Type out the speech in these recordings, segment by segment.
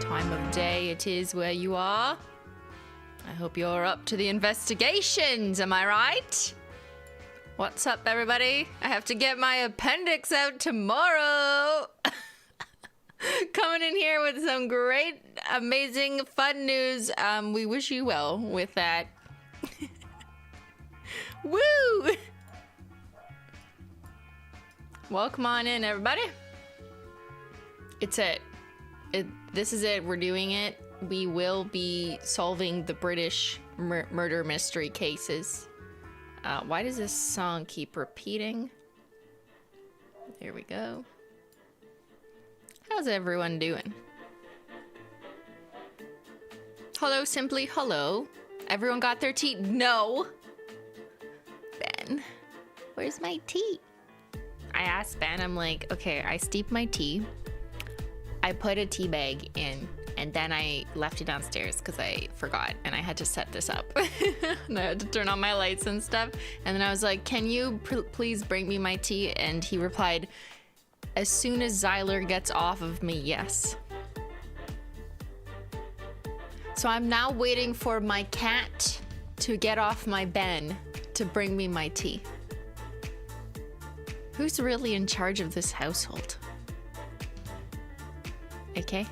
time of day it is where you are. I hope you're up to the investigations, am I right? What's up, everybody? I have to get my appendix out tomorrow. Coming in here with some great, amazing, fun news. We wish you well with that. Woo! Welcome on in, everybody. It's it. This is it. We're doing it. We will be solving the British murder mystery cases. Why does this song keep repeating? There we go. How's everyone doing? Hello, simply hello. Everyone got their tea? No. Ben, where's my tea? I asked Ben, I'm like, okay, I steeped my tea. I put a tea bag in, and then I left it downstairs because I forgot, and I had to set this up. And I had to turn on my lights and stuff. And then I was like, can you please bring me my tea? And he replied, as soon as Zyler gets off of me, yes. So I'm now waiting for my cat to get off my Ben to bring me my tea. Who's really in charge of this household? Okay.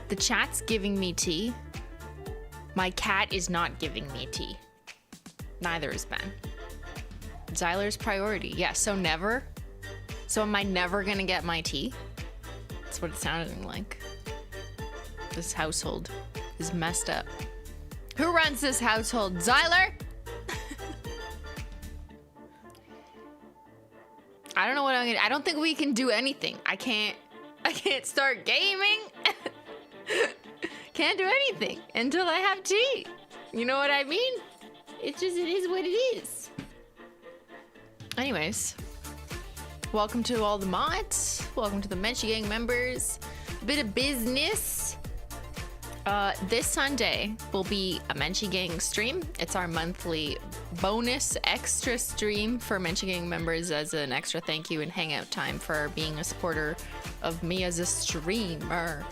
The chat's giving me tea. My cat is not giving me tea. Neither is Ben. Zyler's priority. Yeah, so never. So am I never gonna get my tea? That's what it sounded like. This household is messed up. Who runs this household? Zyler? I don't know what I'm gonna. I don't think we can do anything. I can't start gaming. Can't do anything until I have tea. You know what I mean? It is what it is. Anyways, welcome to all the mods. Welcome to the Menchie gang members. A bit of business. This Sunday will be a Menchie gang stream. It's our monthly bonus extra stream for Menchie gang members as an extra thank you and hangout time for being a supporter of me as a streamer.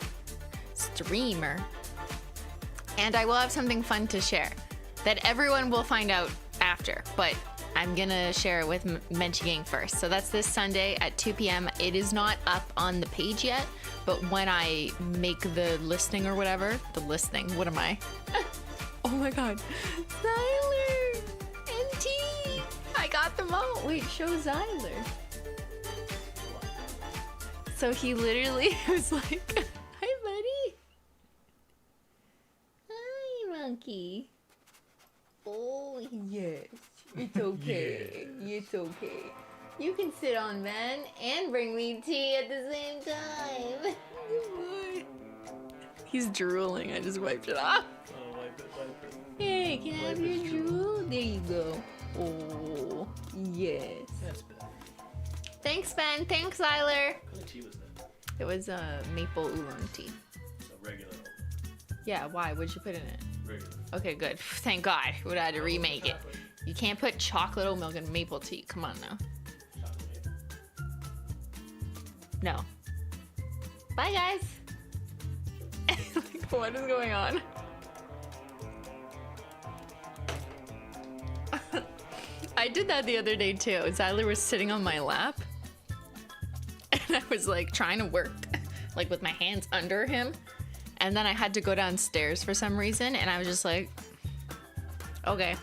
And I will have something fun to share that everyone will find out after, but I'm gonna share it with Menchie gang first. So that's this Sunday at 2 p.m. It is not up on the page yet, but when I make the listing or whatever, what am I? Oh my god, Zyler and T. I got them all. Wait, show Zyler. So he literally was like, hi buddy. Hi monkey. Oh yes, it's okay. It's okay. You can sit on Ben and bring me tea at the same time. He's drooling. I just wiped it off. Oh, wipe it. Hey, can I have your drool? There you go. Oh, yes. That's bad. Thanks, Ben. Thanks, Zyler. What kind of tea was that? It was maple oolong tea. So regular. Yeah, why? What'd you put in it? Regular. Okay, good. Thank God. Would have had to remake it. Chocolate. You can't put chocolate oat milk in maple tea. Come on now. Chocolate. No. Bye, guys. Like, what is going on? I did that the other day too. Zyler was sitting on my lap and I was like trying to work like with my hands under him, and then I had to go downstairs for some reason, and I was just like, okay,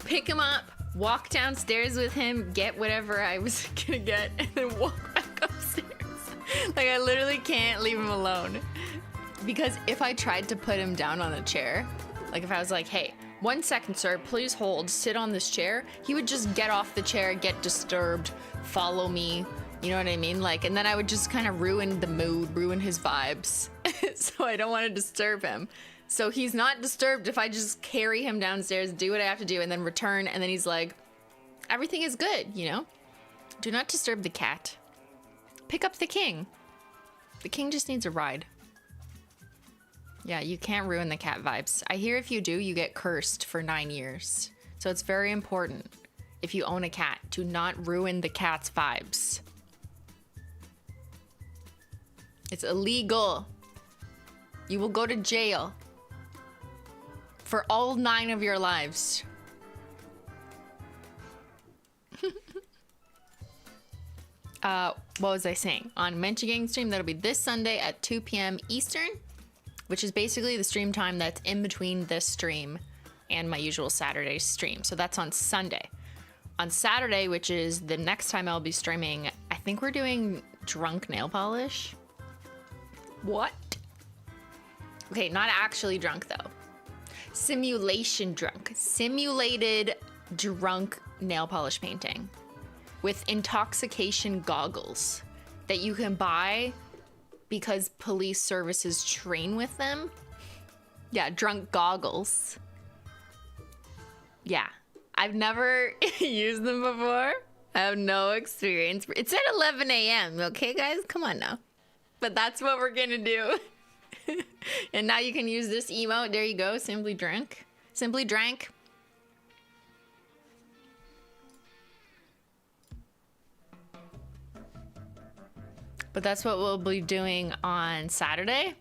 pick him up, walk downstairs with him, get whatever I was gonna get, and then walk back upstairs. Like, I literally can't leave him alone. Because if I tried to put him down on the chair, like if I was like, hey, 1 second, sir, please hold, sit on this chair, he would just get off the chair, get disturbed, follow me, you know what I mean? Like, and then I would just kind of ruin the mood, ruin his vibes. So I don't want to disturb him. So he's not disturbed if I just carry him downstairs, do what I have to do, and then return, and then he's like, everything is good, you know? Do not disturb the cat. Pick up the king. The king just needs a ride. Yeah, you can't ruin the cat vibes. I hear if you do, you get cursed for 9 years. So it's very important, if you own a cat, to not ruin the cat's vibes. It's illegal. You will go to jail for all 9 of your lives. What was I saying? On Menchie Gang stream, that'll be this Sunday at 2 p.m. Eastern, which is basically the stream time that's in between this stream and my usual Saturday stream. So that's on Sunday. On Saturday, which is the next time I'll be streaming, I think we're doing drunk nail polish. What? Okay, not actually drunk though. Simulation drunk. Simulated drunk nail polish painting with intoxication goggles that you can buy because police services train with them. Yeah, drunk goggles. Yeah, I've never used them before. I have no experience. It's at 11 a.m. Okay, guys, come on now. But that's what we're gonna do. And now you can use this emote. There you go. Simply drink. Simply drank. But that's what we'll be doing on Saturday.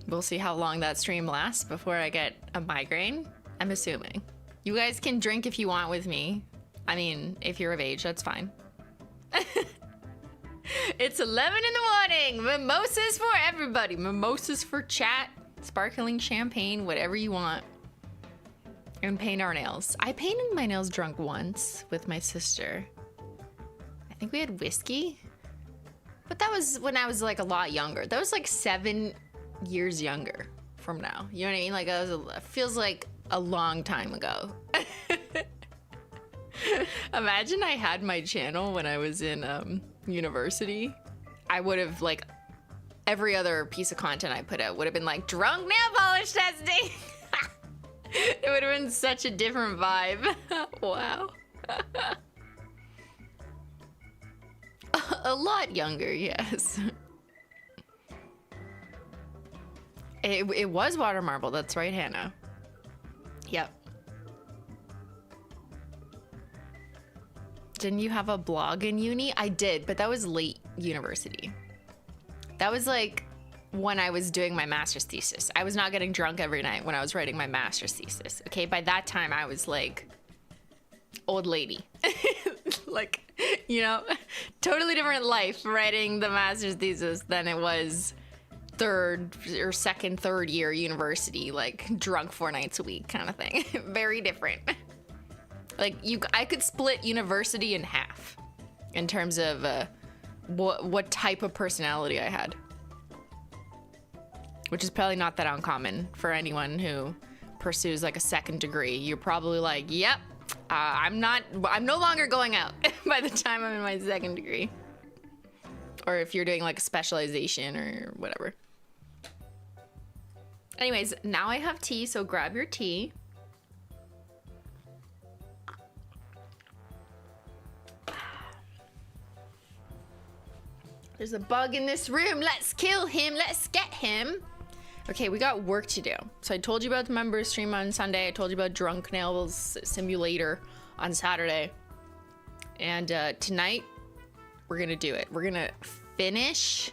We'll see how long that stream lasts before I get a migraine. I'm assuming. You guys can drink if you want with me. I mean, if you're of age, that's fine. It's 11 in the morning. Mimosas for everybody. Mimosas for chat. Sparkling champagne, whatever you want. And paint our nails. I painted my nails drunk once with my sister. I think we had whiskey. But that was when I was like a lot younger. That was like 7 years younger from now. You know what I mean? Like it feels like a long time ago. Imagine I had my channel when I was in university. I would have like every other piece of content I put out would have been like drunk nail polish testing. It would have been such a different vibe. Wow. A lot younger, yes. It was water marble. That's right, Hannah. Yep. Didn't you have a blog in uni? I did, but that was late university. That was like when I was doing my master's thesis. I was not getting drunk every night when I was writing my master's thesis. Okay, by that time I was like old lady. Like, you know, totally different life writing the master's thesis than it was third year university, like drunk 4 nights a week kind of thing. Very different. Like I could split university in half in terms of what type of personality I had, which is probably not that uncommon for anyone who pursues like a second degree. You're probably like, yep, I'm no longer going out by the time I'm in my second degree. Or if you're doing like a specialization or whatever. Anyways, now I have tea, so grab your tea. There's a bug in this room. Let's kill him. Let's get him. Okay, we got work to do. So I told you about the members stream on Sunday. I told you about Drunk Nails Simulator on Saturday. And tonight, we're going to do it. We're going to finish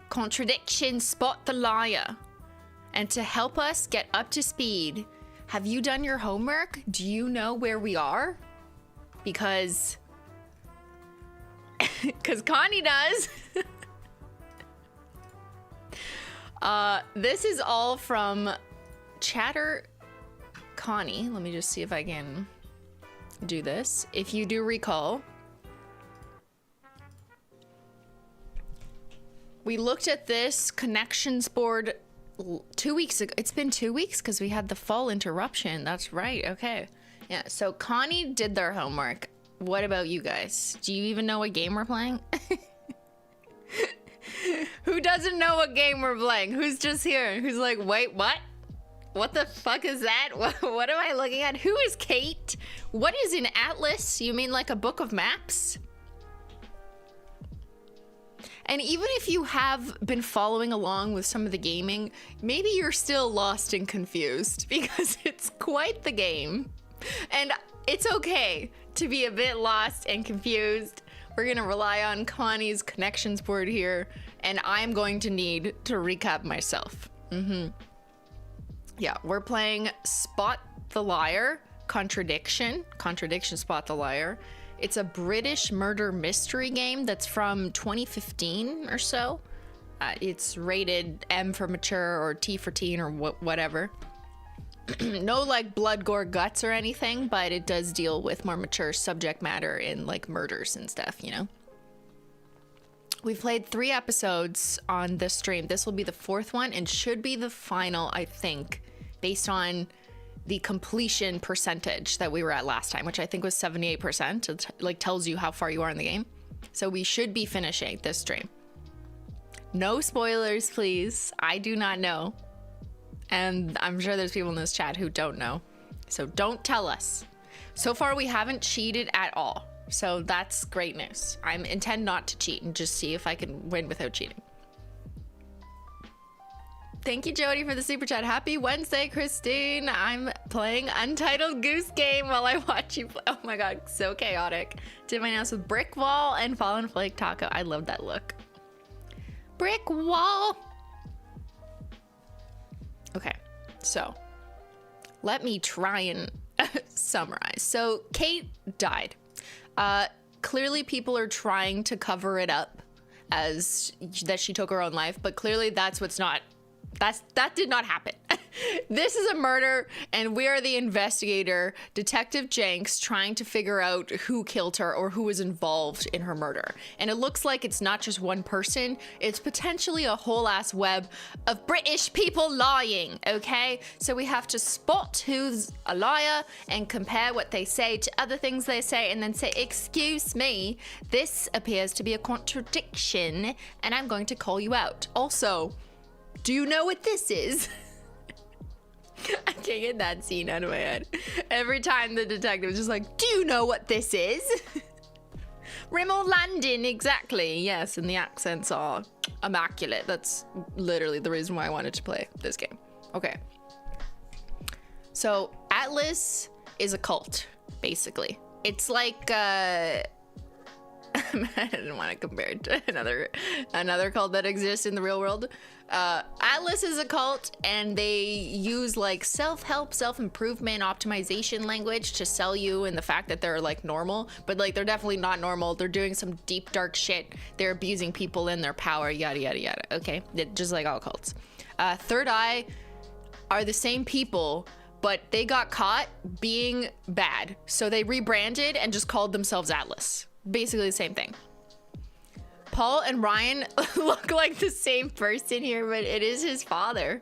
Contradiction, Spot the Liar. And to help us get up to speed, have you done your homework? Do you know where we are? Because Connie does. This is all from Chatter Connie. Let me just see if I can do this. If you do recall, we looked at this connections board 2 weeks ago. It's been 2 weeks because we had the fall interruption. That's right. Okay. Yeah. So Connie did their homework. What about you guys? Do you even know what game we're playing? Who doesn't know what game we're playing? Who's just here? Who's like, wait, what? What the fuck is that? What am I looking at? Who is Kate? What is an atlas? You mean like a book of maps? And even if you have been following along with some of the gaming, maybe you're still lost and confused because it's quite the game. And it's okay to be a bit lost and confused. We're gonna rely on Connie's connections board here and I'm going to need to recap myself. Yeah, we're playing Spot the Liar, Contradiction, Spot the Liar. It's a British murder mystery game that's from 2015 or so. It's rated M for mature or T for teen or whatever. No like blood, gore, guts or anything, but it does deal with more mature subject matter in like murders and stuff, you know? We've played 3 episodes on this stream. This will be the 4th one and should be the final, I think, based on the completion percentage that we were at last time, which I think was 78%. It like tells you how far you are in the game. So we should be finishing this stream. No spoilers, please. I do not know. And I'm sure there's people in this chat who don't know. So don't tell us. So far, we haven't cheated at all. So that's great news. I intend not to cheat and just see if I can win without cheating. Thank you, Jody, for the super chat. Happy Wednesday, Christine. I'm playing Untitled Goose Game while I watch you play. Oh my God, so chaotic. Did my nails with Brick Wall and Fallen Flake Taco. I love that look. Brick Wall. Okay, so let me try and summarize. So Kate died. Clearly people are trying to cover it up as that she took her own life, but clearly that did not happen. This is a murder, and we are the investigator, Detective Jenks, trying to figure out who killed her or who was involved in her murder. And it looks like it's not just one person, it's potentially a whole ass web of British people lying, okay? So we have to spot who's a liar and compare what they say to other things they say and then say, excuse me, this appears to be a contradiction and I'm going to call you out. Also, do you know what this is? I can't get that scene out of my head. Every time the detective is just like, do you know what this is? Rimmel Landon, exactly. Yes, and the accents are immaculate. That's literally the reason why I wanted to play this game. Okay. So Atlas is a cult, basically. It's like, I didn't want to compare it to another cult that exists in the real world. Atlas is a cult, and they use like self-help, self-improvement, optimization language to sell you and the fact that they're like normal, but like they're definitely not normal. They're doing some deep dark shit. They're abusing people in their power, yada yada yada. Okay, just like all cults. Third Eye are the same people, but they got caught being bad, so they rebranded and just called themselves Atlas. Basically the same thing. Paul and Ryan look like the same person here, but it is his father.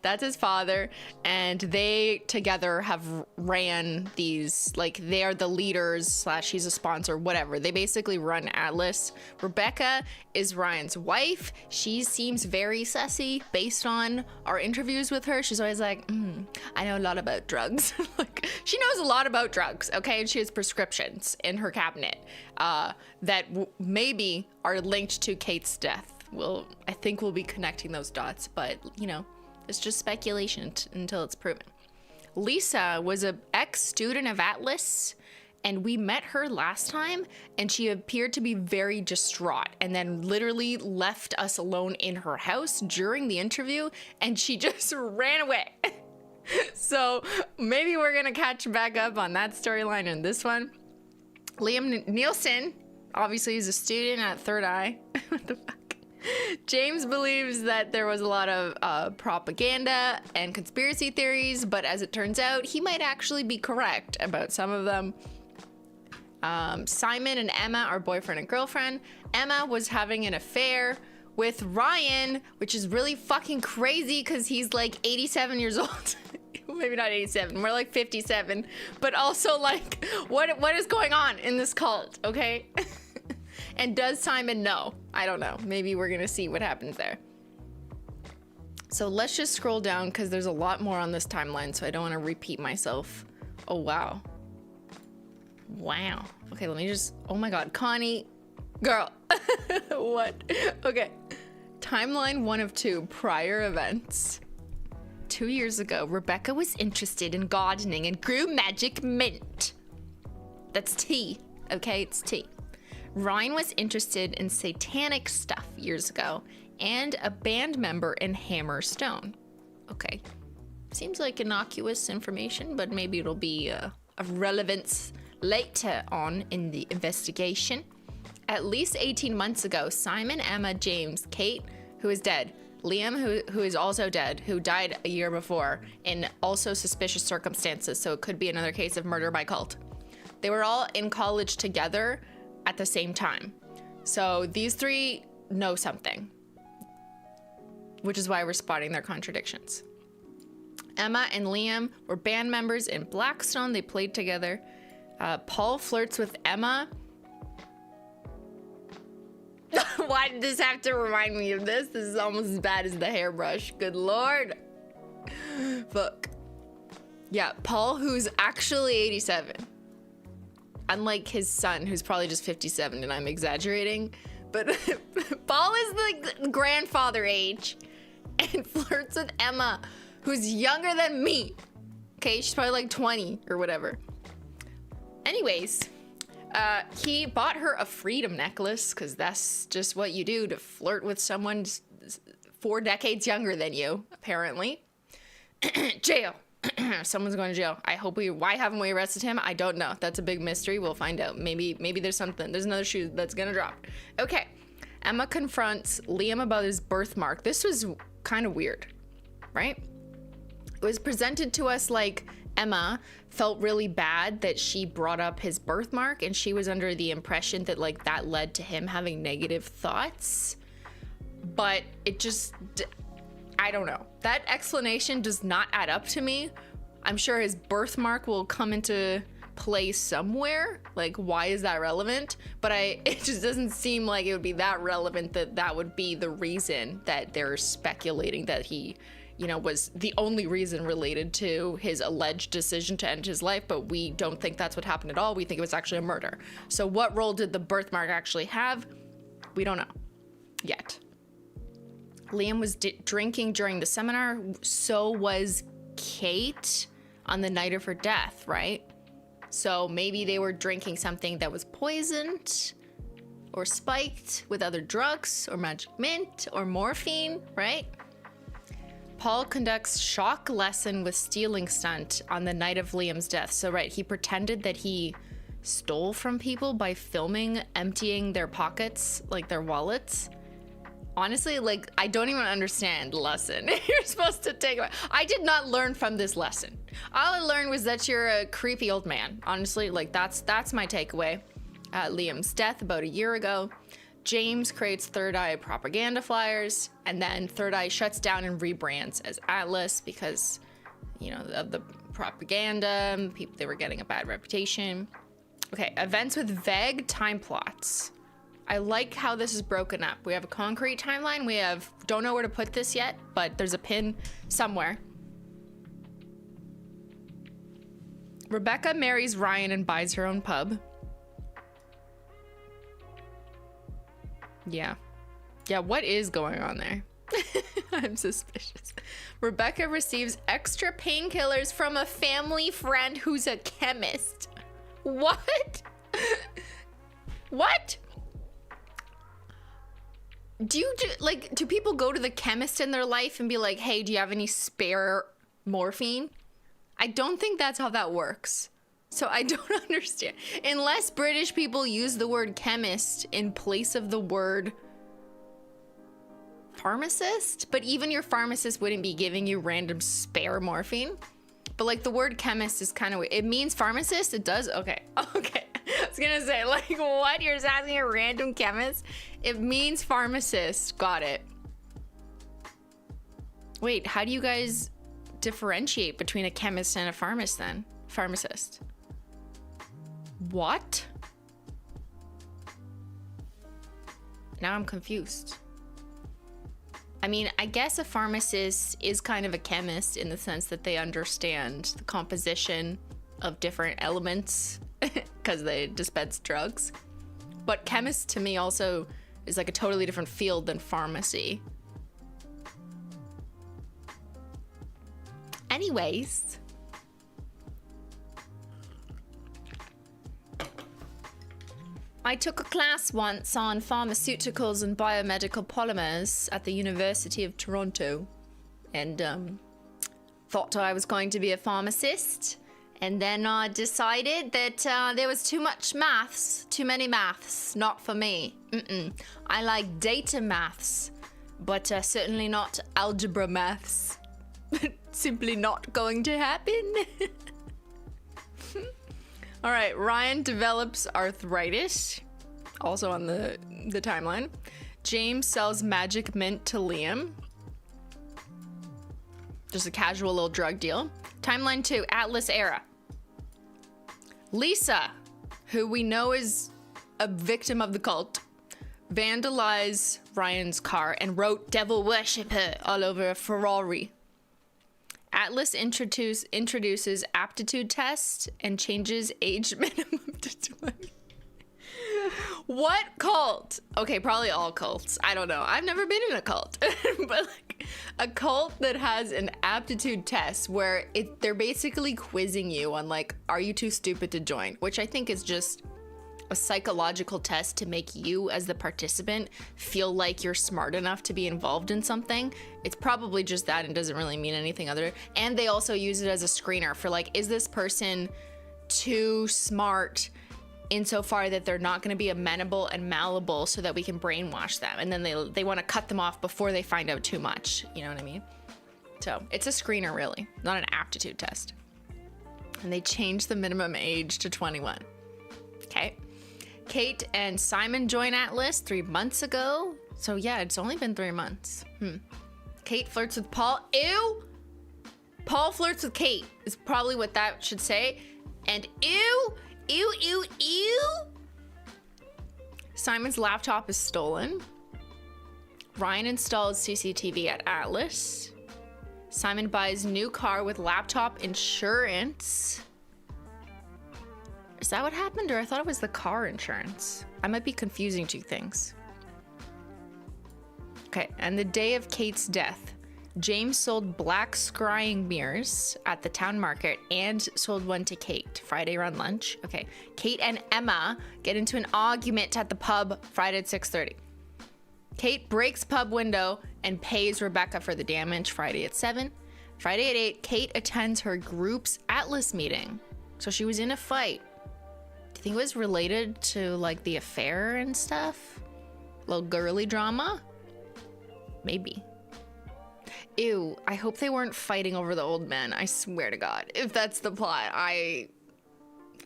That's his father, and they together have ran these, like, they are the leaders / he's a sponsor, whatever. They basically run Atlas. Rebecca is Ryan's wife. She seems very sussy based on our interviews with her. She's always like, I know a lot about drugs. Like, she knows a lot about drugs, okay? And she has prescriptions in her cabinet that maybe are linked to Kate's death. I think we'll be connecting those dots, but, you know, it's just speculation until it's proven. Lisa was an ex-student of Atlas, and we met her last time, and she appeared to be very distraught, and then literally left us alone in her house during the interview, and she just ran away. So maybe we're gonna catch back up on that storyline in this one. Liam Nielsen, obviously, is a student at Third Eye. What the fuck? James believes that there was a lot of propaganda and conspiracy theories, but as it turns out, he might actually be correct about some of them. Simon and Emma are boyfriend and girlfriend. Emma was having an affair with Ryan, which is really fucking crazy because he's like 87 years old. Maybe not 87, more like 57. But also, like, what is going on in this cult, okay? And does Simon know? I don't know. Maybe we're gonna see what happens there. So let's just scroll down because there's a lot more on this timeline, so I don't want to repeat myself. Oh, wow. Wow. Okay, let me just... Oh my god, Connie. Girl. What? Okay. Timeline 1 of 2, prior events. 2 years ago, Rebecca was interested in gardening and grew magic mint. That's tea. Okay, it's tea. Ryan was interested in satanic stuff years ago and a band member in Hammerstone. Okay. Seems like innocuous information, but maybe it'll be of relevance later on in the investigation. At least 18 months ago, Simon, Emma, James, Kate, who is dead, Liam, who is also dead, who died a year before in also suspicious circumstances, so it could be another case of murder by cult. They were all in college together at the same time. So these three know something, which is why we're spotting their contradictions. Emma and Liam were band members in Blackstone. They played together. Paul flirts with Emma. Why did this have to remind me of this? This is almost as bad as the hairbrush. Good Lord. Fuck. Yeah, Paul, who's actually 87. Unlike his son, who's probably just 57, and I'm exaggerating. But Paul is the grandfather age and flirts with Emma, who's younger than me. Okay, she's probably like 20 or whatever. Anyways, he bought her a freedom necklace, because that's just what you do to flirt with someone 4 decades younger than you, apparently. Jail. Someone's going to jail. Why haven't we arrested him? I don't know. That's a big mystery. We'll find out. Maybe there's something. There's another shoe that's gonna drop. Okay. Emma confronts Liam about his birthmark. This was kind of weird, right? It was presented to us like Emma felt really bad that she brought up his birthmark, and she was under the impression that like that led to him having negative thoughts. But it just, I don't know. That explanation does not add up to me. I'm sure his birthmark will come into play somewhere. Like, why is that relevant? But it just doesn't seem like it would be that relevant that would be the reason that they're speculating that he, you know, was the only reason related to his alleged decision to end his life. But we don't think that's what happened at all. We think it was actually a murder. So what role did the birthmark actually have? We don't know yet. Liam was drinking during the seminar. So was Kate on the night of her death, right? So maybe they were drinking something that was poisoned or spiked with other drugs or magic mint or morphine, right? Paul conducts shock lesson with stealing stunt on the night of Liam's death. So, right, he pretended that he stole from people by filming emptying their pockets, like their wallets. Honestly, like, I don't even understand the lesson you're supposed to take. I did not learn from this lesson. All I learned was that you're a creepy old man. Honestly, like, that's my takeaway. Liam's death about a year ago. James creates Third Eye propaganda flyers, and then Third Eye shuts down and rebrands as Atlas because, you know, of the propaganda. People, they were getting a bad reputation. Okay, events with vague time plots. I like how this is broken up. We have a concrete timeline. We have, don't know where to put this yet, but there's a pin somewhere. Rebecca marries Ryan and buys her own pub. Yeah, what is going on there? I'm suspicious. Rebecca receives extra painkillers from a family friend who's a chemist. What? What? Do people go to the chemist in their life and be like, hey, do you have any spare morphine? I don't think that's how that works. So I don't understand. Unless British people use the word chemist in place of the word pharmacist. But even your pharmacist wouldn't be giving you random spare morphine. But like the word chemist is kind of weird. It means pharmacist? It does? Okay. I was gonna say, like, what? You're just asking a random chemist? It means pharmacist. Got it. Wait, how do you guys differentiate between a chemist and a pharmacist? What? Now I'm confused. I mean, I guess a pharmacist is kind of a chemist in the sense that they understand the composition of different elements because they dispense drugs. But chemist to me also is like a totally different field than pharmacy. Anyways. I took a class once on pharmaceuticals and biomedical polymers at the University of Toronto, and thought I was going to be a pharmacist, and then I decided that there was too many maths, not for me. I like data maths, but certainly not algebra maths. Simply not going to happen. All right, Ryan develops arthritis, also on the timeline. James sells magic mint to Liam. Just a casual little drug deal. Timeline 2, Atlas era. Lisa, who we know is a victim of the cult, vandalized Ryan's car and wrote "Devil Worshipper" all over a Ferrari. Atlas introduces aptitude test and changes age minimum to 20. What cult? Okay, probably all cults. I don't know. I've never been in a cult. But like a cult that has an aptitude test where they're basically quizzing you on like, are you too stupid to join? Which I think is just a psychological test to make you as the participant feel like you're smart enough to be involved in something. It's probably just that and doesn't really mean anything other. And they also use it as a screener for like, is this person too smart insofar that they're not going to be amenable and malleable so that we can brainwash them? And then they want to cut them off before they find out too much. You know what I mean? So it's a screener really, not an aptitude test. And they changed the minimum age to 21. Okay. Kate and Simon join Atlas 3 months ago. So yeah, it's only been 3 months. Kate flirts with Paul. Ew! Paul flirts with Kate is probably what that should say. And ew! Ew, ew, ew! Simon's laptop is stolen. Ryan installs CCTV at Atlas. Simon buys new car with laptop insurance. Is that what happened? Or I thought it was the car insurance. I might be confusing two things. Okay, and the day of Kate's death, James sold black scrying mirrors at the town market and sold one to Kate Friday around lunch. Okay, Kate and Emma get into an argument at the pub Friday at 6:30. Kate breaks pub window and pays Rebecca for the damage Friday at 7. Friday at 8, Kate attends her group's Atlas meeting. So she was in a fight. Do you think it was related to like the affair and stuff? Little girly drama? Maybe. Ew, I hope they weren't fighting over the old men. I swear to God. If that's the plot, I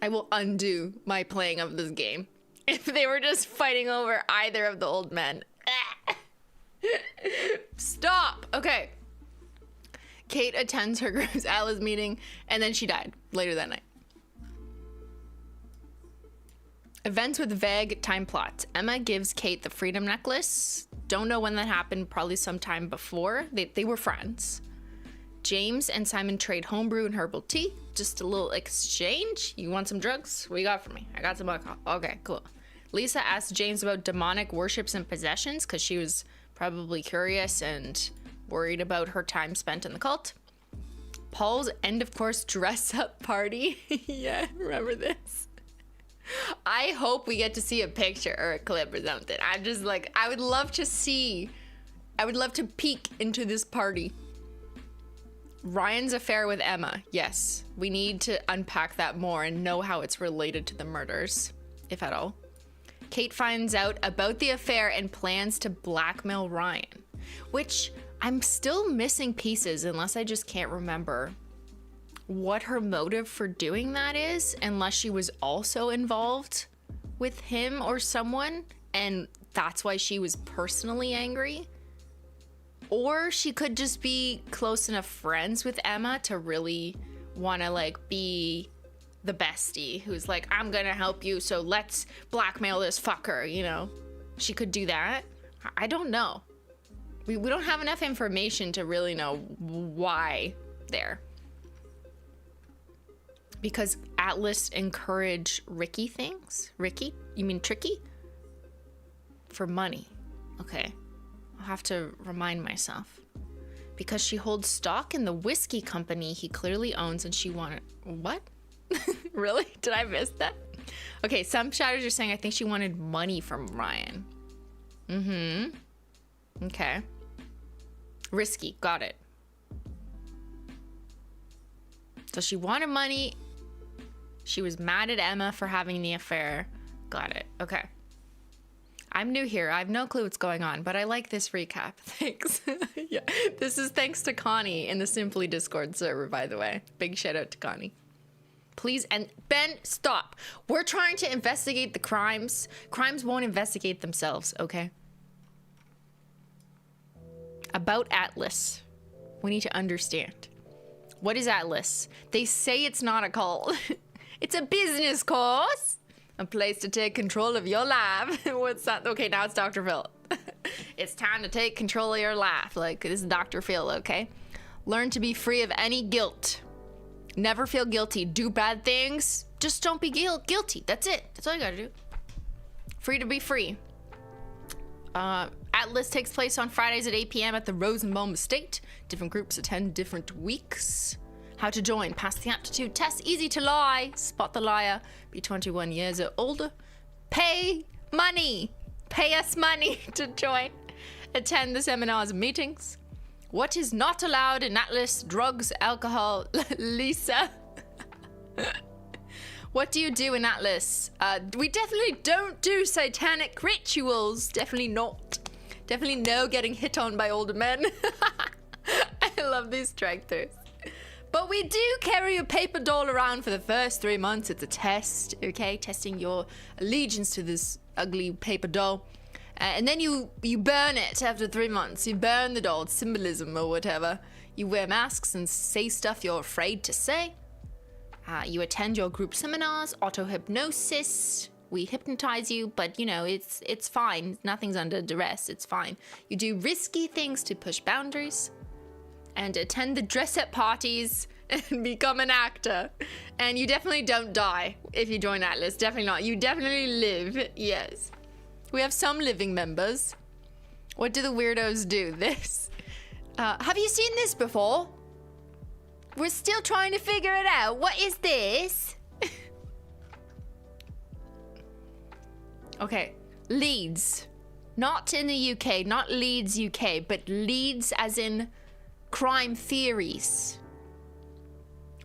will undo my playing of this game. If they were just fighting over either of the old men. Stop! Okay. Kate attends her group's Atlas meeting, and then she died later that night. Events with vague time plots. Emma gives Kate the freedom necklace. Don't know when that happened, probably sometime before. They were friends. James and Simon trade homebrew and herbal tea. Just a little exchange. You want some drugs? What you got for me? I got some alcohol. Okay, cool. Lisa asked James about demonic worships and possessions because she was probably curious and worried about her time spent in the cult. Paul's end of course dress up party. Yeah, remember this? I hope we get to see a picture or a clip or something. I'm just like, I would love to peek into this party. Ryan's affair with Emma. Yes, we need to unpack that more and know how it's related to the murders, if at all. Kate finds out about the affair and plans to blackmail Ryan, which I'm still missing pieces unless I just can't remember what her motive for doing that is, unless she was also involved with him or someone and that's why she was personally angry. Or she could just be close enough friends with Emma to really want to like be the bestie who's like, I'm gonna help you, so let's blackmail this fucker, you know? She could do that. I don't know. We don't have enough information to really know why there. Because Atlas encouraged Ricky things? Ricky? You mean Tricky? For money. Okay. I'll have to remind myself. Because she holds stock in the whiskey company he clearly owns and she wanted... What? Really? Did I miss that? Okay, some shadows are saying I think she wanted money from Ryan. Okay. Risky, got it. So she wanted money. She was mad at Emma for having the affair. Got it. Okay. I'm new here. I have no clue what's going on, but I like this recap. Thanks. Yeah. This is thanks to Connie in the Simply Discord server, by the way. Big shout out to Connie. Please, and Ben, stop. We're trying to investigate the crimes. Crimes won't investigate themselves, okay? About Atlas. We need to understand. What is Atlas? They say it's not a cult. It's a business course. A place to take control of your life. What's that? Okay, now it's Dr. Phil. It's time to take control of your life. Like, this is Dr. Phil, okay? Learn to be free of any guilt. Never feel guilty. Do bad things. Just don't be guilty. That's it. That's all you gotta do. Free to be free. Atlas takes place on Fridays at 8 p.m. at the Rosenbaum Estate. Different groups attend different weeks. How to join. Pass the aptitude test. Easy to lie. Spot the liar. Be 21 years or older. Pay money. Pay us money to join. Attend the seminars and meetings. What is not allowed in Atlas? Drugs, alcohol. Lisa. What do you do in Atlas? We definitely don't do satanic rituals. Definitely not. Definitely no getting hit on by older men. I love these tractors. But we do carry a paper doll around for the first 3 months. It's a test, okay? Testing your allegiance to this ugly paper doll. And then you burn it after 3 months. You burn the doll, it's symbolism or whatever. You wear masks and say stuff you're afraid to say. You attend your group seminars, auto-hypnosis. We hypnotize you, but you know, it's fine. Nothing's under duress, it's fine. You do risky things to push boundaries. And attend the dress-up parties and become an actor. And you definitely don't die if you join Atlas. Definitely not. You definitely live, yes. We have some living members. What do the weirdos do? This. Have you seen this before? We're still trying to figure it out. What is this? Okay. Leeds. Not in the UK. Not Leeds, UK. But Leeds as in crime theories.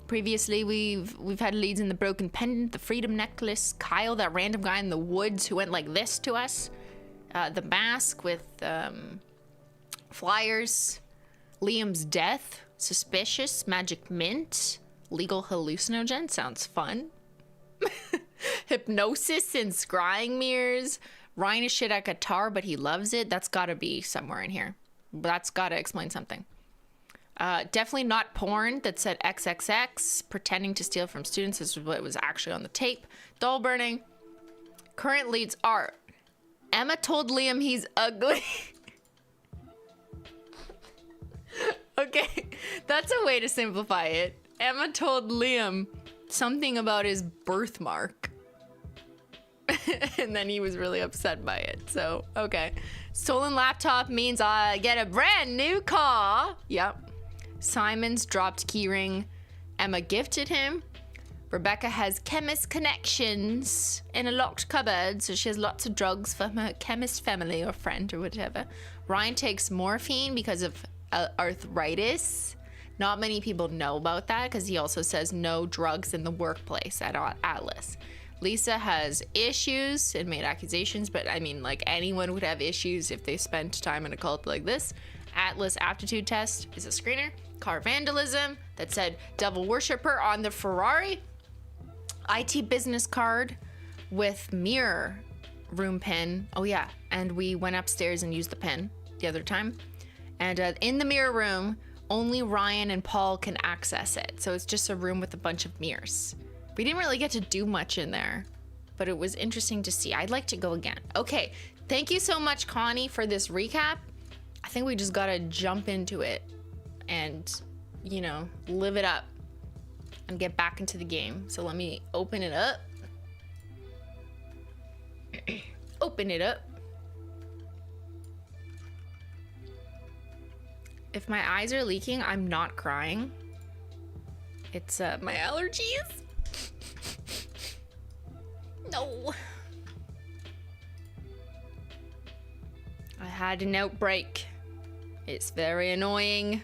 Previously, we've had leads in the broken pendant, the freedom necklace, Kyle, that random guy in the woods who went like this to us, the mask with flyers, Liam's death, suspicious, magic mint, legal hallucinogen, sounds fun, hypnosis and scrying mirrors, Ryan is shit at guitar, but he loves it. That's gotta be somewhere in here. That's gotta explain something. Definitely not porn that said XXX, pretending to steal from students. This is what was actually on the tape. Doll burning. Current leads are Emma told Liam he's ugly. Okay, that's a way to simplify it. Emma told Liam something about his birthmark. And then he was really upset by it. So, okay. Stolen laptop means I get a brand new car. Yep. Simon's dropped keyring. Emma gifted him. Rebecca has chemist connections in a locked cupboard, so she has lots of drugs from her chemist family or friend or whatever. Ryan takes morphine because of arthritis. Not many people know about that because he also says no drugs in the workplace at Atlas. Lisa has issues and made accusations, but I mean, like, anyone would have issues if they spent time in a cult like this. Atlas aptitude test is a screener. Car vandalism that said devil worshipper on the Ferrari. IT business card with mirror room pen. Oh yeah, and we went upstairs and used the pen the other time. And in the mirror room, only Ryan and Paul can access it. So it's just a room with a bunch of mirrors. We didn't really get to do much in there, but it was interesting to see. I'd like to go again. Okay, thank you so much, Connie, for this recap. I think we just gotta jump into it and, you know, live it up and get back into the game. So let me open it up. Open it up. If my eyes are leaking, I'm not crying. It's my allergies. No. I had an outbreak. It's very annoying.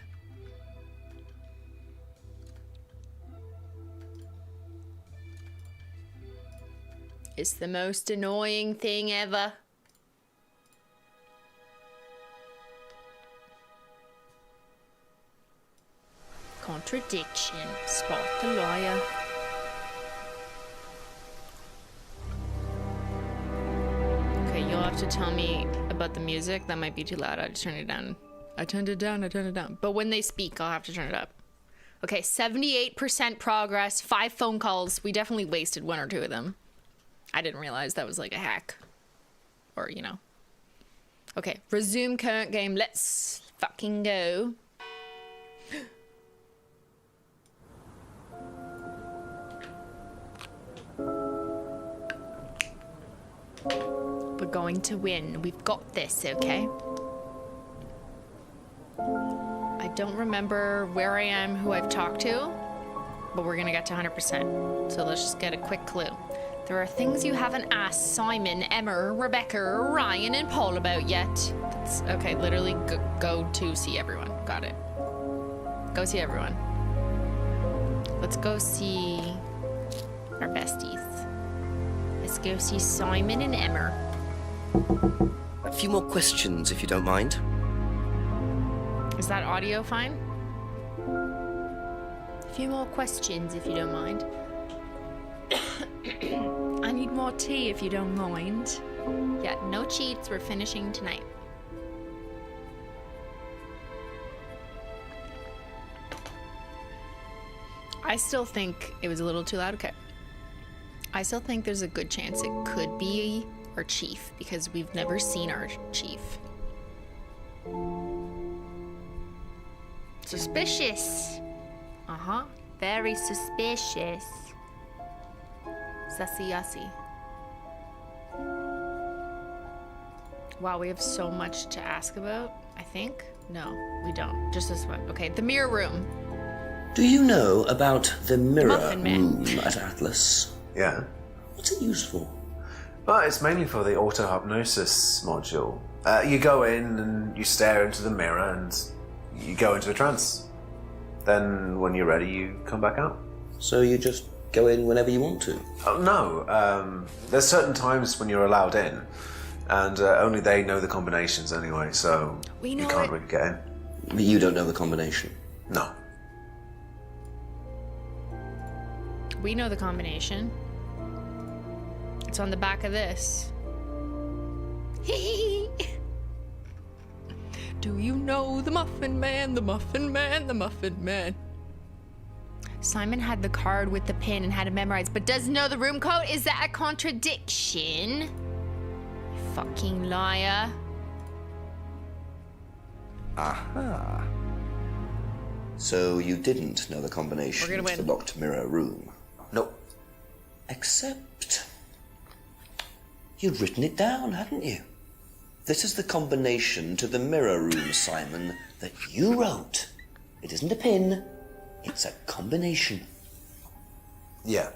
It's the most annoying thing ever. Contradiction. Spot the liar. Okay, you'll have to tell me about the music. That might be too loud. I just turned it down. I turned it down. But when they speak, I'll have to turn it up. Okay, 78% progress, 5 phone calls. We definitely wasted 1 or 2 of them. I didn't realize that was like a hack. Or, you know. Okay, resume current game. Let's fucking go. We're going to win. We've got this, okay? I don't remember where I am, who I've talked to, but we're gonna get to 100%. So let's just get a quick clue. There are things you haven't asked Simon, Emma, Rebecca, Ryan, and Paul about yet. That's okay, literally go to see everyone. Got it. Go see everyone. Let's go see our besties. Let's go see Simon and Emma. A few more questions, if you don't mind. Is that audio fine? A few more questions, if you don't mind. I need more tea, if you don't mind. Yeah, no cheats. We're finishing tonight. I still think it was a little too loud. Okay. I still think there's a good chance it could be our chief, because we've never seen our chief. Suspicious. Uh-huh. Very suspicious. Sussy yussy. Wow, we have so much to ask about, I think. No, we don't. Just this one. Okay, the mirror room. Do you know about the mirror Muffin Man. room at Atlas? Yeah. What's it used for? Well, it's mainly for the auto-hypnosis module. You go in and you stare into the mirror and you go into a trance. Then, when you're ready, you come back out. So you just go in whenever you want to? Oh, no. There's certain times when you're allowed in, and only they know the combinations anyway, so We know you can't it. really get in. But you don't know the combination. No. We know the combination. It's on the back of this. Do you know the Muffin Man, the Muffin Man, the Muffin Man? Simon had the card with the pin and had it memorized, but doesn't know the room code? Is that a contradiction? You fucking liar. Aha. So you didn't know the combination We're gonna to the win. locked mirror room? Nope. Except you'd written it down, hadn't you? This is the combination to the mirror room, Simon, that you wrote. It isn't a pin, it's a combination. Yeah.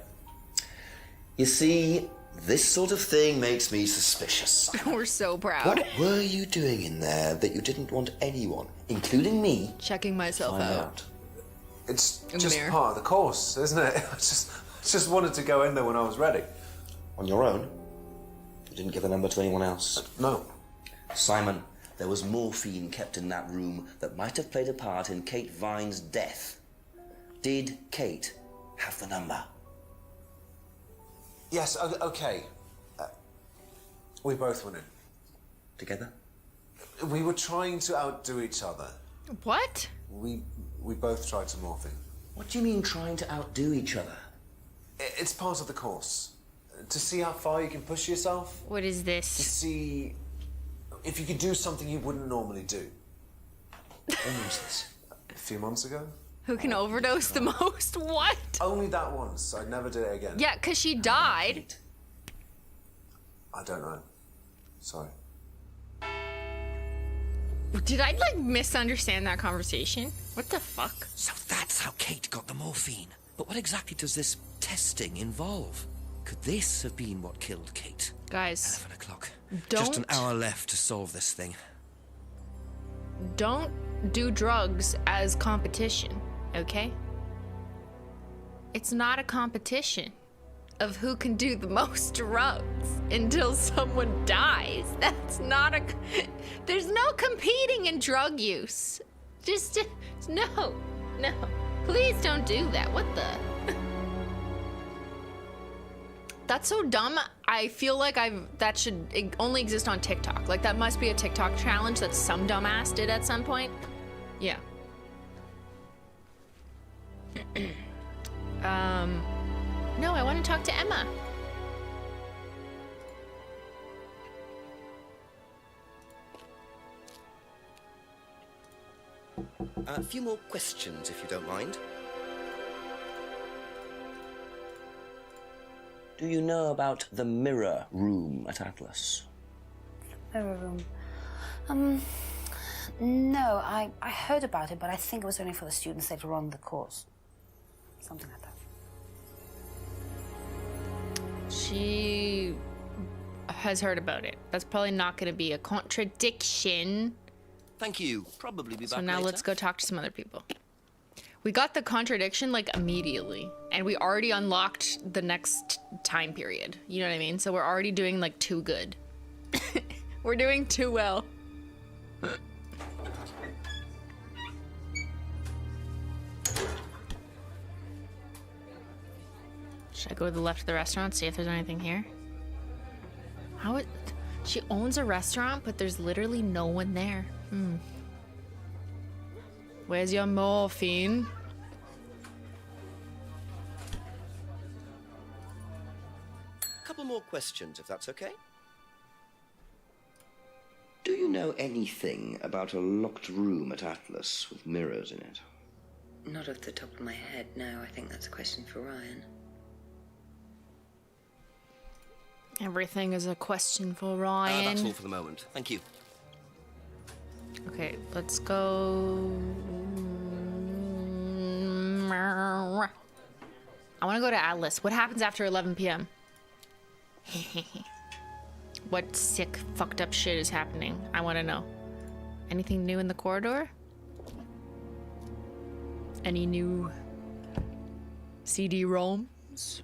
You see, this sort of thing makes me suspicious. We're so proud. What were you doing in there that you didn't want anyone, including me, Checking myself find out. out? It's In the just mirror. part of the course, isn't it? I just wanted to go in there when I was ready. On your own? You didn't give a number to anyone else? No. Simon, there was morphine kept in that room that might have played a part in Kate Vine's death. Did Kate have the number? Yes, okay. We both went in. Together? We were trying to outdo each other. What? We both tried to morph in. What do you mean trying to outdo each other? It's part of the course. To see how far you can push yourself. What is To this? see if you could do something you wouldn't normally do. When was this? A few months ago? Who can overdose the most? What? Only that once. I'd never do it again. Yeah, because she died. Kate. I don't know. Sorry. Did I, like, misunderstand that conversation? What the fuck? So that's how Kate got the morphine. But what exactly does this testing involve? Could this have been what killed Kate? Guys, 11 o'clock. don't Just an hour left to solve this thing. don't do drugs as competition, okay? It's not a competition of who can do the most drugs until someone dies. That's not a... There's no competing in drug use. Just no. Please don't do that. What the... That's so dumb. I feel like that should only exist on TikTok. Like, that must be a TikTok challenge that some dumbass did at some point. Yeah. No, I want to talk to Emma. A few more questions, if you don't mind. Do you know about the mirror room at Atlas? Mirror room. No, I heard about it, but I think it was only for the students later on in the course. Something like that. She has heard about it. That's probably not going to be a contradiction. Thank you. Probably be back So now later. let's go talk to some other people. We got the contradiction like immediately, and we already unlocked the next time period. You know what I mean? So we're already doing like too good. We're doing too well. Should I go to the left of the restaurant, see if there's anything here? She owns a restaurant, but there's literally no one there. Where's your morphine? Couple more questions, if that's okay. Do you know anything about a locked room at Atlas with mirrors in it? Not off the top of my head, no. I think that's a question for Ryan. Everything is a question for Ryan. That's all for the moment. Thank you. Okay, let's go. I want to go to Atlas. What happens after 11 p.m.? What sick, fucked up shit is happening? I want to know. Anything new in the corridor? Any new CD-ROMs?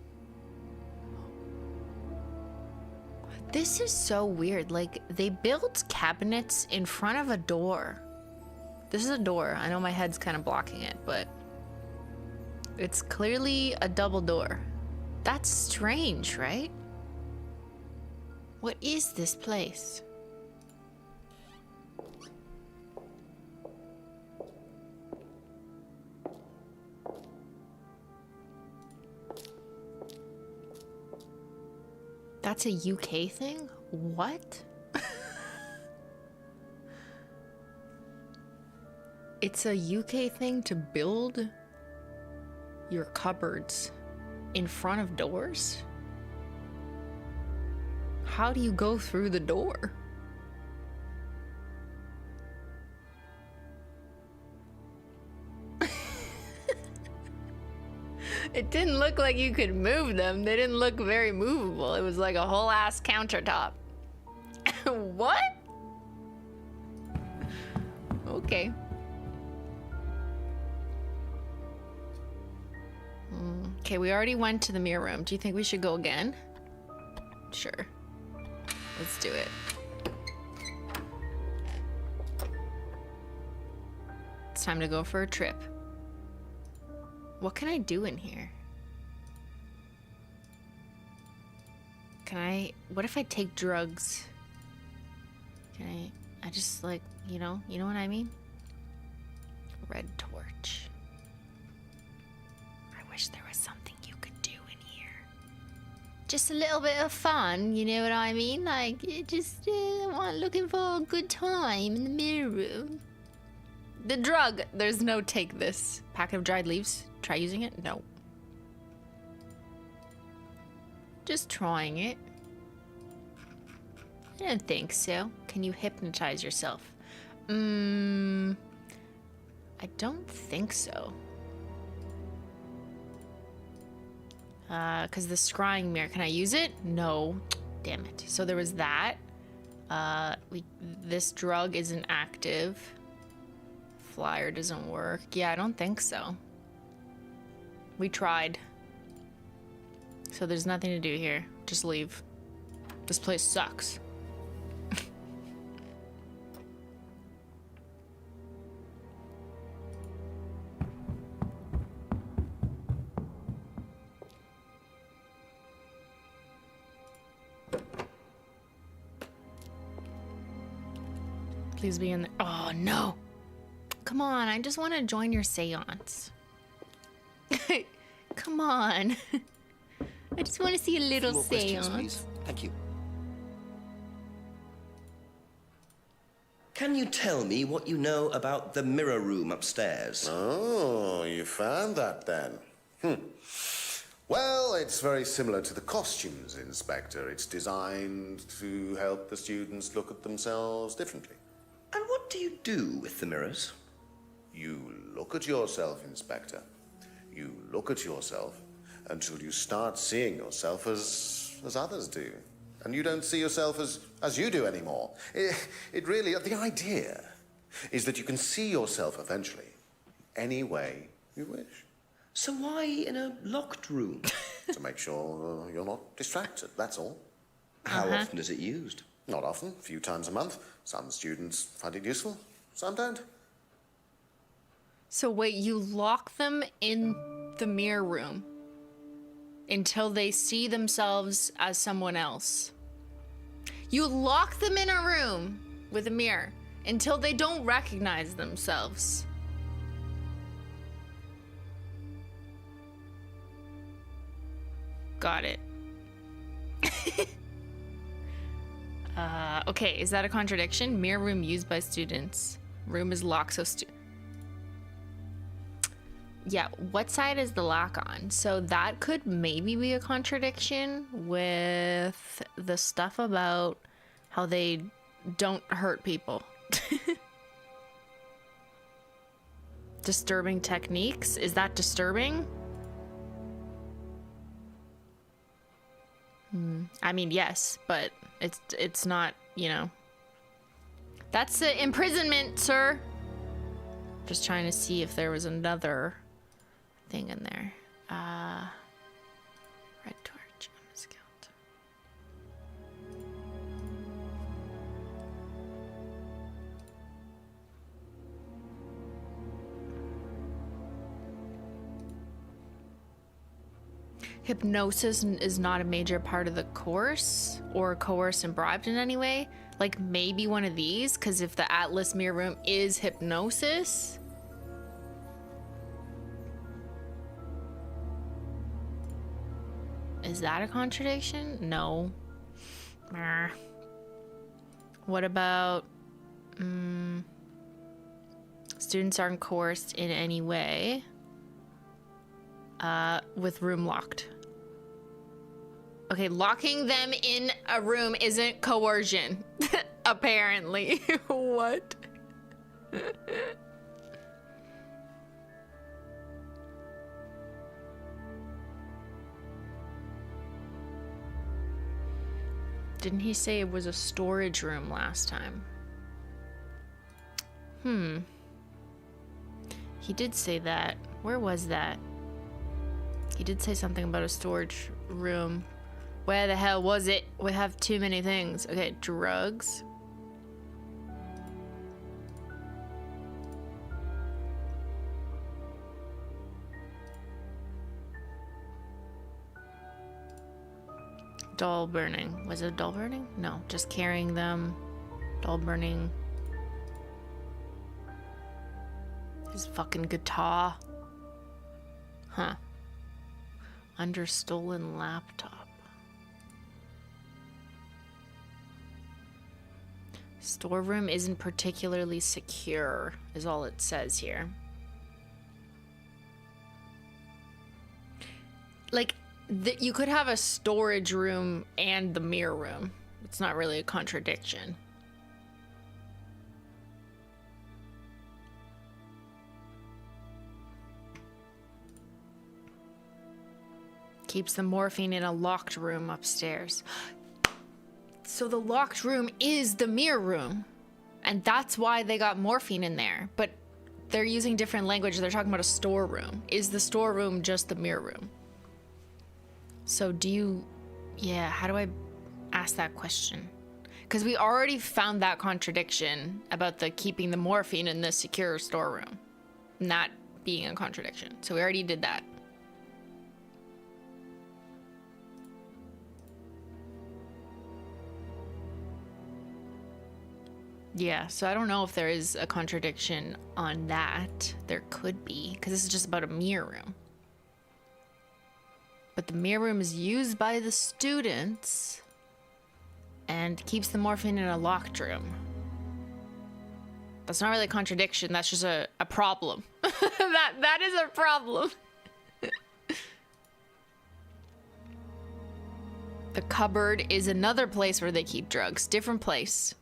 This is so weird. Like, they built cabinets in front of a door. This is a door. I know my head's kind of blocking it, but it's clearly a double door. That's strange, right? What is this place? That's a UK thing? What? It's a UK thing to build your cupboards in front of doors? How do you go through the door? It didn't look like you could move them. They didn't look very movable. It was like a whole ass countertop. What? Okay. Okay, we already went to the mirror room. Do you think we should go again? Sure. Let's do it. It's time to go for a trip. What can I do in here? What if I take drugs? I just like, you know what I mean? Red torch. I wish there was something you could do in here. Just a little bit of fun, you know what I mean? Like, looking for a good time in the mirror room. The drug, there's no take this. Packet of dried leaves, try using it? No. Just trying it. I don't think so. Can you hypnotize yourself? I don't think so. Because the scrying mirror, can I use it? No. Damn it. So there was that. This drug isn't active. Flyer doesn't work. Yeah, I don't think so. We tried. So there's nothing to do here. Just leave. This place sucks. Please be in there. Oh, no. Come on, I just want to join your seance. Come on. I just want to see a little More questions, seance. please. Thank you. Can you tell me what you know about the mirror room upstairs? Oh, you found that then. Well, it's very similar to the costumes, Inspector. It's designed to help the students look at themselves differently. And what do you do with the mirrors? You look at yourself, Inspector. You look at yourself until you start seeing yourself as others do. And you don't see yourself as you do anymore. It really, the idea is that you can see yourself eventually any way you wish. So why in a locked room? To make sure you're not distracted, that's all. How often is it used? Not often, a few times a month. Some students find it useful, some don't. So wait, you lock them in the mirror room until they see themselves as someone else. You lock them in a room with a mirror until they don't recognize themselves. Got it. Okay, is that a contradiction? Mirror room used by students. Room is locked, so yeah, what side is the lock on? So that could maybe be a contradiction with the stuff about how they don't hurt people. Disturbing techniques? Is that disturbing? I mean, yes, but it's not, you know. That's imprisonment, sir. Just trying to see if there was another thing in there. Red torch, scout. Hypnosis is not a major part of the course, or coerced and bribed in any way. Like maybe one of these, because if the Atlas Mirror Room is hypnosis. Is that a contradiction? No. What about students aren't coerced in any way with room locked? Okay, locking them in a room isn't coercion. Apparently. What? Didn't he say it was a storage room last time? He did say that. Where was that? He did say something about a storage room. Where the hell was it? We have too many things. Okay, drugs. Doll burning. Was it doll burning? No, just carrying them. Doll burning. His fucking guitar. Huh. Under stolen laptop. Storeroom isn't particularly secure, is all it says here. Like, you could have a storage room and the mirror room. It's not really a contradiction. Keeps the morphine in a locked room upstairs. So the locked room is the mirror room. And that's why they got morphine in there. But they're using different language. They're talking about a storeroom. Is the storeroom just the mirror room? So do you... Yeah, how do I ask that question? Because we already found that contradiction about the keeping the morphine in the secure storeroom. Not being a contradiction. So we already did that. Yeah, so I don't know if there is a contradiction on that. There could be, because this is just about a mirror room. But the mirror room is used by the students and keeps the morphine in a locked room. That's not really a contradiction, that's just a problem. that is a problem. The cupboard is another place where they keep drugs. Different place.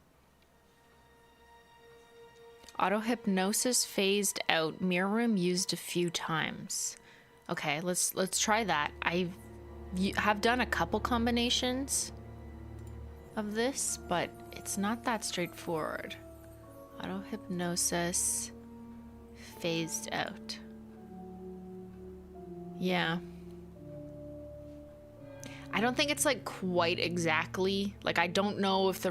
Auto-hypnosis phased out. Mirror room used a few times. Okay, let's try that. I have done a couple combinations of this, but it's not that straightforward. Auto-hypnosis phased out. Yeah. I don't think it's like quite exactly, like I don't know if the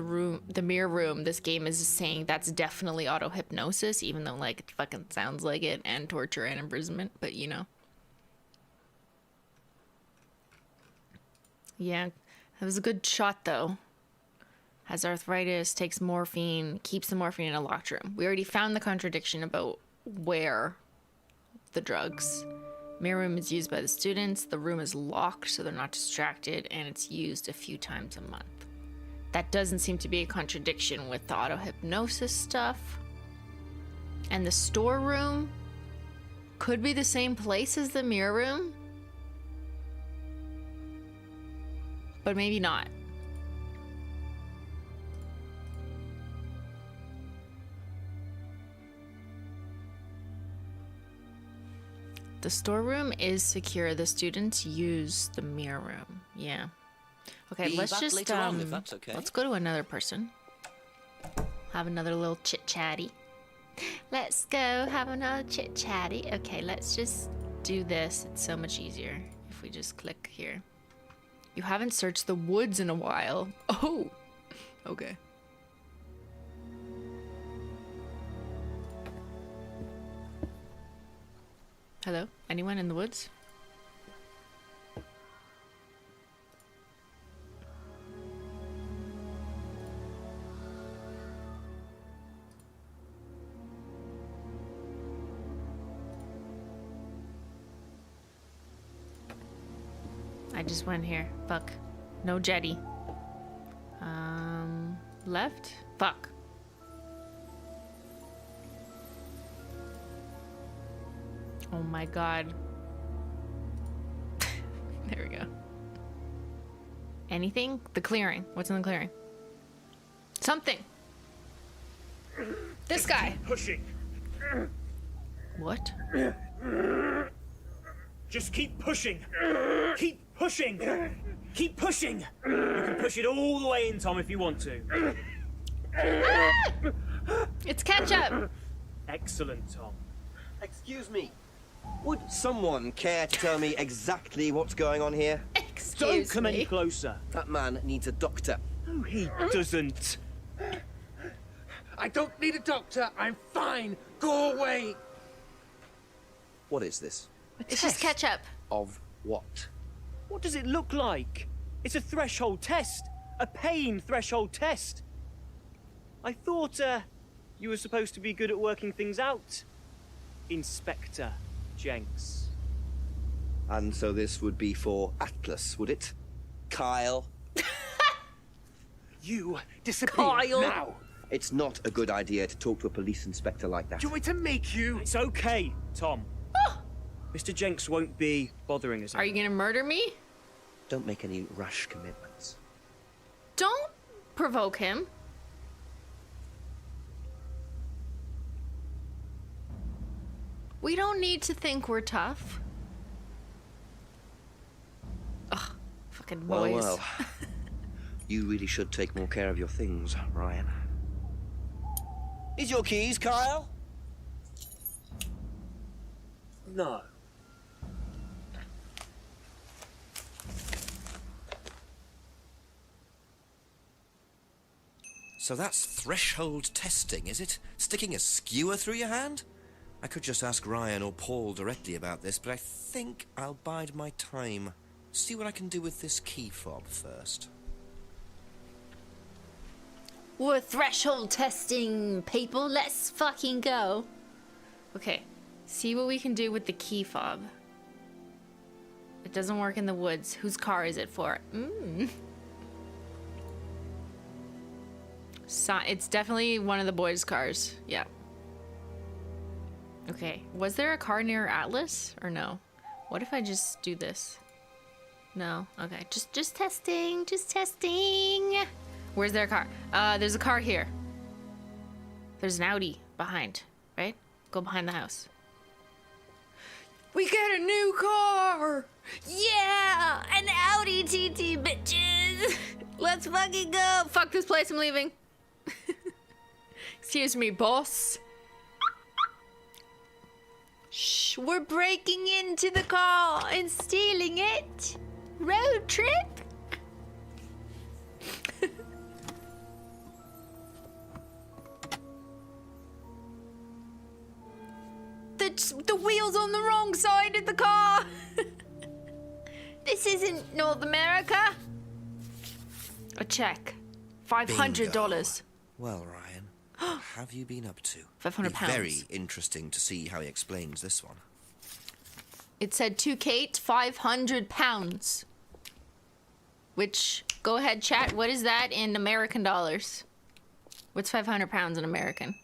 mirror room, this game is saying that's definitely auto-hypnosis, even though like it fucking sounds like it, and torture and imprisonment, but you know. Yeah, that was a good shot though. Has arthritis, takes morphine, keeps the morphine in a locked room. We already found the contradiction about where the drugs. Mirror room is used by the students. The room is locked so they're not distracted, and it's used a few times a month. That doesn't seem to be a contradiction with the auto-hypnosis stuff. And the storeroom could be the same place as the mirror room, but maybe not. The storeroom is secure. The students use the mirror room. Yeah. Okay, Be let's back just later on, if that's okay. let's go to another person. Have another little chit-chatty. Let's go have another chit-chatty. Okay, let's just do this. It's so much easier if we just click here. You haven't searched the woods in a while. Oh. Okay. Hello? Anyone in the woods? I just went here. Fuck. No jetty. Left? Fuck. Oh my god. There we go. Anything? The clearing. What's in the clearing? Something. This guy. Pushing. What? Just keep pushing. Keep pushing. Keep pushing. You can push it all the way in, Tom, if you want to. It's ketchup. Excellent, Tom. Excuse me. Would someone care to tell me exactly what's going on here? Excuse Don't come me. any closer. That man needs a doctor. No, he doesn't. I don't need a doctor. I'm fine. Go away. What is this? It's just ketchup. Of what? What does it look like? It's a threshold test. A pain threshold test. I thought, you were supposed to be good at working things out. Inspector Jenks. And so this would be for Atlas, would it? Kyle? You disappear Kyle. now. It's not a good idea to talk to a police inspector like that. Do you want me to make you? It's okay, Tom. Mr. Jenks won't be bothering us. Are you gonna murder me? Don't make any rash commitments. Don't provoke him. We don't need to think we're tough. Fucking boys. Well. You really should take more care of your things, Ryan. Is your keys, Kyle? No. So that's threshold testing, is it? Sticking a skewer through your hand? I could just ask Ryan or Paul directly about this, but I think I'll bide my time. See what I can do with this key fob first. We're threshold testing, people. Let's fucking go. Okay. See what we can do with the key fob. It doesn't work in the woods. Whose car is it for? It's definitely one of the boys' cars. Yeah. Okay. Was there a car near Atlas or no? What if I just do this? No. Okay. Just testing. Just testing. Where's their car? There's a car here. There's an Audi behind, right? Go behind the house. We get a new car! Yeah! An Audi TT, bitches! Let's fucking go! Fuck this place, I'm leaving. Excuse me, boss. Shh, we're breaking into the car and stealing it. Road trip? The wheel's on the wrong side of the car. This isn't North America. A check. $500. Well, Ryan, have you been up to? £500. Very interesting to see how he explains this one. It said to Kate, £500. Which, go ahead, chat. What is that in American dollars? What's £500 in American?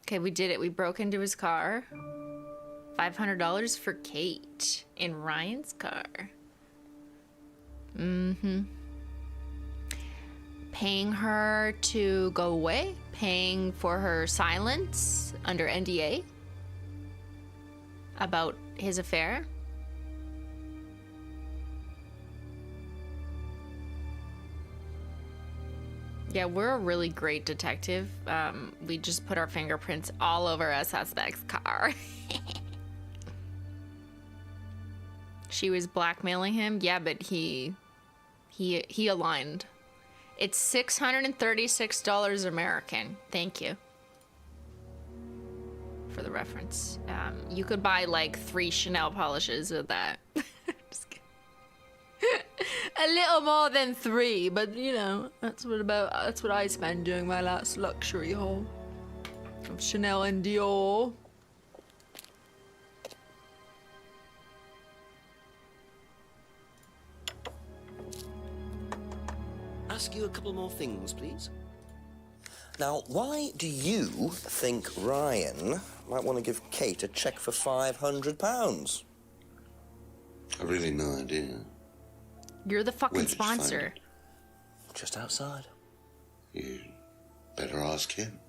Okay, we did it. We broke into his car. $500 for Kate in Ryan's car. Paying her to go away. Paying for her silence under NDA about his affair. Yeah, we're a really great detective. We just put our fingerprints all over a suspect's car. She was blackmailing him. Yeah, but he aligned. It's $636 American. Thank you for the reference. You could buy like 3 Chanel polishes with that. Just kidding. A little more than 3, but you know, that's what I spend during my last luxury haul of Chanel and Dior. Ask you a couple more things, please. Now, why do you think Ryan might want to give Kate a cheque for £500? I've really no idea. You're the fucking Where did you find sponsor. it? Just outside. You better ask him.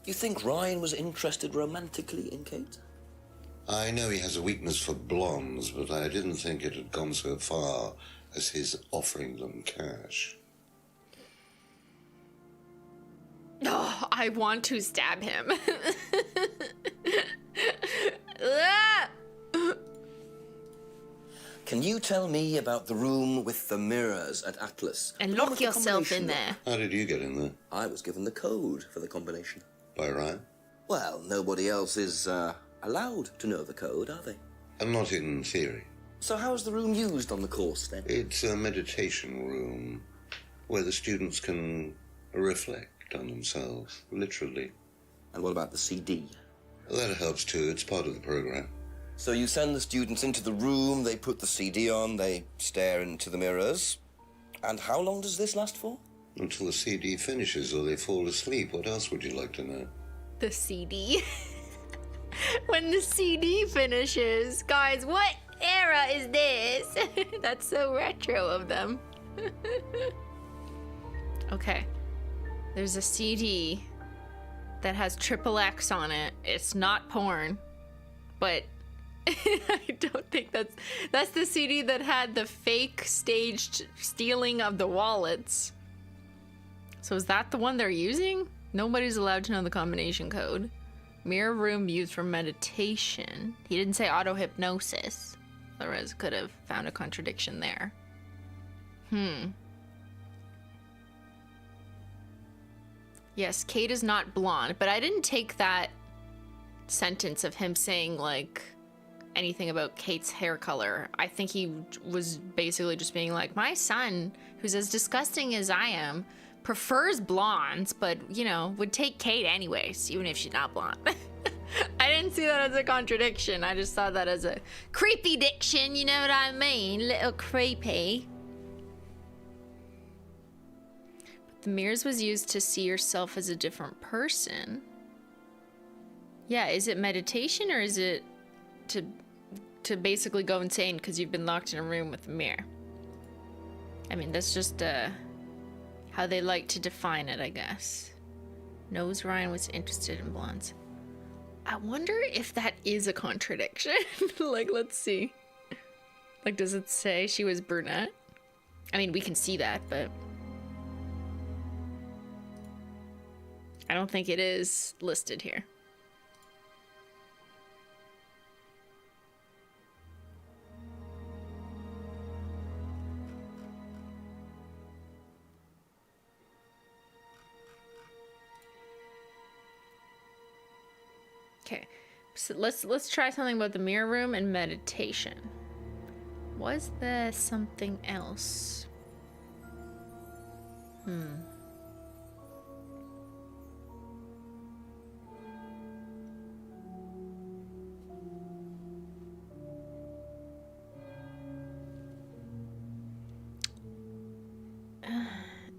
You think Ryan was interested romantically in Kate? I know he has a weakness for blondes, but I didn't think it had gone so far as his offering them cash. Oh, I want to stab him. Ah! Can you tell me about the room with the mirrors at Atlas? And The one lock with the yourself in combination there. How did you get in there? I was given the code for the combination. By Ryan? Well, nobody else is allowed to know the code, are they? And not in theory. So how is the room used on the course, then? It's a meditation room where the students can reflect on themselves, literally. And what about the CD? That helps too. It's part of the program. So you send the students into the room, they put the CD on, they stare into the mirrors. And how long does this last for? Until the CD finishes or they fall asleep. What else would you like to know? The CD. When the CD finishes. Guys, what era is this? That's so retro of them. Okay. There's a CD that has XXX on it. It's not porn, but I don't think that's the CD that had the fake staged stealing of the wallets. So is that the one they're using? Nobody's allowed to know the combination code. Mirror room used for meditation. He didn't say auto hypnosis. Otherwise, could have found a contradiction there. Yes, Kate is not blonde, but I didn't take that sentence of him saying, like, anything about Kate's hair color. I think he was basically just being like, my son, who's as disgusting as I am, prefers blondes, but, you know, would take Kate anyways, even if she's not blonde. I didn't see that as a contradiction. I just saw that as a creepy diction, you know what I mean? Little creepy. But the mirrors was used to see yourself as a different person. Yeah, is it meditation or is it to basically go insane because you've been locked in a room with a mirror? I mean, that's just how they like to define it, I guess. Knows Ryan was interested in blondes. I wonder if that is a contradiction. Like, let's see. Like, does it say she was brunette? I mean, we can see that, but I don't think it is listed here. Okay, so let's try something about the mirror room and meditation. Was there something else?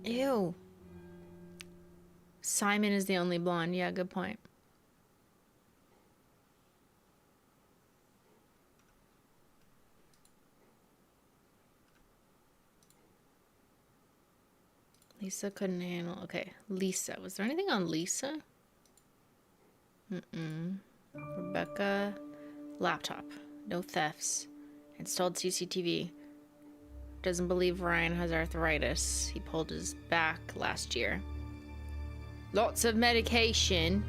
Ew. Simon is the only blonde. Yeah, good point. Lisa couldn't handle... Okay, Lisa. Was there anything on Lisa? Rebecca. Laptop. No thefts. Installed CCTV. Doesn't believe Ryan has arthritis. He pulled his back last year. Lots of medication.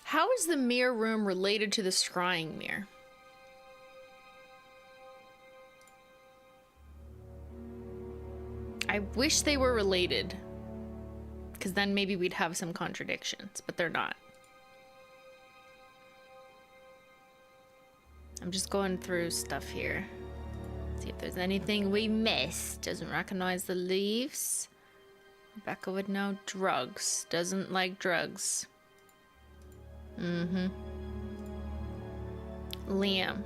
How is the mirror room related to the scrying mirror? I wish they were related, because then maybe we'd have some contradictions, but they're not. I'm just going through stuff here. See if there's anything we missed. Doesn't recognize the leaves. Rebecca would know. Drugs. Doesn't like drugs. Liam.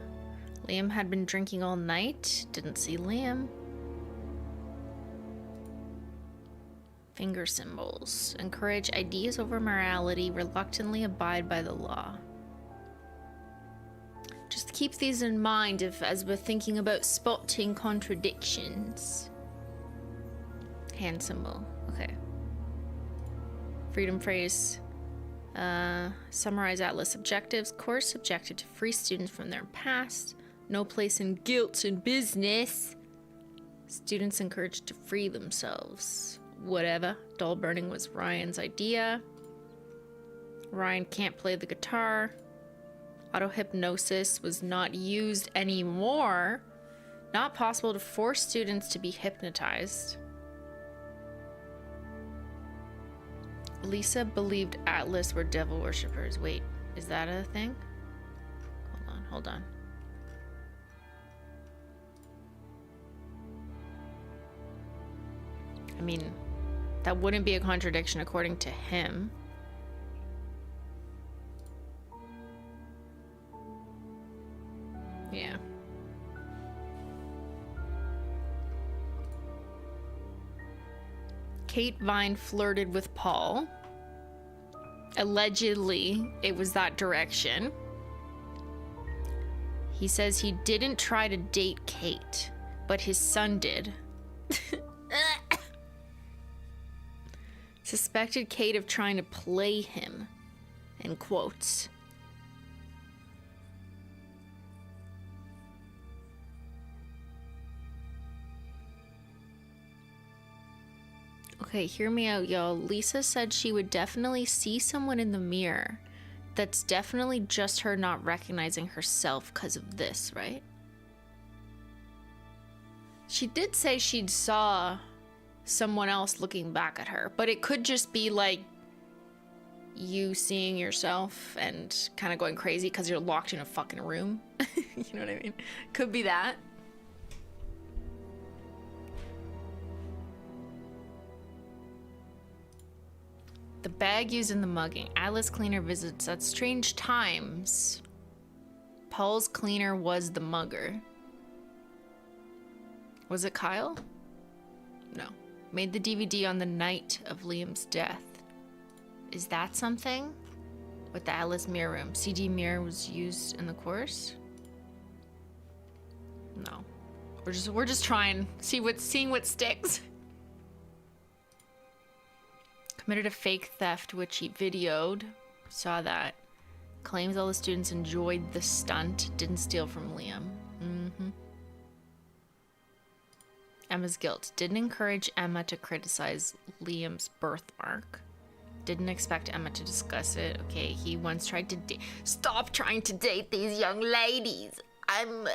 Liam had been drinking all night. Didn't see Liam. Finger symbols. Encourage ideas over morality. Reluctantly abide by the law. Just keep these in mind as we're thinking about spotting contradictions. Hand symbol. Okay. Freedom phrase. Summarize Atlas objectives. Course objective to free students from their past. No place in guilt in business. Students encouraged to free themselves. Whatever. Doll burning was Ryan's idea. Ryan can't play the guitar. Auto-hypnosis was not used anymore. Not possible to force students to be hypnotized. Lisa believed Atlas were devil worshippers. Wait, is that a thing? Hold on. I mean, that wouldn't be a contradiction according to him. Yeah. Kate Vine flirted with Paul. Allegedly, it was that direction. He says he didn't try to date Kate, but his son did. Suspected Kate of trying to play him, in quotes. Okay, hear me out, y'all. Lisa said she would definitely see someone in the mirror. That's definitely just her not recognizing herself because of this, right? She did say she'd saw someone else looking back at her, but it could just be like you seeing yourself and kind of going crazy because you're locked in a fucking room. You know what I mean? Could be that. The bag used in the mugging. Atlas cleaner visits at strange times. Paul's cleaner was the mugger. Was it Kyle? No. Made the DVD on the night of Liam's death. Is that something? With the Atlas mirror room. CD mirror was used in the course? No. We're just trying. Seeing what sticks. Committed a fake theft, which he videoed. Saw that. Claims all the students enjoyed the stunt. Didn't steal from Liam. Emma's guilt. Didn't encourage Emma to criticize Liam's birthmark. Didn't expect Emma to discuss it. Okay, he once tried to stop trying to date these young ladies. I'm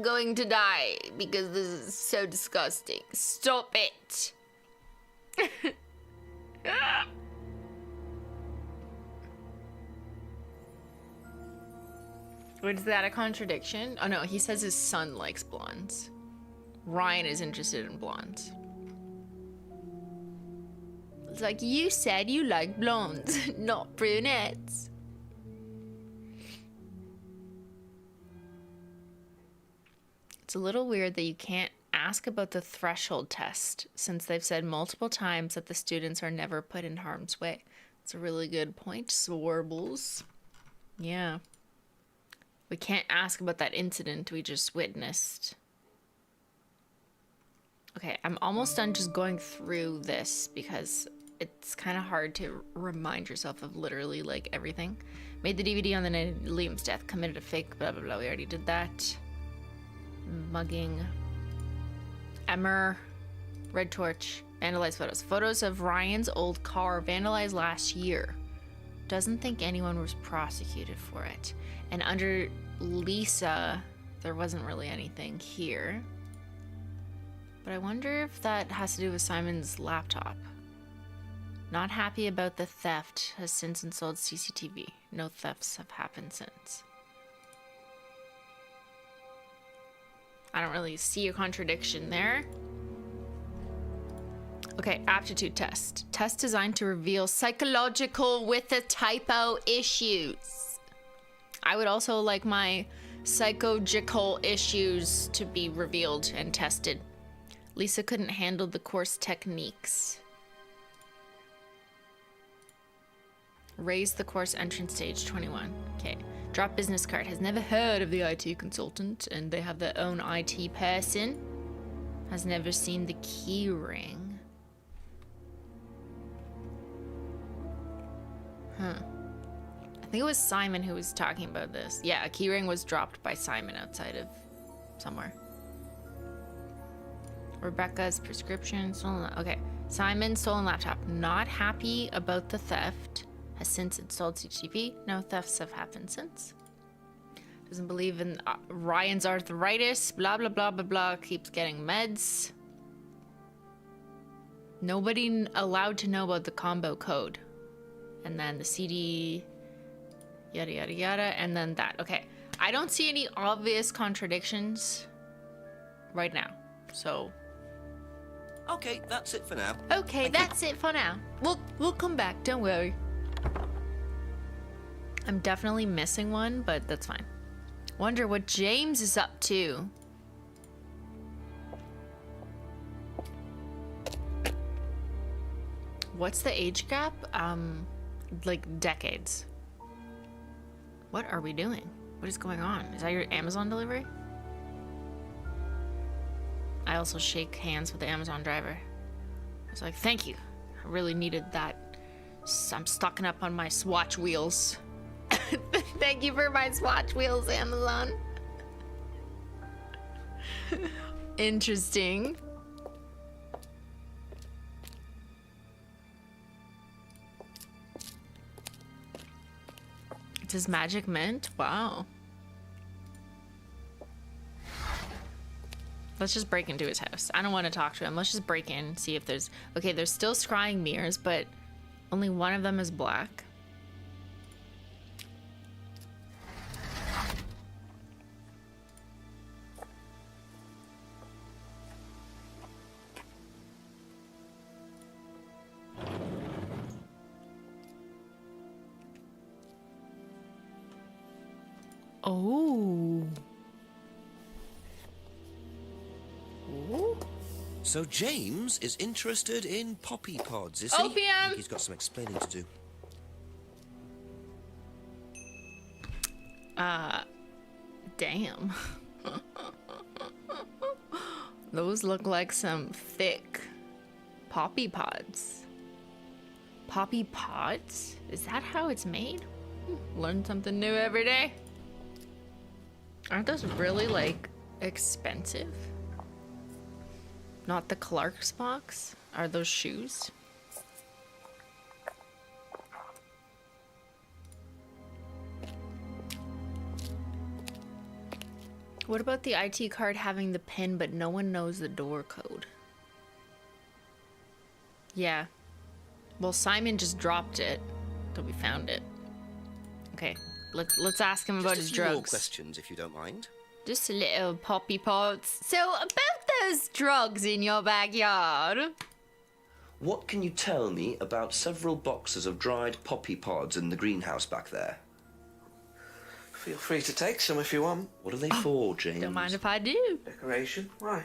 going to die because this is so disgusting. Stop it. Was that a contradiction? Oh no, he says his son likes blondes. Ryan is interested in blondes. It's like, you said you like blondes, not brunettes. It's a little weird that you can't ask about the threshold test, since they've said multiple times that the students are never put in harm's way. It's a really good point, Swarbles. Yeah. We can't ask about that incident we just witnessed. Okay, I'm almost done just going through this because it's kind of hard to remind yourself of literally like everything. Made the DVD on the night of Liam's death. Committed a fake blah blah blah. We already did that. Mugging. Emmer. Red torch. Vandalized photos. Photos of Ryan's old car vandalized last year. Doesn't think anyone was prosecuted for it. And under Lisa, there wasn't really anything here. But I wonder if that has to do with Simon's laptop. Not happy about the theft. Has since installed CCTV. No thefts have happened since. I don't really see a contradiction there. Okay, aptitude test. Test designed to reveal psychological with a typo issues. I would also like my psychological issues to be revealed and tested. Lisa couldn't handle the course techniques. Raise the course entrance stage 21. Okay. Drop business card. Has never heard of the IT consultant, and they have their own IT person. Has never seen the key ring. Huh. I think it was Simon who was talking about this. Yeah, a keyring was dropped by Simon outside of somewhere. Rebecca's prescription, stolen. Okay, Simon, stolen laptop. Not happy about the theft. Has since installed CCTV. No thefts have happened since. Doesn't believe in Ryan's arthritis. Blah, blah, blah, blah, blah. Keeps getting meds. Nobody allowed to know about the combo code. And then the CD, yada, yada, yada. And then that. Okay. I don't see any obvious contradictions right now. So... Okay, that's it for now. Okay, that's it for now. We'll come back, don't worry. I'm definitely missing one, but that's fine. Wonder what James is up to. What's the age gap? Like decades. What are we doing? What is going on? Is that your Amazon delivery? I also shake hands with the Amazon driver. I was like, thank you. I really needed that. I'm stocking up on my Swatch wheels. Thank you for my Swatch wheels, Amazon. Interesting. It's his magic mint? Wow. Let's just break into his house. I don't want to talk to him. Let's just break in, see if there's... Okay, there's still scrying mirrors, but only one of them is black. Oh. Ooh. So James is interested in poppy pods, is he? Opium! I think he's got some explaining to do. Damn. Those look like some thick poppy pods. Poppy pods? Is that how it's made? Learn something new every day. Aren't those really, like, expensive? Not the Clark's box? Are those shoes? What about the IT card having the pin, but no one knows the door code? Yeah. Well, Simon just dropped it, so we found it. Okay, let's ask him about his Just a few more drugs. questions, if you don't mind. Just a little poppy pods. So, about those drugs in your backyard. What can you tell me about several boxes of dried poppy pods in the greenhouse back there? Feel free to take some if you want. What are they for, James? Don't mind if I do. Decoration? Why? What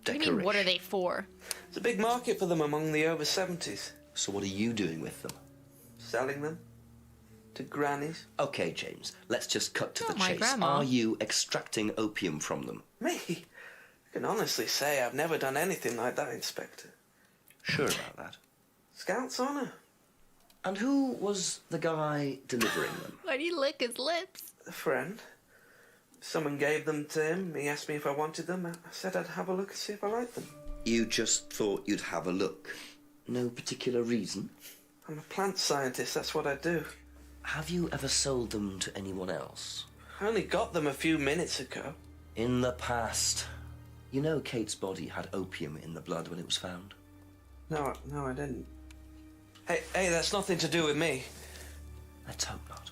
do you mean, what are they for? There's a big market for them among the over 70s. So what are you doing with them? Selling them to grannies. Okay, James, let's just cut to the my chase. grandma. Are you extracting opium from them? Me? I can honestly say I've never done anything like that, Inspector. Sure about that. Scout's honour. And who was the guy delivering them? Why do you lick his lips? A friend. Someone gave them to him. He asked me if I wanted them. I said I'd have a look and see if I liked them. You just thought you'd have a look? No particular reason? I'm a plant scientist, that's what I do. Have you ever sold them to anyone else? I only got them a few minutes ago. In the past. You know Kate's body had opium in the blood when it was found? No, I didn't. Hey, that's nothing to do with me. Let's hope not.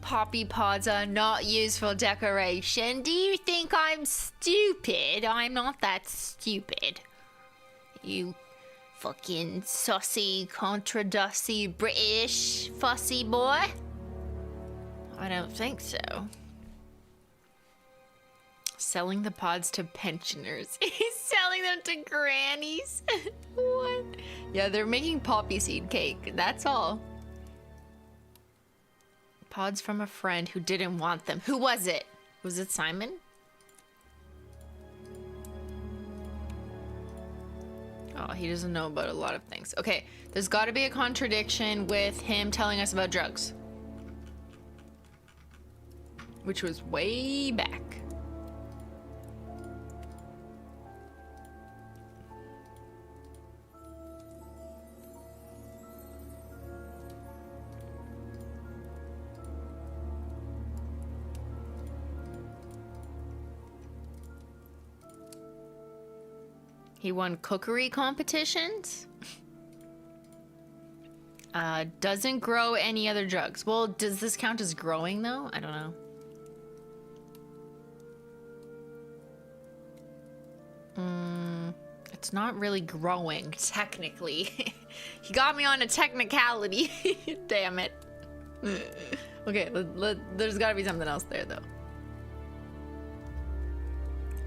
Poppy pods are not used for decoration. Do you think I'm stupid? I'm not that stupid. You fucking saucy, contradussy, British fussy boy? I don't think so. Selling the pods to pensioners. He's selling them to grannies. What? Yeah, they're making poppy seed cake. That's all. Pods from a friend who didn't want them. Who was it? Was it Simon? Oh, he doesn't know about a lot of things. Okay, there's got to be a contradiction with him telling us about drugs. Which was way back. He won cookery competitions. Doesn't grow any other drugs. Well, does this count as growing though? I don't know. It's not really growing, technically. He got me on a technicality. Damn it. Okay, there's gotta be something else there though.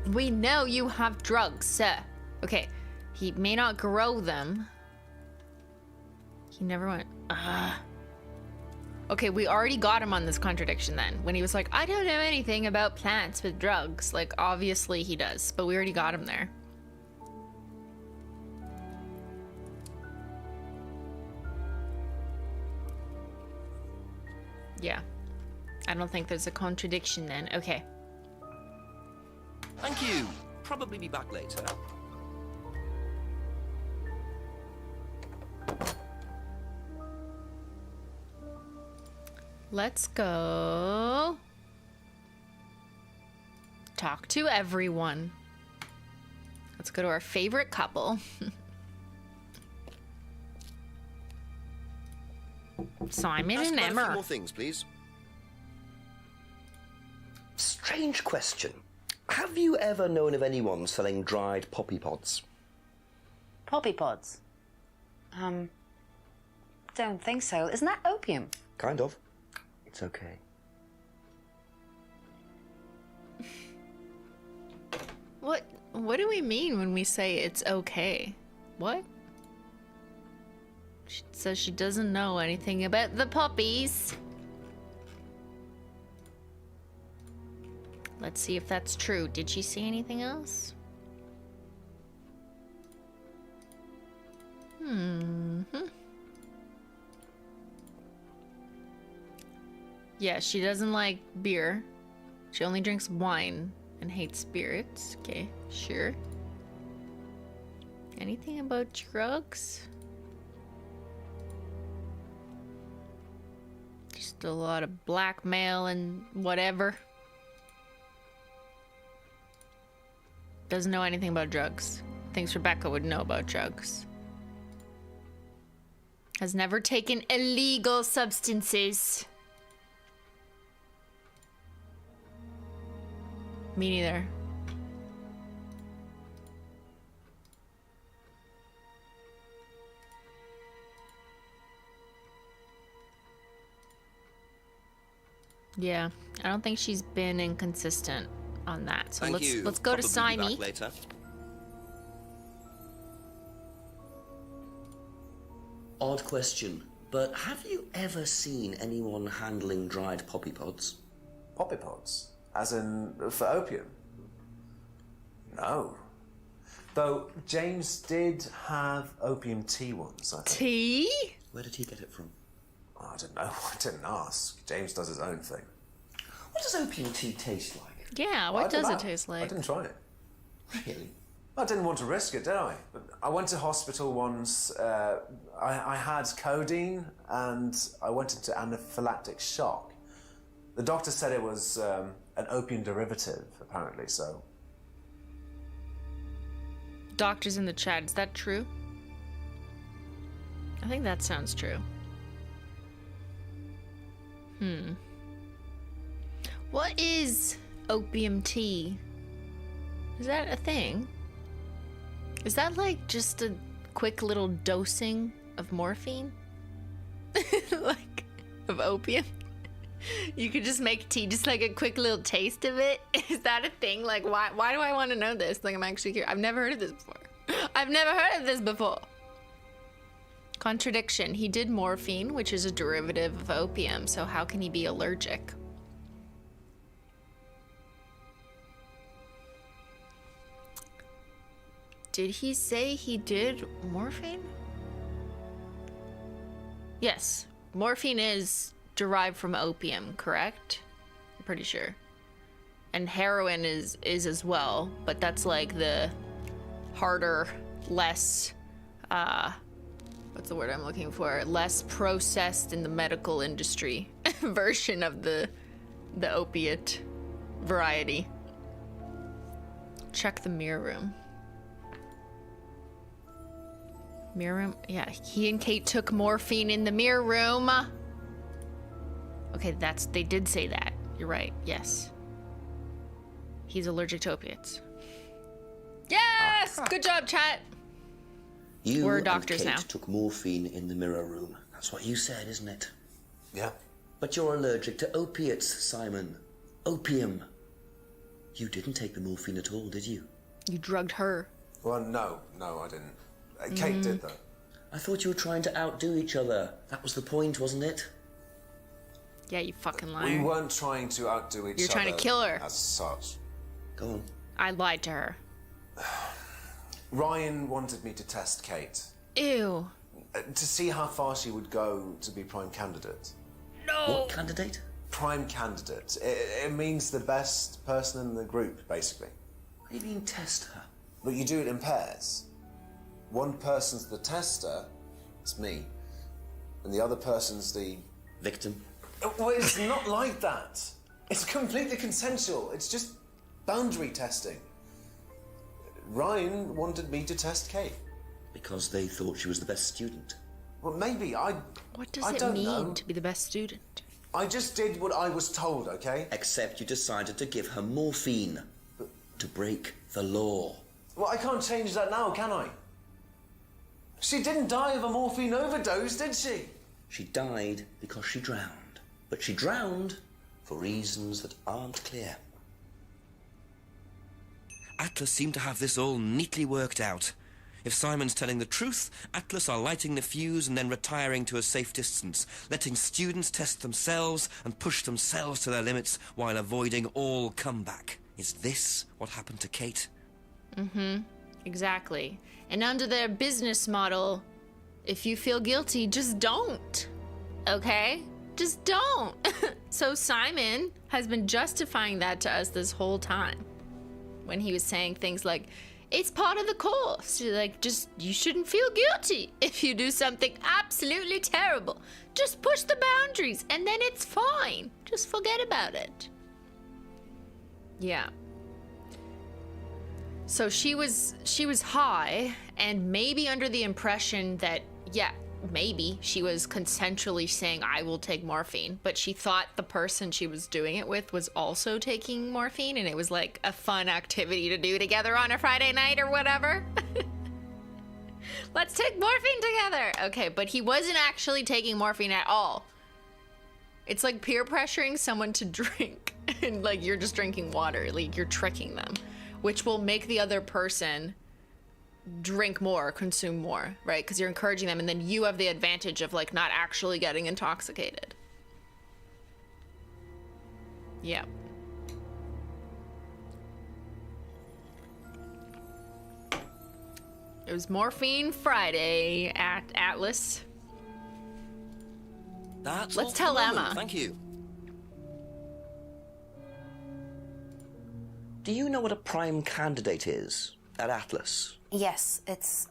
We know you have drugs, sir. Okay, he may not grow them. He never went, Okay, we already got him on this contradiction then. When he was like, I don't know anything about plants with drugs. Like, obviously he does, but we already got him there. Yeah. I don't think there's a contradiction then. Okay. Thank you. Probably be back later. Let's go talk to everyone. Let's go to our favorite couple. Simon Ask and about a few Emma. more things, please. Strange question. Have you ever known of anyone selling dried poppy pods? Poppy pods? Don't think so. Isn't that opium? Kind of. It's okay. What do we mean when we say it's okay? What? She says she doesn't know anything about the puppies. Let's see if that's true. Did she see anything else? Yeah, she doesn't like beer. She only drinks wine and hates spirits. Okay, sure. Anything about drugs? Just a lot of blackmail and whatever. Doesn't know anything about drugs. Thinks Rebecca would know about drugs. Has never taken illegal substances. Me neither. Yeah, I don't think she's been inconsistent on that. So Thank you. let's go to Probably be Simey. back later. Odd question, but have you ever seen anyone handling dried poppy pods? Poppy pods? As in, for opium? No. Though James did have opium tea once, I think. Tea? Where did he get it from? Oh, I don't know. I didn't ask. James does his own thing. What does opium tea taste like? Yeah, Well, what I don't does it know. taste I like? didn't try it. Really? I didn't want to risk it, did I? But I went to hospital once. I had codeine and I went into anaphylactic shock. The doctor said it was an opium derivative, apparently, so. Doctors in the chat, is that true? I think that sounds true. What is opium tea? Is that a thing? Is that like just a quick little dosing of morphine? Like, of opium? You could just make tea, just like a quick little taste of it? Is that a thing? Like, why do I want to know this? Like, I'm actually curious. I've never heard of this before. I've never heard of this before. Contradiction. He did morphine, which is a derivative of opium, so how can he be allergic? Did he say he did morphine? Yes. Morphine is derived from opium, correct? I'm pretty sure. And heroin is as well, but that's like the harder, less, what's the word I'm looking for? Less processed in the medical industry version of the opiate variety. Check the mirror room. Mirror room? Yeah, he and Kate took morphine in the mirror room. Okay, they did say that. You're right, yes. He's allergic to opiates. Yes! Good job, chat. We're doctors and Kate now. took morphine in the mirror room. That's what you said, isn't it? Yeah. But you're allergic to opiates, Simon. Opium. You didn't take the morphine at all, did you? You drugged her. Well, no, I didn't. Kate did, though. I thought you were trying to outdo each other. That was the point, wasn't it? Yeah, you fucking liar. We weren't trying to outdo each other. You're trying to kill her. As such. Go on. I lied to her. Ryan wanted me to test Kate. Ew. To see how far she would go to be prime candidate. No! What candidate? Prime candidate. It means the best person in the group, basically. What do you mean, test her? But you do it in pairs. One person's the tester, it's me, and the other person's the... Victim? Well, it's not like that. It's completely consensual. It's just boundary testing. Ryan wanted me to test Kate. Because they thought she was the best student. Well, maybe. What does it mean to be the best student? I just did what I was told, okay? Except you decided to give her morphine. To break the law. Well, I can't change that now, can I? She didn't die of a morphine overdose, did she? She died because she drowned. But she drowned for reasons that aren't clear. Atlas seemed to have this all neatly worked out. If Simon's telling the truth, Atlas are lighting the fuse and then retiring to a safe distance, letting students test themselves and push themselves to their limits while avoiding all comeback. Is this what happened to Kate? Mm-hmm. Exactly. And under their business model, if you feel guilty, just don't. Okay? Just don't. So Simon has been justifying that to us this whole time. When he was saying things like, it's part of the course. Like, you shouldn't feel guilty if you do something absolutely terrible. Just push the boundaries and then it's fine. Just forget about it. Yeah. So she was high and maybe under the impression that, yeah, maybe she was consensually saying, I will take morphine, but she thought the person she was doing it with was also taking morphine, and it was like a fun activity to do together on a Friday night or whatever. Let's take morphine together. Okay, but he wasn't actually taking morphine at all. It's like peer pressuring someone to drink, and like you're just drinking water, like you're tricking them, which will make the other person drink more, consume more, right? Because you're encouraging them, and then you have the advantage of like not actually getting intoxicated. Yeah. It was Morphine Friday at Atlas. Let's tell Emma. Thank you. Do you know what a prime candidate is at Atlas? Yes, it's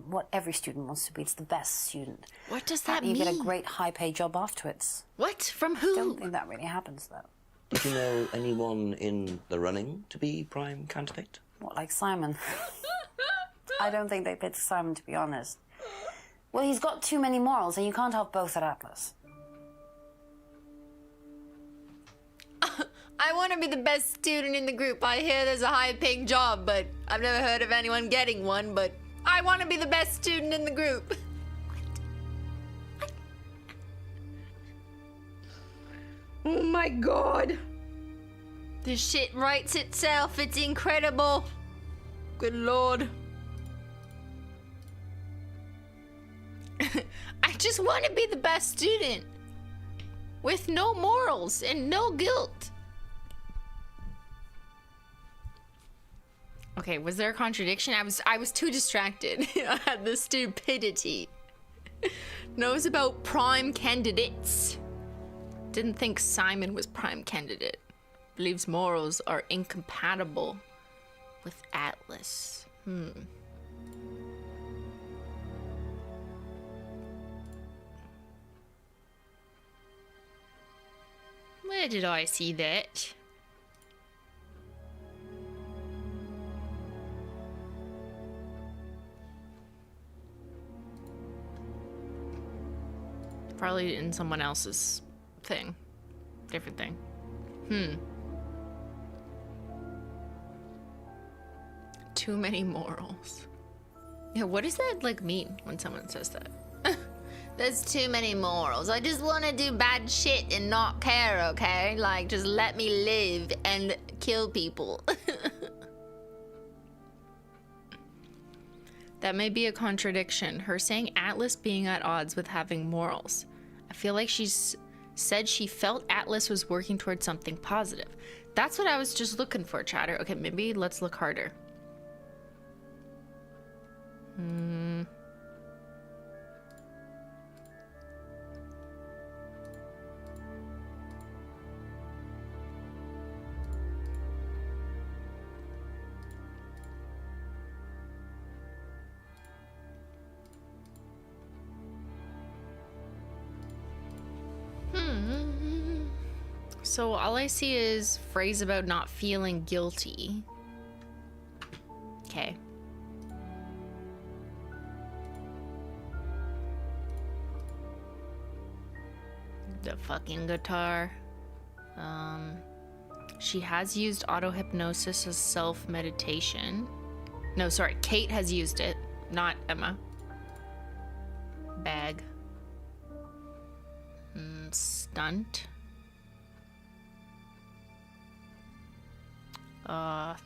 what every student wants to be. It's the best student. What does that You mean? get a great high-paid job afterwards. What? From who? I don't think that really happens, though. Do you know anyone in the running to be prime candidate? What, like Simon? I don't think they picked Simon, to be honest. Well, he's got too many morals, and you can't have both at Atlas. I want to be the best student in the group. I hear there's a high-paying job, but I've never heard of anyone getting one, but I want to be the best student in the group. What? Oh my god. This shit writes itself. It's incredible. Good lord. I just want to be the best student. With no morals and no guilt. Okay, was there a contradiction? I was too distracted at the stupidity. Knows about prime candidates. Didn't think Simon was prime candidate. Believes morals are incompatible with Atlas. Where did I see that? Probably in someone else's thing. Different thing. Too many morals. Yeah, what does that like mean when someone says that? There's too many morals. I just want to do bad shit and not care, okay? Like, just let me live and kill people. That may be a contradiction. Her saying Atlas being at odds with having morals. I feel like she's said she felt Atlas was working towards something positive. That's what I was just looking for, chatter. Okay, maybe let's look harder. So all I see is phrase about not feeling guilty. Okay. The fucking guitar. She has used auto-hypnosis as self-meditation. No, sorry, Kate has used it, not Emma. Bag. Stunt.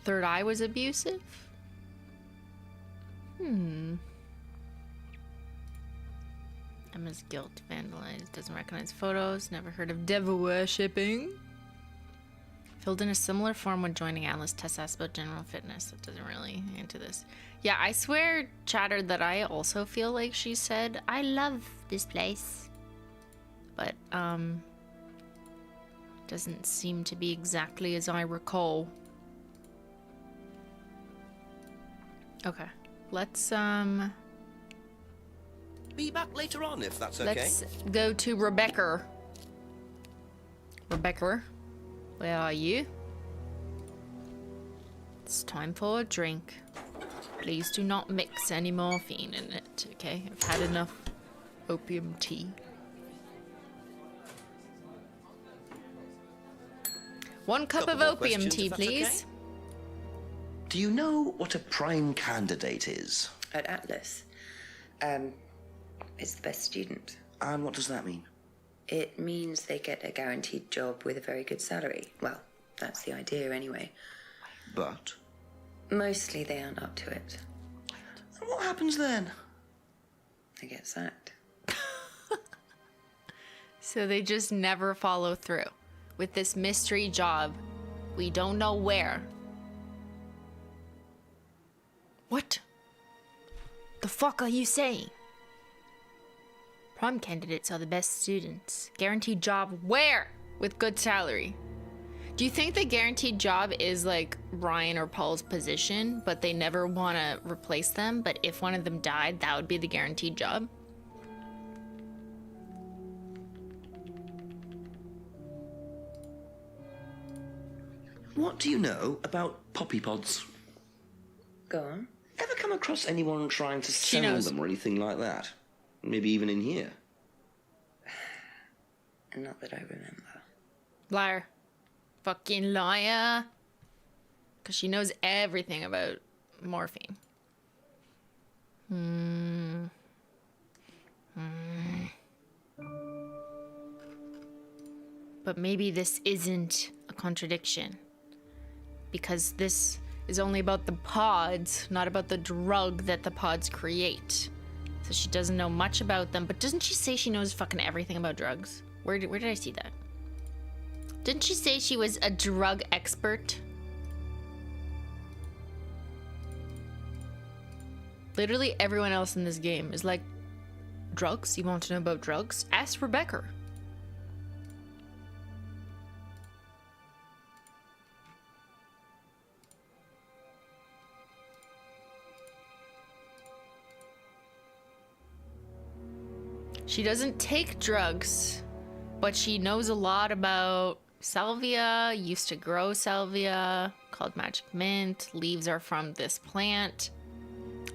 Third eye was abusive? Emma's guilt, vandalized, doesn't recognize photos, never heard of devil worshipping. Filled in a similar form when joining Atlas. Tess asked about general fitness. That doesn't really into this. Yeah, I swear, chatter, that I also feel like she said, I love this place. But, doesn't seem to be exactly as I recall. Okay, let's Be back later on if that's okay. let's go to Rebecca. Rebecca, where are you? It's time for a drink. Please do not mix any morphine in it, okay? I've had enough opium tea. One cup of opium tea, please. Okay? Do you know what a prime candidate is? At Atlas, it's the best student. And what does that mean? It means they get a guaranteed job with a very good salary. Well, that's the idea anyway. But? Mostly they aren't up to it. And what happens then? They get sacked. So they just never follow through with this mystery job. We don't know where. What the fuck are you saying? Prom candidates are the best students. Guaranteed job where? With good salary. Do you think the guaranteed job is like Ryan or Paul's position, but they never want to replace them? But if one of them died, that would be the guaranteed job? What do you know about poppy pods? Go on. Ever come across anyone trying to She sell knows. them or anything like that? Maybe even in here. Not that I remember. Liar. Fucking liar. Because she knows everything about morphine. But maybe this isn't a contradiction. Because this is only about the pods, not about the drug that the pods create. So she doesn't know much about them. But doesn't she say she knows fucking everything about drugs? Where did I see that? Didn't she say she was a drug expert? Literally everyone else in this game is like, drugs? You want to know about drugs? Ask Rebecca. She doesn't take drugs, but she knows a lot about salvia, used to grow salvia, called magic mint. Leaves are from this plant.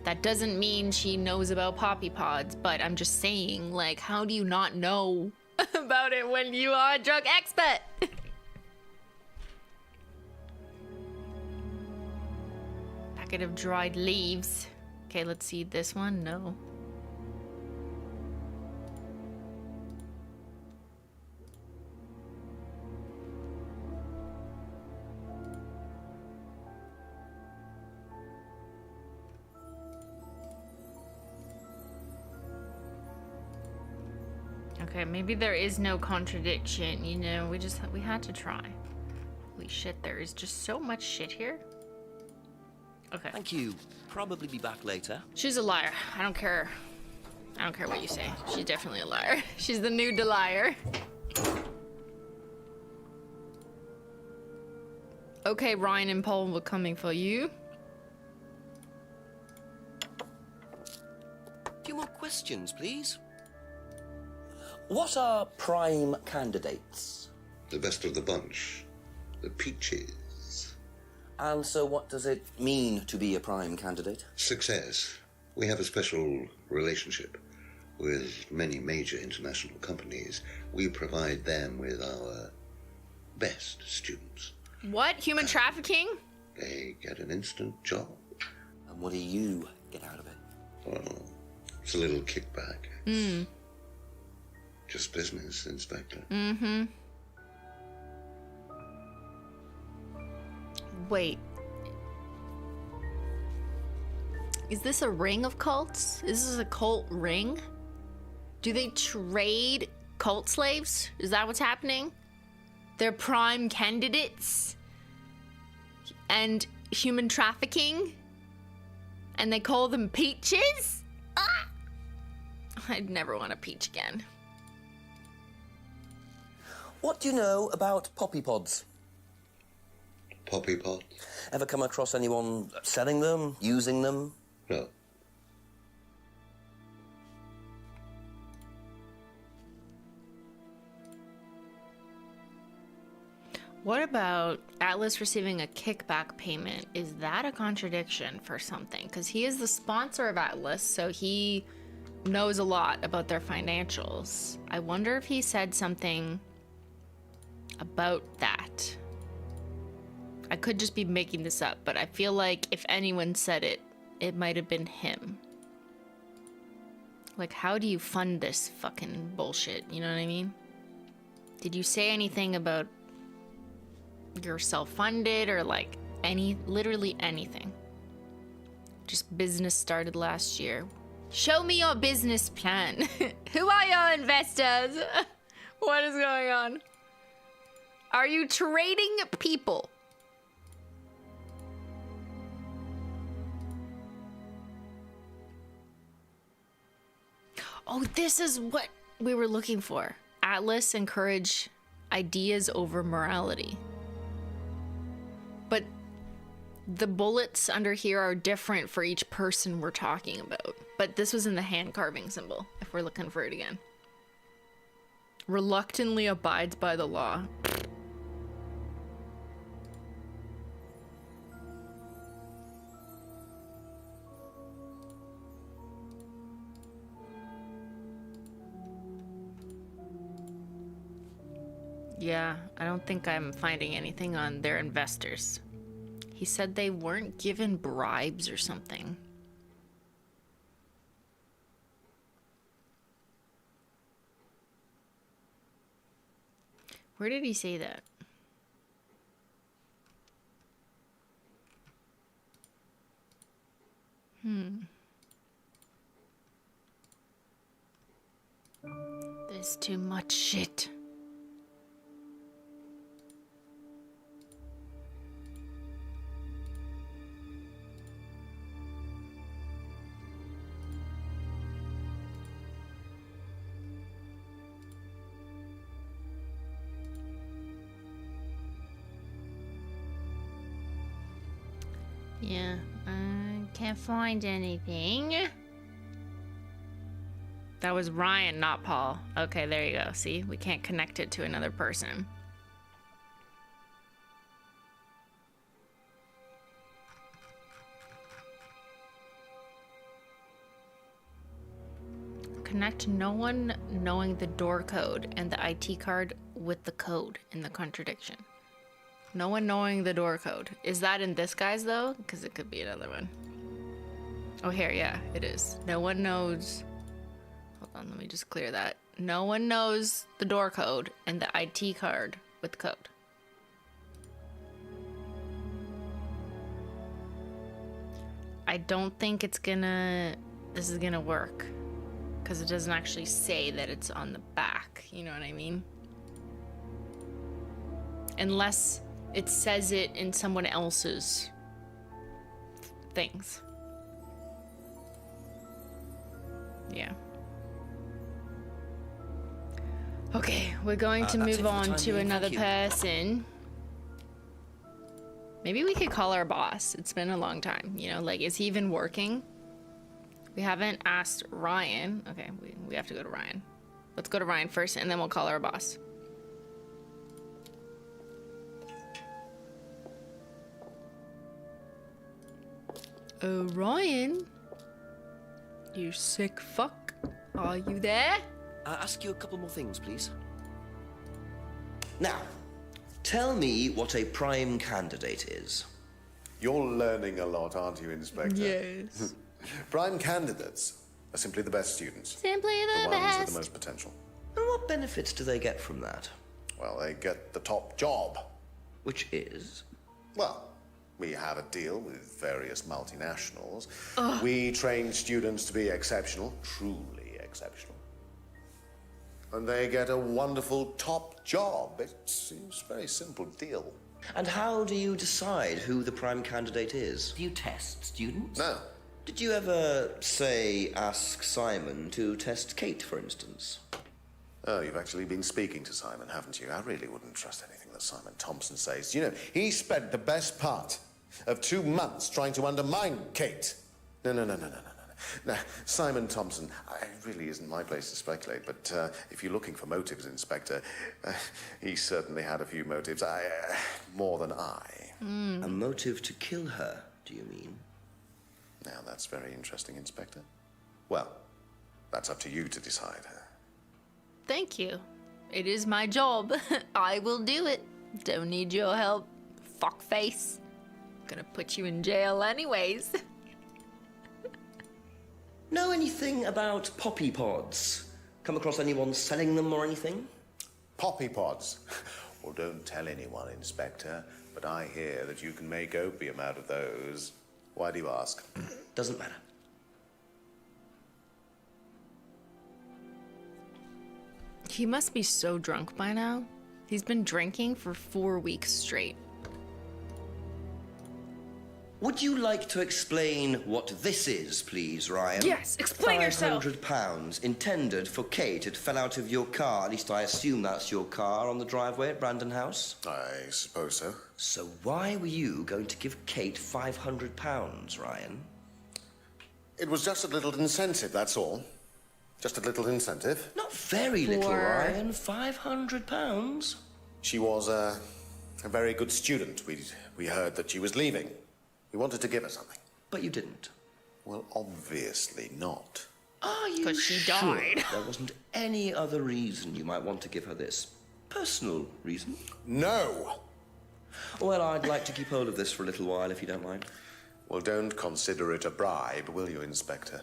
That doesn't mean she knows about poppy pods, but I'm just saying, like, how do you not know about it when you are a drug expert? Packet of dried leaves. Okay, let's see this one. No. Okay, maybe there is no contradiction, you know, we had to try. Holy shit, there is just so much shit here. Okay. Thank you. Probably be back later. She's a liar. I don't care. I don't care what you say. She's definitely a liar. She's the new liar. Okay, Ryan and Paul were coming for you. A few more questions, please. What are prime candidates? The best of the bunch. The peaches. And so what does it mean to be a prime candidate? Success. We have a special relationship with many major international companies. We provide them with our best students. What? Human trafficking? They get an instant job. And what do you get out of it? Well, it's a little kickback. Hmm. Just business, Inspector. Mm-hmm. Wait. Is this a ring of cults? Is this a cult ring? Do they trade cult slaves? Is that what's happening? They're prime candidates? And human trafficking? And they call them peaches? Ah! I'd never want a peach again. What do you know about poppy pods? Poppy pods? Ever come across anyone selling them, using them? No. What about Atlas receiving a kickback payment? Is that a contradiction for something? Because he is the sponsor of Atlas, so he knows a lot about their financials. I wonder if he said something about that. I could just be making this up, but I feel like if anyone said it, it might have been him. Like, how do you fund this fucking bullshit? You know what I mean? Did you say anything about you're self-funded or like literally anything? Just business started last year. Show me your business plan. Who are your investors? What is going on? Are you trading people? Oh, this is what we were looking for. Atlas encourage ideas over morality. But the bullets under here are different for each person we're talking about. But this was in the hand carving symbol, if we're looking for it again. Reluctantly abides by the law. Yeah, I don't think I'm finding anything on their investors. He said they weren't given bribes or something. Where did he say that? There's too much shit. Yeah, I can't find anything. That was Ryan, not Paul. Okay, there you go. See, we can't connect it to another person. Connect no one knowing the door code and the IT card with the code in the contradiction. No one knowing the door code. Is that in this guy's though? Because it could be another one. Oh, here, yeah, it is. No one knows. Hold on, let me just clear that. No one knows the door code and the IT card with code. I don't think this is gonna work. Because it doesn't actually say that it's on the back. You know what I mean? Unless it says it in someone else's things. Yeah. Okay, we're going to move on to another person. Maybe we could call our boss. It's been a long time. You know, like, is he even working? We haven't asked Ryan. Okay, we have to go to Ryan. Let's go to Ryan first, and then we'll call our boss. Oh, Ryan. You sick fuck. Are you there? Ask you a couple more things, please. Now, tell me what a prime candidate is. You're learning a lot, aren't you, Inspector? Yes. Prime candidates are simply the best students. Simply the ones best. with the most potential. And what benefits do they get from that? Well, they get the top job. Which is? Well, we have a deal with various multinationals. We train students to be exceptional, truly exceptional. And they get a wonderful top job. It seems a very simple deal. And how do you decide who the prime candidate is? Do you test students? No. Did you ever, say, ask Simon to test Kate, for instance? Oh, you've actually been speaking to Simon, haven't you? I really wouldn't trust anything that Simon Thompson says. You know, he spent the best part of 2 months trying to undermine Kate. No. Now, Simon Thompson, it really isn't my place to speculate, but if you're looking for motives, Inspector, he certainly had a few motives. More than I. A motive to kill her, do you mean? Now, that's very interesting, Inspector. Well, that's up to you to decide. Thank you. It is my job. I will do it. Don't need your help. Fuckface. Gonna put you in jail anyways. Know anything about poppy pods? Come across anyone selling them or anything? Poppy pods? Well, don't tell anyone, Inspector, but I hear that you can make opium out of those. Why do you ask? Doesn't matter. He must be so drunk by now. He's been drinking for 4 weeks straight. Would you like to explain what this is, please, Ryan? Yes, explain yourself. £500 intended for Kate. It fell out of your car. At least I assume that's your car on the driveway at Brandon House. I suppose so. So why were you going to give Kate £500, Ryan? It was just a little incentive, that's all. Just a little incentive. Not very little, Ryan. £500. She was a very good student. We heard that she was leaving. We wanted to give her something. But you didn't. Well, obviously not. Are you 'Cause she sure died. there wasn't any other reason you might want to give her this? Personal reason? No! Well, I'd like to keep hold of this for a little while, if you don't mind. Well, don't consider it a bribe, will you, Inspector?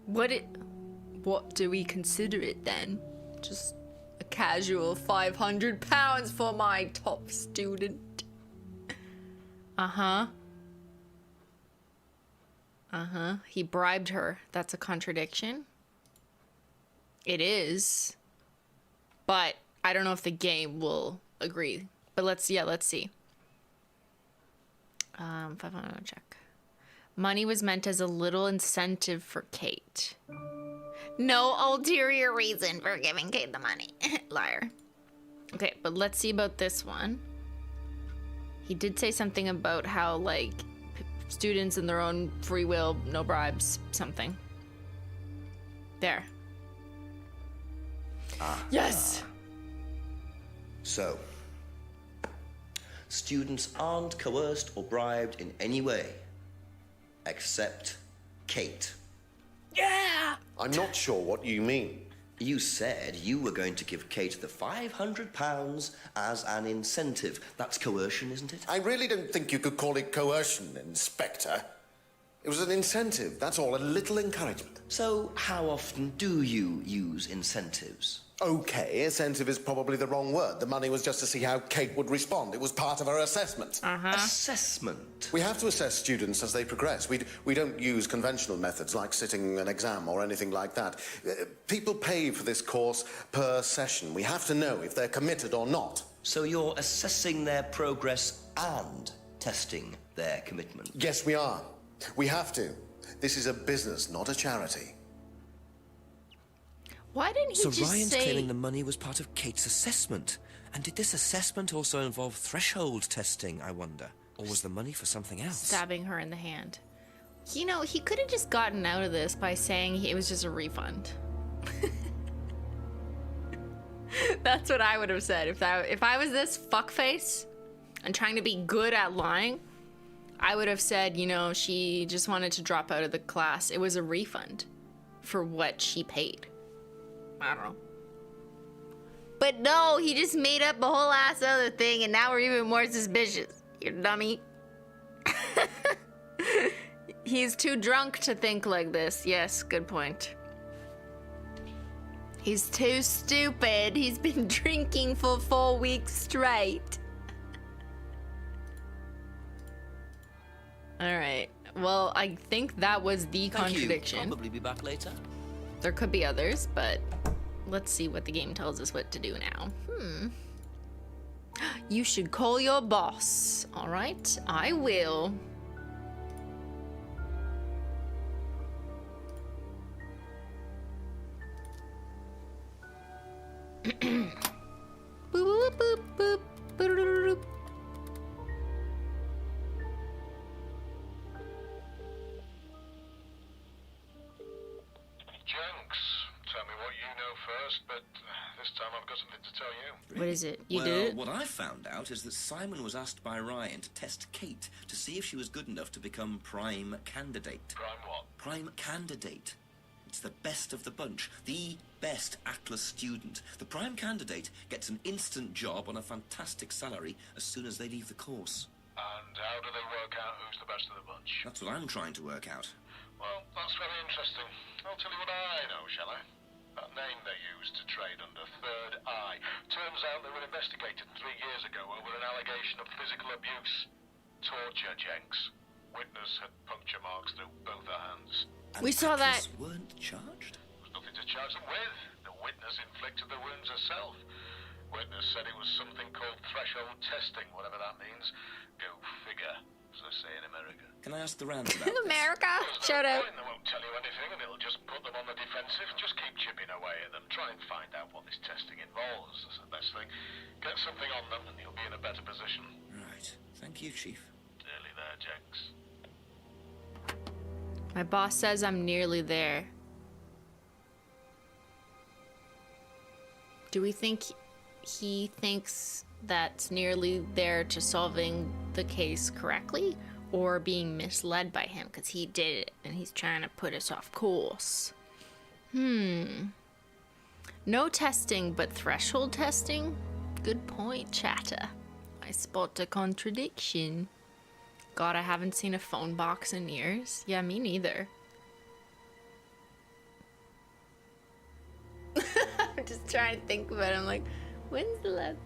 What do we consider it then? Just a casual £500 for my top student. He bribed her. That's a contradiction. It is. But I don't know if the game will agree. But let's see. 500 check. Money was meant as a little incentive for Kate. No ulterior reason for giving Kate the money. Liar. Okay, but let's see about this one. He did say something about how, like, students in their own free will, no bribes, something. There. Yes! So, students aren't coerced or bribed in any way, except Kate. Yeah! I'm not sure what you mean. You said you were going to give Kate the £500 as an incentive. That's coercion, isn't it? I really don't think you could call it coercion, Inspector. It was an incentive, that's all, a little encouragement. So, how often do you use incentives? Okay, attentive is probably the wrong word. The money was just to see how Kate would respond. It was part of her assessment. Assessment? We have to assess students as they progress. We don't use conventional methods like sitting an exam or anything like that. People pay for this course per session. We have to know if they're committed or not. So you're assessing their progress and testing their commitment? Yes, we are. We have to. This is a business, not a charity. Why didn't he So just Ryan's say... claiming the money was part of Kate's assessment. And did this assessment also involve threshold testing, I wonder? Or was the money for something else? Stabbing her in the hand. You know, he could have just gotten out of this by saying it was just a refund. That's what I would have said. If I was this fuckface and trying to be good at lying, I would have said, you know, she just wanted to drop out of the class. It was a refund for what she paid. I don't know. But no, he just made up a whole ass other thing, and now we're even more suspicious. You dummy. He's too drunk to think like this. Yes, good point. He's too stupid. He's been drinking for 4 weeks straight. All right. Well, I think that was the contradiction. Thank you. Probably be back later. There could be others, but let's see what the game tells us what to do now. You should call your boss. All right, I will. Boop, boop, boop, boop, boop. Jenks, tell me what you know first, but this time I've got something to tell you. What is it? You well, did it? What I found out is that Simon was asked by Ryan to test Kate to see if she was good enough to become prime candidate. Prime what? Prime candidate. It's the best of the bunch. The best Atlas student. The prime candidate gets an instant job on a fantastic salary as soon as they leave the course. And how do they work out who's the best of the bunch? That's what I'm trying to work out. Well, that's very interesting. I'll tell you what I know, shall I? That name they used to trade under, Third Eye. Turns out they were investigated 3 years ago over an allegation of physical abuse. Torture, Jenks. Witness had puncture marks through both her hands. We saw that. Weren't charged? There was nothing to charge them with. The witness inflicted the wounds herself. Witness said it was something called threshold testing, whatever that means. Go figure, as they say in America. Can I ask the rounds about this? America? Shout out. They won't tell you anything and it'll just put them on the defensive. Just keep chipping away at them. Try and find out what this testing involves. That's the best thing. Get something on them and you'll be in a better position. Right. Thank you, Chief. Nearly there, Jenks. My boss says I'm nearly there. Do we think he thinks that's nearly there to solving the case correctly, or being misled by him because he did it and he's trying to put us off course? No testing, but threshold testing? Good point, chatter. I spot a contradiction. God, I haven't seen a phone box in years. Yeah, me neither. I'm just trying to think about it. I'm like, when's the last?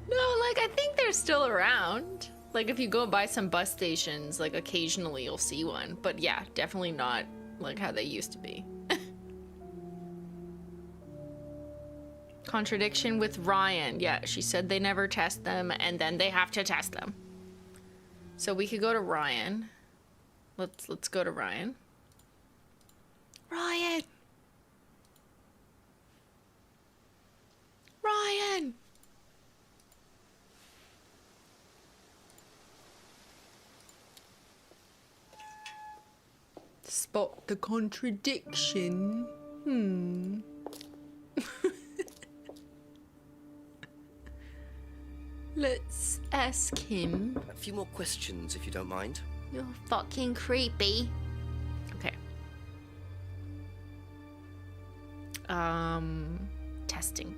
No, like, I think they're still around. Like, if you go by some bus stations, like, occasionally you'll see one. But yeah, definitely not like how they used to be. Contradiction with Ryan. Yeah, she said they never test them, and then they have to test them. So we could go to Ryan. Let's go to Ryan. Ryan! Ryan! Spot the contradiction. Let's ask him. A few more questions, if you don't mind. You're fucking creepy. Okay. Testing.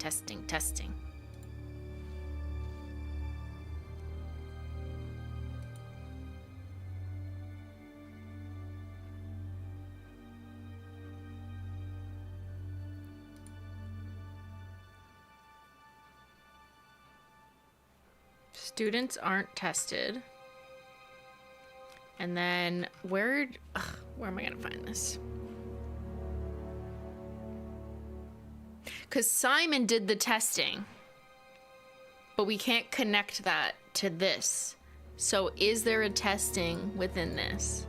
Students aren't tested. And then where am I gonna find this? Because Simon did the testing, but we can't connect that to this. So is there a testing within this?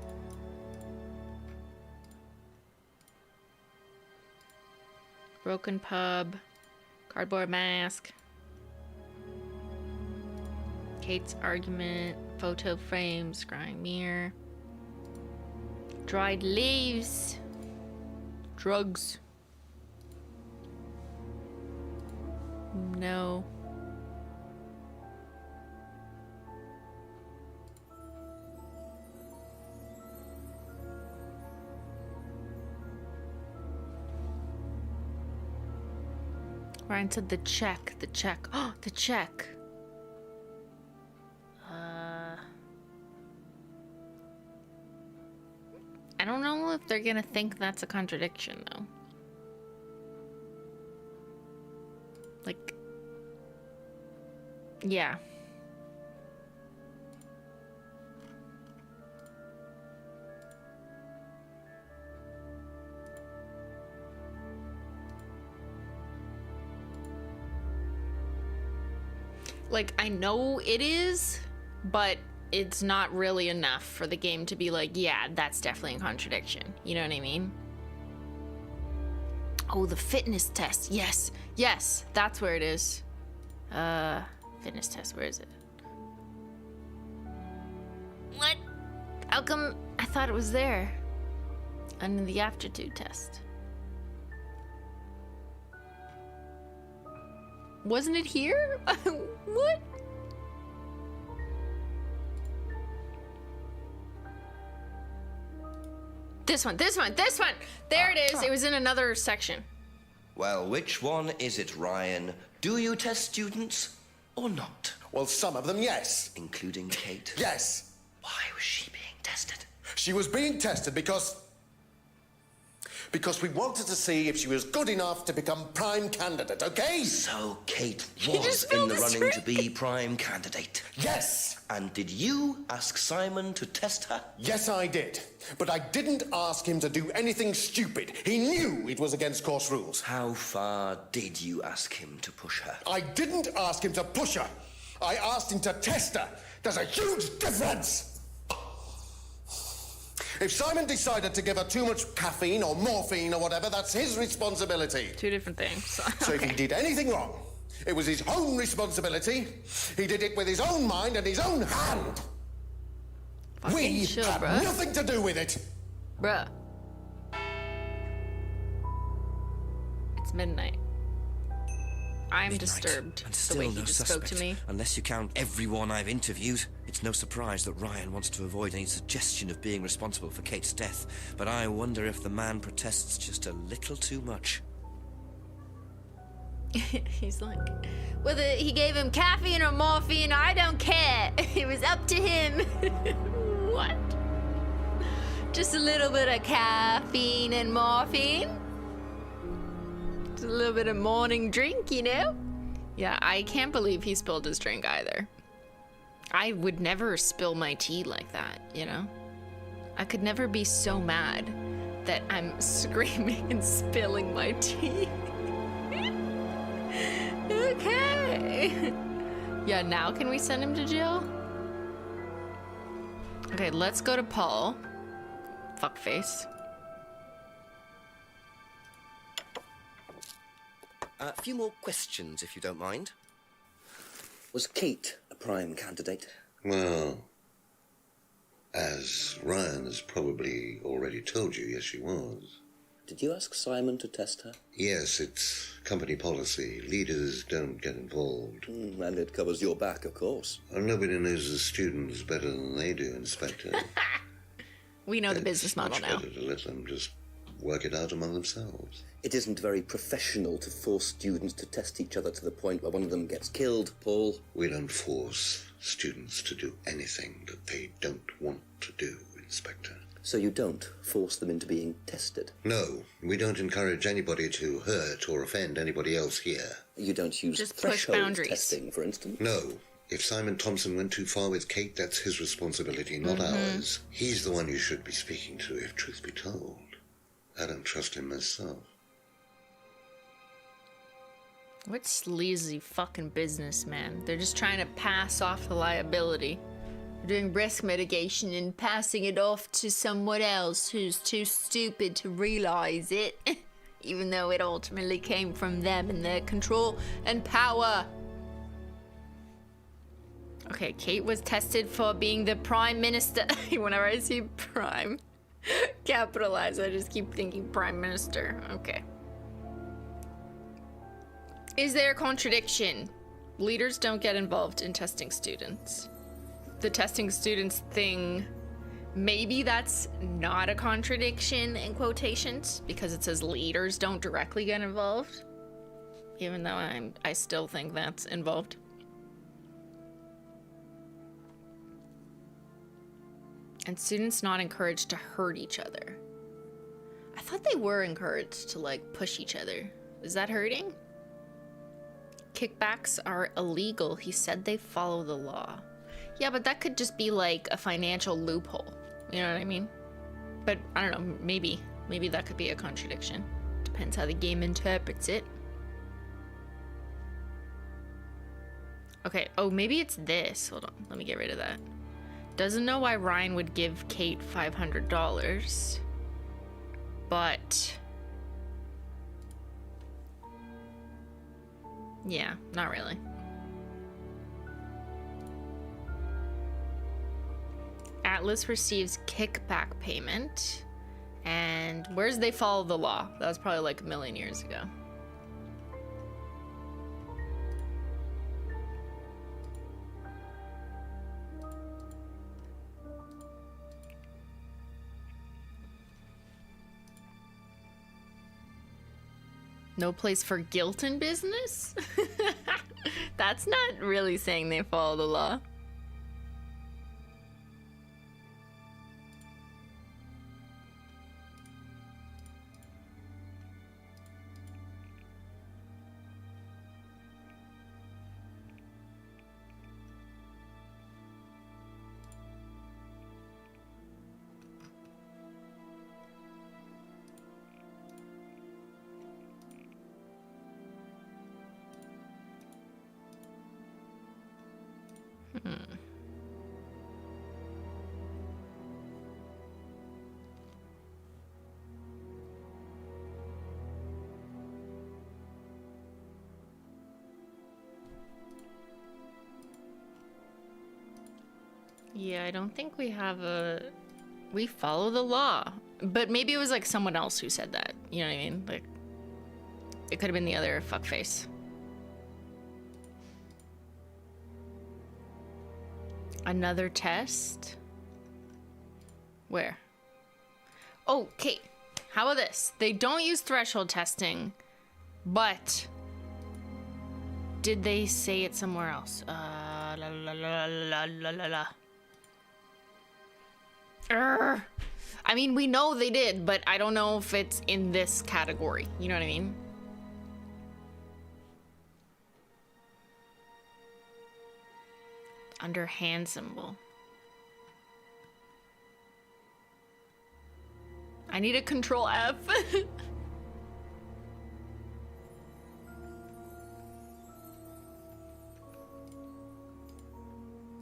Broken pub, cardboard mask, Kate's argument, photo frame, scrying mirror, dried leaves, drugs. No. Ryan said the check. Oh, the check. I don't know if they're gonna think that's a contradiction, though. Like, yeah. Like, I know it is, but it's not really enough for the game to be like, yeah, that's definitely a contradiction. You know what I mean? Oh, the fitness test. Yes. Yes, that's where it is. Fitness test, where is it? What? How come I thought it was there? Under the aptitude test. Wasn't it here? What? This one. There it is. It was in another section. Well, which one is it, Ryan? Do you test students or not? Well, some of them, yes. Including Kate? Yes. Why was she being tested? She was being tested because we wanted to see if she was good enough to become prime candidate, okay? So Kate was in the running to be prime candidate? Yes! And did you ask Simon to test her? Yes, I did. But I didn't ask him to do anything stupid. He knew it was against course rules. How far did you ask him to push her? I didn't ask him to push her. I asked him to test her. There's a huge difference! If Simon decided to give her too much caffeine or morphine or whatever, that's his responsibility. Two different things. So if he did anything wrong, it was his own responsibility. He did it with his own mind and his own hand. We had nothing to do with it. Bruh. It's midnight. I'm disturbed and the still way he no just suspect, spoke to me. Unless you count everyone I've interviewed. It's no surprise that Ryan wants to avoid any suggestion of being responsible for Kate's death, but I wonder if the man protests just a little too much. He's like, whether he gave him caffeine or morphine, I don't care. It was up to him. What? Just a little bit of caffeine and morphine? Just a little bit of morning drink, you know? Yeah, I can't believe he spilled his drink either. I would never spill my tea like that, you know? I could never be so mad that I'm screaming and spilling my tea. Okay. Yeah, now can we send him to jail? Okay, let's go to Paul. Fuckface. A few more questions, if you don't mind. Was Kate a prime candidate? Well, as Ryan has probably already told you, yes, she was. Did you ask Simon to test her? Yes, it's company policy. Leaders don't get involved. And it covers your back, of course. Well, nobody knows the students better than they do, Inspector. We know the business model now. It's much better to let them just work it out among themselves. It isn't very professional to force students to test each other to the point where one of them gets killed, Paul. We don't force students to do anything that they don't want to do, Inspector. So you don't force them into being tested? No, we don't encourage anybody to hurt or offend anybody else here. You don't use just push threshold boundaries. Testing, for instance? No, If Simon Thompson went too far with Kate, that's his responsibility, not ours. He's the one you should be speaking to, if truth be told. I don't trust him myself. What sleazy fucking businessman. They're just trying to pass off the liability. They're doing risk mitigation and passing it off to someone else who's too stupid to realize it. Even though it ultimately came from them and their control and power. Okay, Kate was tested for being the prime minister. Whenever I see prime capitalized, I just keep thinking prime minister. Okay. Is there a contradiction? Leaders don't get involved in testing students. The testing students thing, maybe that's not a contradiction in quotations because it says leaders don't directly get involved. Even though I still think that's involved. And students not encouraged to hurt each other. I thought they were encouraged to like push each other. Is that hurting? Kickbacks are illegal. He said they follow the law. Yeah, but that could just be like a financial loophole. You know what I mean? But I don't know, maybe that could be a contradiction. Depends how the game interprets it. Okay, oh, maybe it's this. Hold on, let me get rid of that. Doesn't know why Ryan would give Kate $500, but yeah, not really. Atlas receives kickback payment, and where's they follow the law? That was probably like a million years ago. No place for guilt in business? That's not really saying they follow the law. Yeah, I don't think we have a... We follow the law. But maybe it was like someone else who said that. You know what I mean? Like, it could have been the other fuckface. Another test? Where? Oh, okay. How about this? They don't use threshold testing, but did they say it somewhere else? La la la la la la la. I mean, we know they did, but I don't know if it's in this category. You know what I mean? Under hand symbol. I need a control F.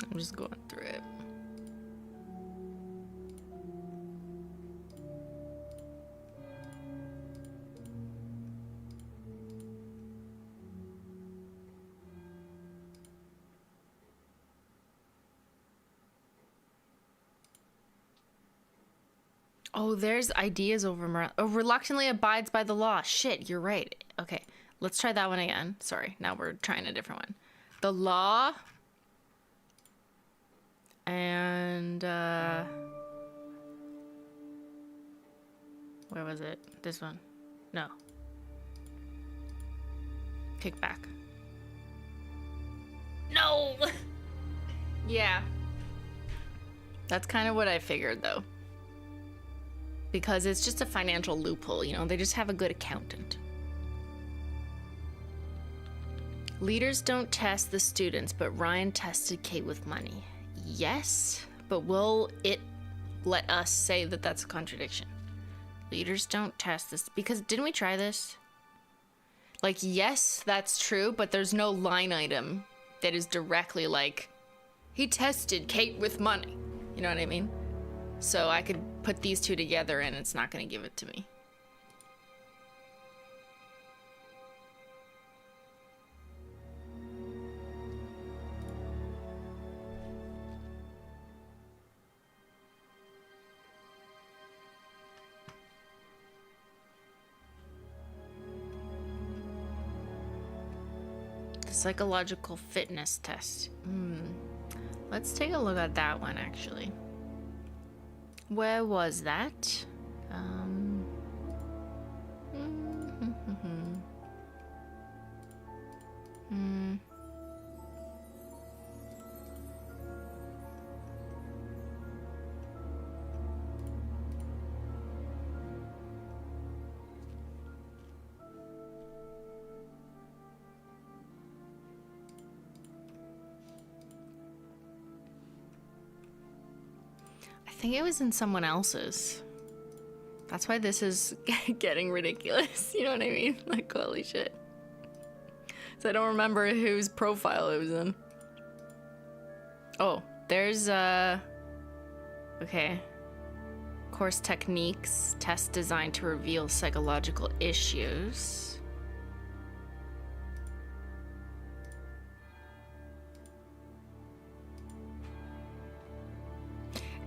I'm just going through it. Oh, there's ideas over reluctantly abides by the law. Shit, you're right. Okay, let's try that one again. Sorry, now we're trying a different one. The law and where was it? This one? No. Kickback. No. Yeah. That's kind of what I figured, though. Because it's just a financial loophole, you know? They just have a good accountant. Leaders don't test the students, but Ryan tested Kate with money. Yes, but will it let us say that that's a contradiction? Leaders don't test this, because didn't we try this? Like, yes, that's true, but there's no line item that is directly like, he tested Kate with money. You know what I mean? So I could put these two together and it's not going to give it to me. The psychological fitness test. Let's take a look at that one, actually. Where was that? I think it was in someone else's. That's why this is getting ridiculous. You know what I mean? Like, holy shit. So I don't remember whose profile it was in. Oh, there's okay. Course techniques, test designed to reveal psychological issues.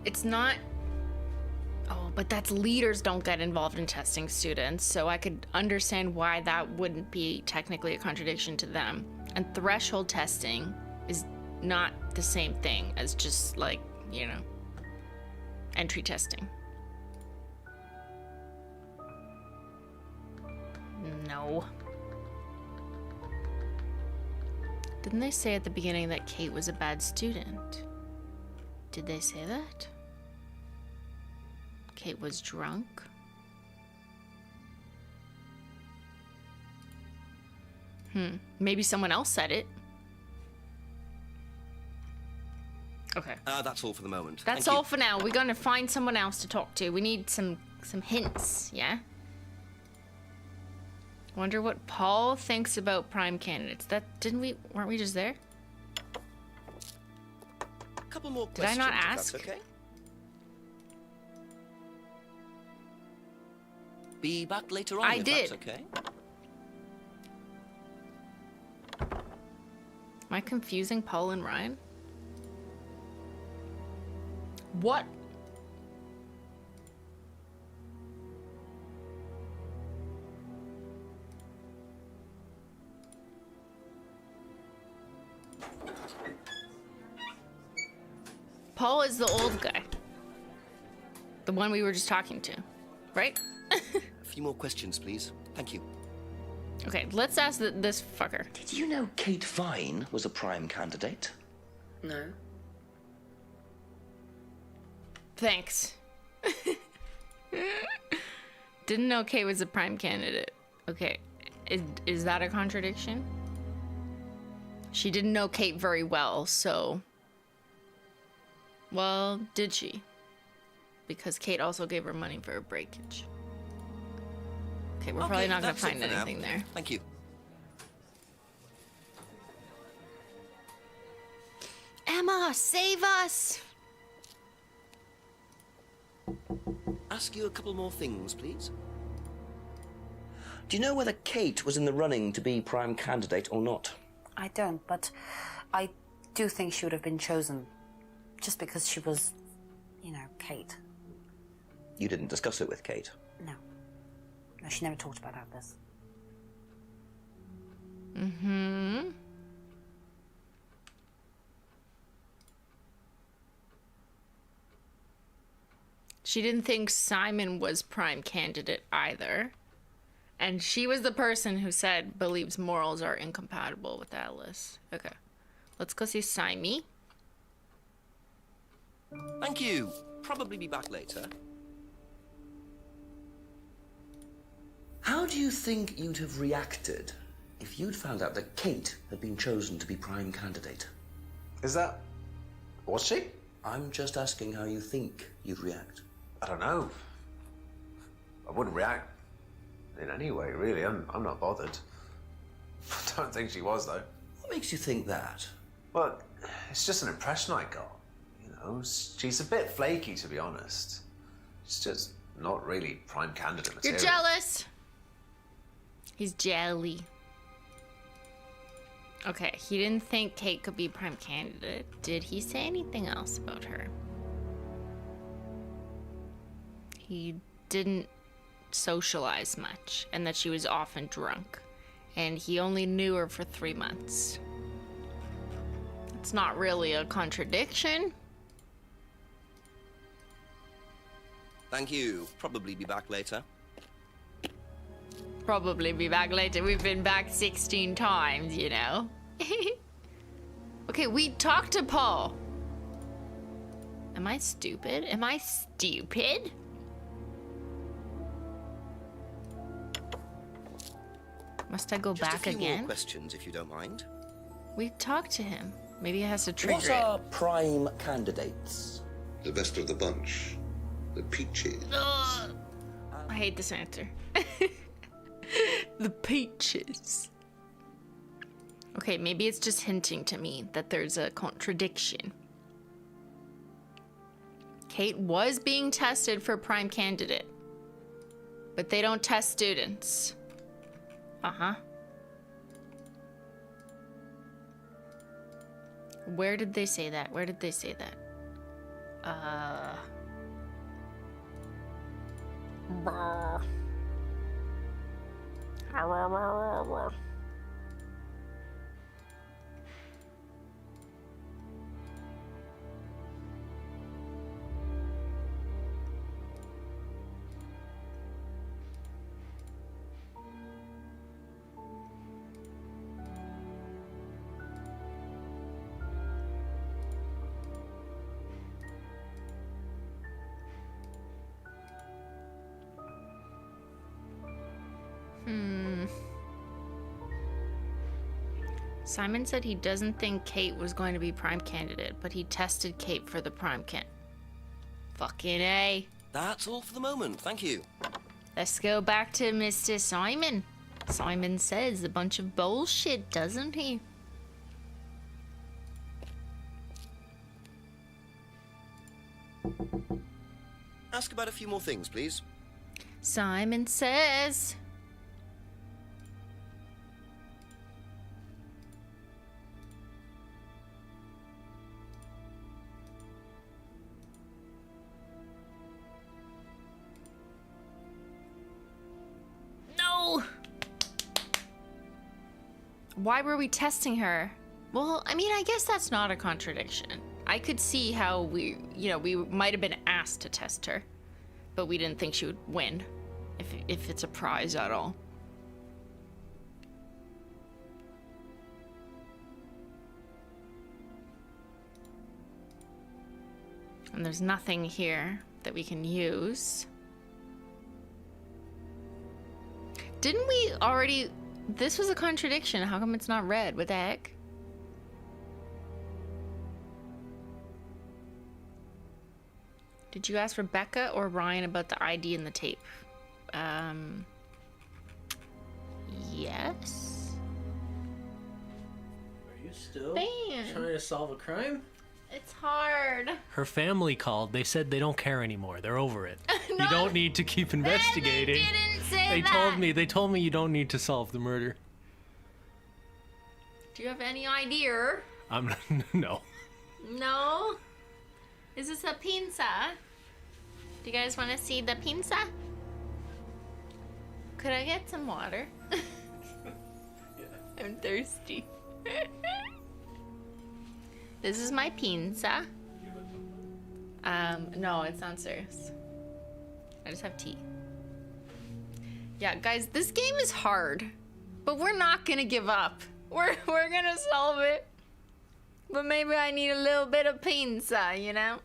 It's not... Oh, but that's leaders don't get involved in testing students, so I could understand why that wouldn't be technically a contradiction to them. And threshold testing is not the same thing as just, like, you know, entry testing. No. Didn't they say at the beginning that Kate was a bad student? Did they say that? Kate was drunk? Maybe someone else said it. Okay. That's all for the moment. That's all for now. We're gonna find someone else to talk to. We need some hints, yeah? Wonder what Paul thinks about prime candidates. Weren't we just there? A couple more questions. Did I not ask? That's okay. Be back later on. I if did. That's okay. Am I confusing Paul and Ryan? What? Paul is the old guy. The one we were just talking to, right? A few more questions, please. Thank you. Okay, let's ask this fucker. Did you know Kate Vine was a prime candidate? No. Thanks. Didn't know Kate was a prime candidate. Okay, is that a contradiction? She didn't know Kate very well, so... Well, did she? Because Kate also gave her money for a breakage. Okay, we're probably not going to find anything there. Thank you. Emma, save us! Ask you a couple more things, please. Do you know whether Kate was in the running to be prime candidate or not? I don't, but I do think she would have been chosen just because she was, you know, Kate. You didn't discuss it with Kate? No. No, she never talked about this. She didn't think Simon was prime candidate either. And she was the person who said believes morals are incompatible with Alice. Okay. Let's go see Simon. Thank you. Probably be back later. How do you think you'd have reacted if you'd found out that Kate had been chosen to be prime candidate. Is that... was she? I'm just asking how you think you'd react. I don't know. I wouldn't react in any way, really. I'm not bothered. I don't think she was, though. What makes you think that? Well, it's just an impression I got. You know, she's a bit flaky, to be honest. She's just not really prime candidate material. You're jealous. He's jelly. Okay, he didn't think Kate could be prime candidate. Did he say anything else about her? He didn't socialize much, and that she was often drunk. And he only knew her for 3 months. It's not really a contradiction. Thank you. Probably be back later. Probably be back later. We've been back 16 times, you know. Okay, we talked to Paul. Am I stupid? Am I stupid? Must I go Just back a few again? more questions, if you don't mind. We talked to him. Maybe it has to trigger What it. are prime candidates? The best of the bunch. The peaches. Ugh. I hate this answer. The peaches. Okay, maybe it's just hinting to me that there's a contradiction. Kate was being tested for prime candidate, but they don't test students. Uh-huh. Where did they say that? Where did they say that? Brr. Simon said he doesn't think Kate was going to be prime candidate, but he tested Kate for the prime can. Fucking A. That's all for the moment. Thank you. Let's go back to Mr. Simon. Simon says a bunch of bullshit, doesn't he? Ask about a few more things, please. Simon says... No! Why were we testing her? Well, I mean, I guess that's not a contradiction. I could see how we might have been asked to test her, but we didn't think she would win, if it's a prize at all. And there's nothing here that we can use. Didn't we already... This was a contradiction. How come it's not red? What the heck? Did you ask Rebecca or Ryan about the ID in the tape? Yes. Are you still Beyyyn. trying to solve a crime? It's hard. Her family called. They said they don't care anymore. They're over it. You don't need to keep investigating. They didn't say They that. told me you don't need to solve the murder. Do you have any idea? No. No? Is this a pinsa? Do you guys want to see the pinsa? Could I get some water? I'm thirsty. This is my pinsa. No, it's not serious. I just have tea. Yeah, guys, this game is hard, but we're not gonna give up. We're gonna solve it. But maybe I need a little bit of pinsa, you know?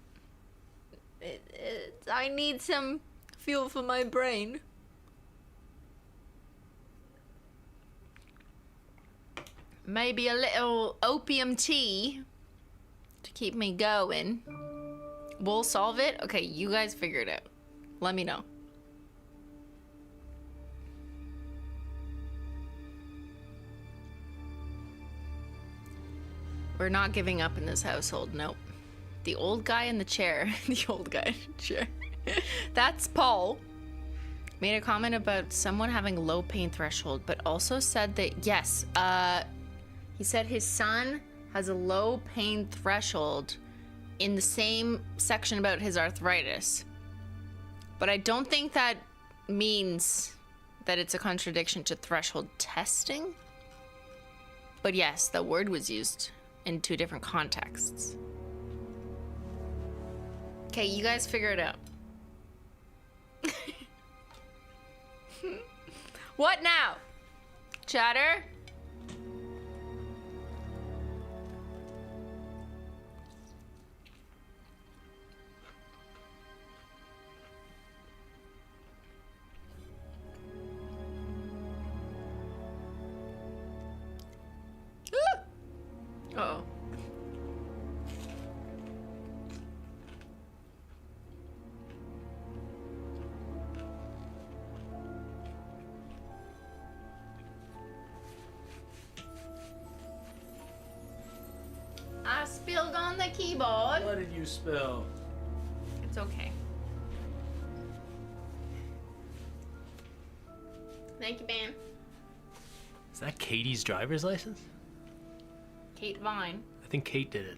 I need some fuel for my brain. Maybe a little opium tea to keep me going. We'll solve it. Okay, you guys figure it out. Let me know. We're not giving up in this household. Nope. The old guy in the chair. The old guy in the chair. That's Paul. Made a comment about someone having low pain threshold, but also said that, yes, he said his son has a low pain threshold in the same section about his arthritis. But I don't think that means that it's a contradiction to threshold testing. But yes, the word was used in two different contexts. Okay, you guys figure it out. What now? Chatter? Uh-oh. I spilled on the keyboard. What did you spill? It's okay. Thank you, Ben. Is that Katie's driver's license? Kate Vine. I think Kate did it.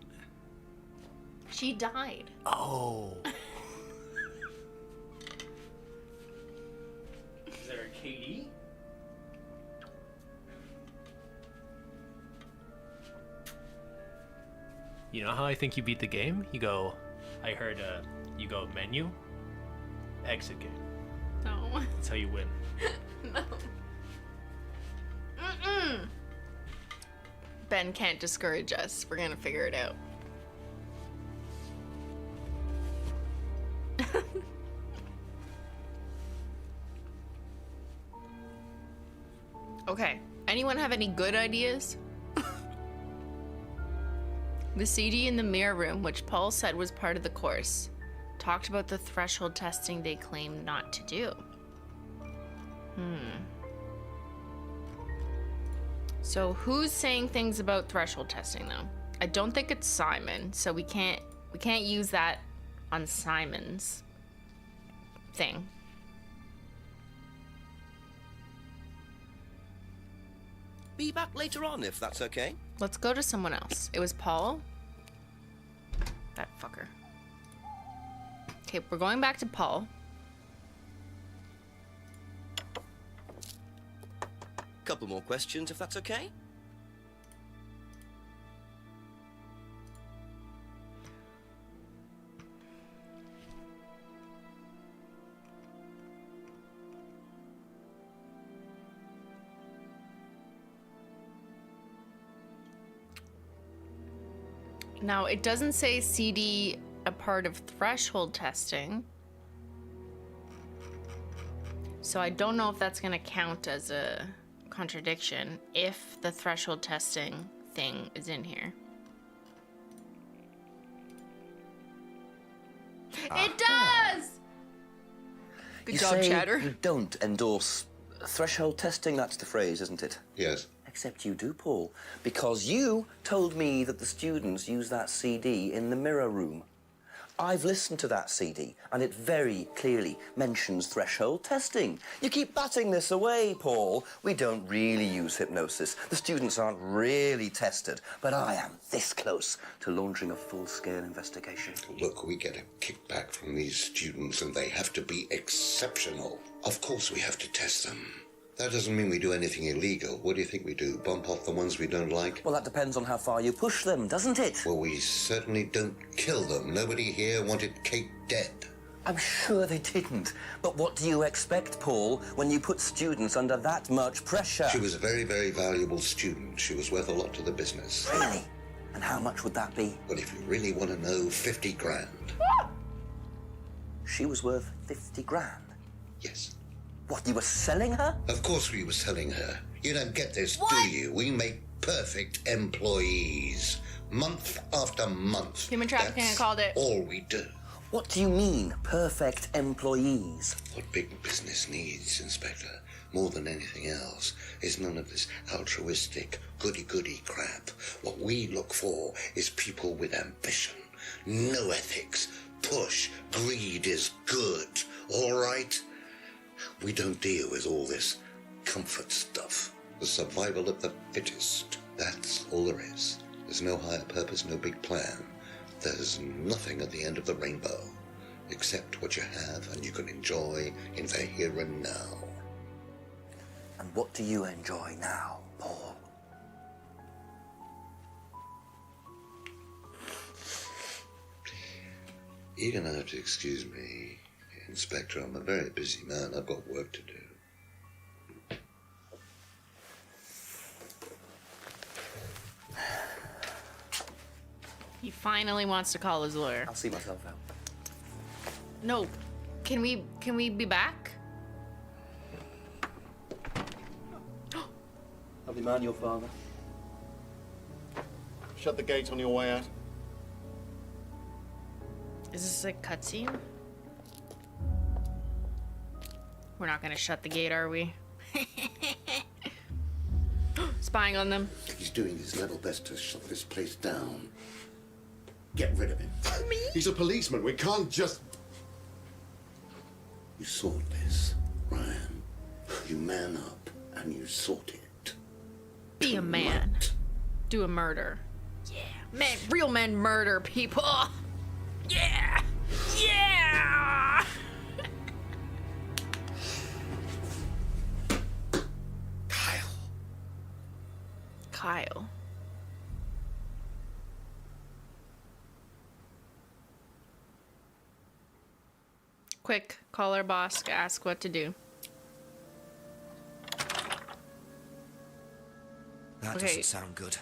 She died. Oh. Is there a Katie? You know how I think you beat the game? You go, I heard, you go menu, exit game. No. That's how you win. No. Mm-mm. Ben can't discourage us. We're gonna figure it out. Okay. Anyone have any good ideas? The CD in the mirror room, which Paul said was part of the course, talked about the threshold testing they claim not to do. So who's saying things about threshold testing though? I don't think it's Simon, so we can't use that on Simon's thing. Be back later on, if that's okay. Let's go to someone else. It was Paul. That fucker. Okay, we're going back to Paul. Couple more questions, if that's okay. Now, it doesn't say CD a part of threshold testing. So I don't know if that's going to count as a contradiction if the threshold testing thing is in here. It does! Good job, Chatter. You don't endorse threshold testing, that's the phrase, isn't it? Yes. Except you do, Paul, because you told me that the students use that CD in the mirror room. I've listened to that CD, and it very clearly mentions threshold testing. You keep batting this away, Paul. We don't really use hypnosis. The students aren't really tested, but I am this close to launching a full-scale investigation. Look, we get a kickback from these students, and they have to be exceptional. Of course we have to test them. That doesn't mean we do anything illegal. What do you think we do? Bump off the ones we don't like? Well, that depends on how far you push them, doesn't it? Well, we certainly don't kill them. Nobody here wanted Kate dead. I'm sure they didn't. But what do you expect, Paul, when you put students under that much pressure? She was a very, very valuable student. She was worth a lot to the business. Really? And how much would that be? Well, if you really want to know, 50 grand. She was worth 50 grand? Yes. What, you were selling her? Of course we were selling her. You don't get this, What? do you? We make perfect employees. Month after month. Human trafficking, I called it. All we do. What do you mean, perfect employees? What big business needs, Inspector, more than anything else, is none of this altruistic, goody-goody crap. What we look for is people with ambition, no ethics, push, greed is good, all right? We don't deal with all this comfort stuff. The survival of the fittest, that's all there is. There's no higher purpose, no big plan. There's nothing at the end of the rainbow, except what you have and you can enjoy in the here and now. And what do you enjoy now, Paul? You're gonna have to excuse me, Inspector. I'm a very busy man. I've got work to do. He finally wants to call his lawyer. I'll see myself out. No. Can we be back? Lovely man, your father. Shut the gate on your way out. Is this a cutscene? We're not gonna shut the gate, are we? Spying on them. He's doing his level best to shut this place down. Get rid of him. Me? He's a policeman. We can't just... You sort this, Ryan. You man up and you sort it. Be a man. Do a murder. Yeah. Men, real men murder people. Yeah. Yeah. Kyle. Quick, call our boss, ask what to do. That Okay. doesn't sound good.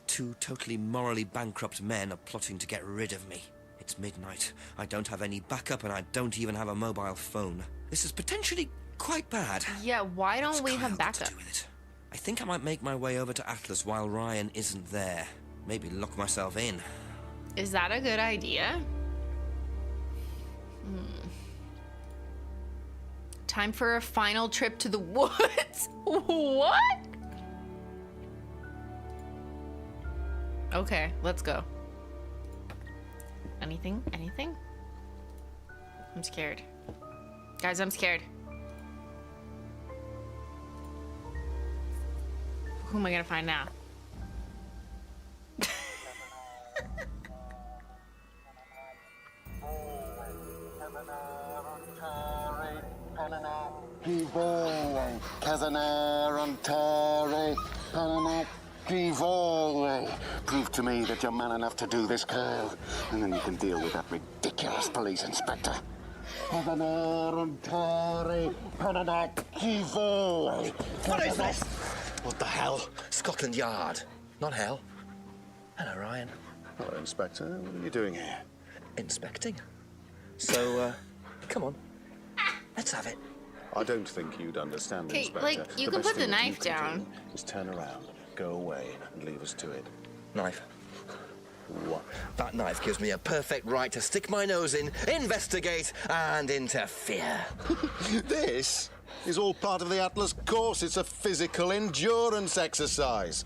Two totally morally bankrupt men are plotting to get rid of me. It's midnight. I don't have any backup and I don't even have a mobile phone. This is potentially quite bad. Yeah, why don't we have Kyle got backup? to do with it? I think I might make my way over to Atlas while Ryan isn't there. Maybe lock myself in. Is that a good idea? Time for a final trip to the woods. What? Okay, let's go. Anything? Anything? I'm scared. Guys, I'm scared. Who am I gonna find now? Prove to me that you're man enough to do this, Kyle, and then you can deal with that ridiculous police inspector. What is this? What the hell? Scotland Yard, not hell. Hello, Ryan. Hello, Inspector. What are you doing here? Inspecting. So, come on. Let's have it. I don't think you'd understand, Okay, Inspector. like, you The can best put the thing that you knife can down. do is turn around, go away, and leave us to it. Knife. What? That knife gives me a perfect right to stick my nose in, investigate, and interfere. This is all part of the Atlas course. It's a physical endurance exercise.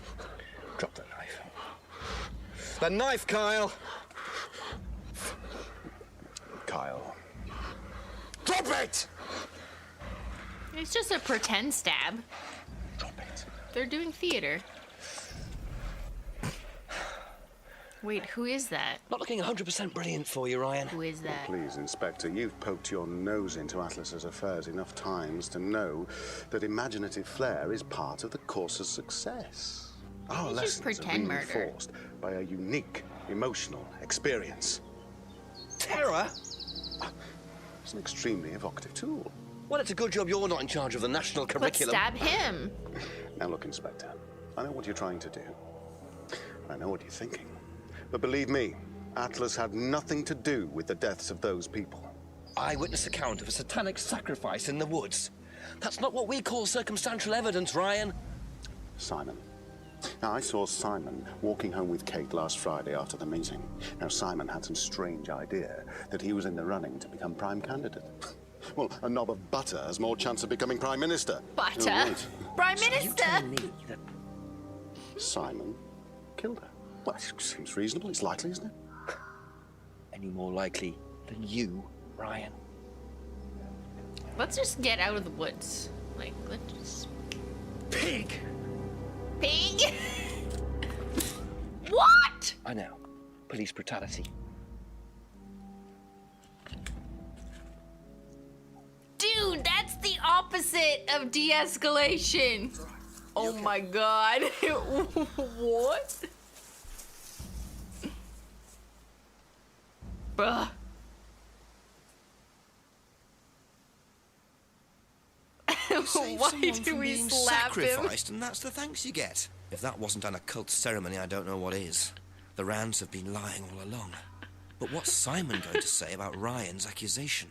Drop the knife. The knife, Kyle! Kyle. Drop it! It's just a pretend stab. Drop it. They're doing theater. Wait, who is that? Not looking 100% brilliant for you, Ryan. Who is that? Please, Inspector, you've poked your nose into Atlas's affairs enough times to know that imaginative flair is part of the course's success. Our It's just lessons are pretend murder. reinforced by a unique emotional experience. Terror? It's an extremely evocative tool. Well, it's a good job you're not in charge of the national But curriculum. stab him. Now look, Inspector, I know what you're trying to do. I know what you're thinking. But believe me, Atlas had nothing to do with the deaths of those people. Eyewitness account of a satanic sacrifice in the woods. That's not what we call circumstantial evidence, Ryan. Simon, Now, I saw Simon walking home with Kate last Friday after the meeting. Now, Simon had some strange idea that he was in the running to become prime candidate. Well, a knob of butter has more chance of becoming prime minister. Butter? Oh, right. Prime So Minister? you telling me that Simon killed her? Well, it seems reasonable. It's likely, isn't it? Any more likely than you, Ryan? Let's just get out of the woods. Like, let's just... Pig! Pig? What? I know. Police brutality. Dude, that's the opposite of de-escalation. Oh my god. What? Bruh. Why do we slap him? Sacrificed, and that's the thanks you get. If that wasn't an occult ceremony, I don't know what is. The Rands have been lying all along. But what's Simon going to say about Ryan's accusation?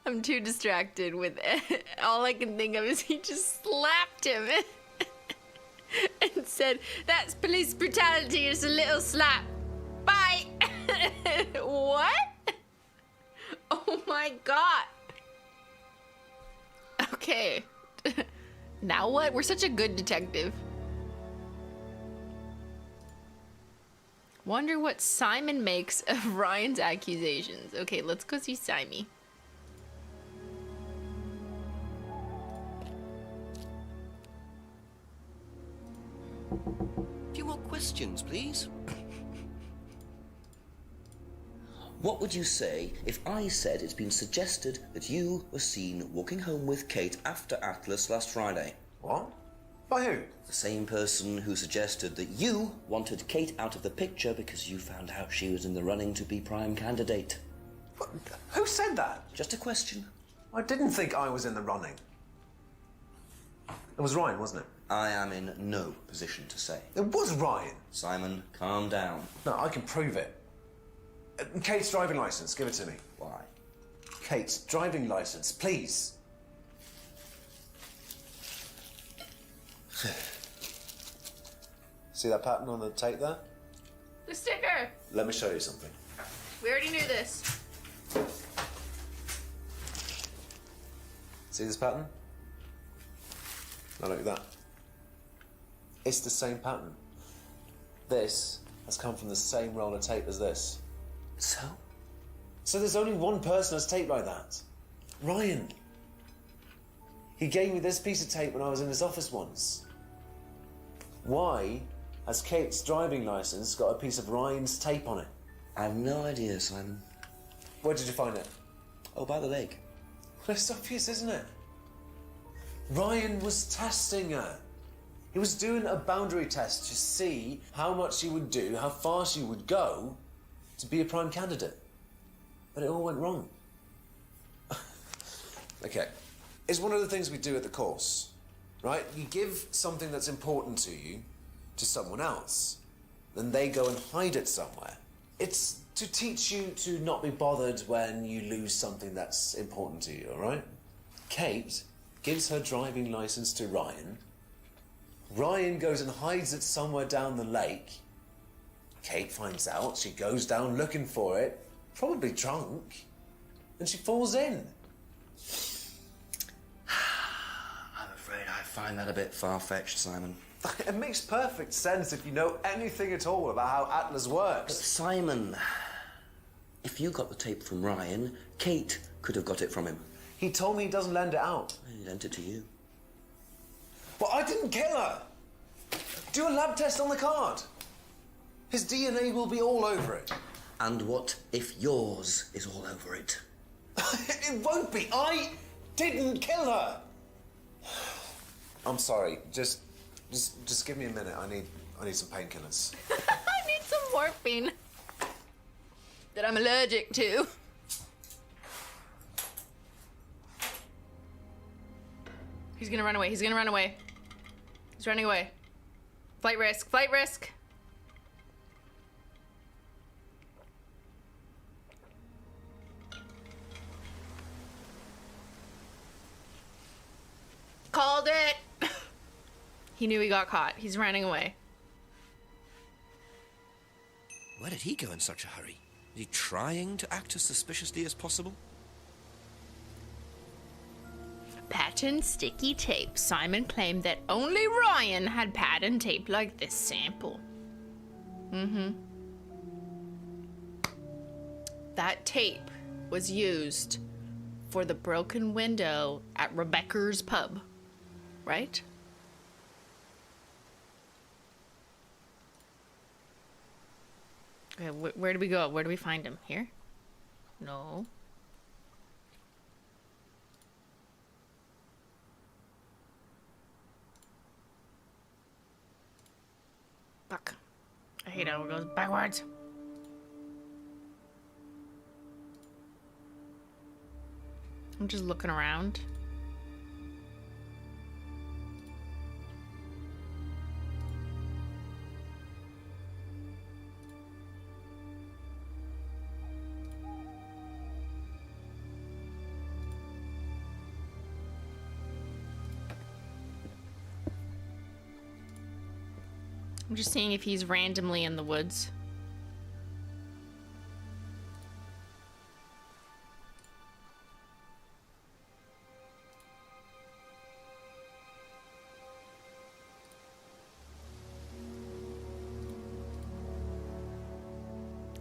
I'm too distracted with it. All I can think of is he just slapped him and said, "That's police brutality, it's a little slap. Bye." What? Oh my god. Okay. Now what? We're such a good detective. Wonder what Simon makes of Ryan's accusations. Okay, let's go see Simon. A few more questions, please. What would you say if I said it's been suggested that you were seen walking home with Kate after Atlas last Friday? What? By who? The same person who suggested that you wanted Kate out of the picture because you found out she was in the running to be prime candidate. What? Who said that? Just a question. I didn't think I was in the running. It was Ryan, wasn't it? I am in no position to say. It was Ryan. Simon, calm down. No, I can prove it. Kate's driving license, give it to me. Why? Kate's driving license, please. See that pattern on the tape there? The sticker! Let me show you something. We already knew this. See this pattern? Now look at that. It's the same pattern. This has come from the same roll of tape as this. So? So there's only one person that's taped like that. Ryan. He gave me this piece of tape when I was in his office once. Why has Kate's driving license got a piece of Ryan's tape on it? I have no idea, Simon. Where did you find it? Oh, by the lake. Well, it's obvious, isn't it? Ryan was testing her. He was doing a boundary test to see how much she would do, how far she would go to be a prime candidate. But it all went wrong. Okay. It's one of the things we do at the course, right? You give something that's important to you to someone else, then they go and hide it somewhere. It's to teach you to not be bothered when you lose something that's important to you, all right? Kate gives her driving license to Ryan. Ryan goes and hides it somewhere down the lake. Kate finds out, she goes down looking for it, probably drunk, and she falls in. I'm afraid I find that a bit far-fetched, Simon. It makes perfect sense if you know anything at all about how Atlas works. But Simon, if you got the tape from Ryan, Kate could have got it from him. He told me he doesn't lend it out. He lent it to you. But I didn't kill her. Do a lab test on the card. His DNA will be all over it. And what if yours is all over it? It won't be. I didn't kill her. I'm sorry. Just give me a minute. I need some painkillers. I need some morphine that I'm allergic to. He's gonna run away. He's gonna run away. He's running away. Flight risk. Flight risk. Called it. He knew he got caught. He's running away. Where did he go in such a hurry? Is he trying to act as suspiciously as possible? Pattern sticky tape. Simon claimed that only Ryan had pattern tape like this sample. That tape was used for the broken window at Rebecca's pub, right? Okay, where do we go? Where do we find him? Here? No. Fuck. I hate how it goes backwards. I'm just looking around. I'm just seeing if he's randomly in the woods.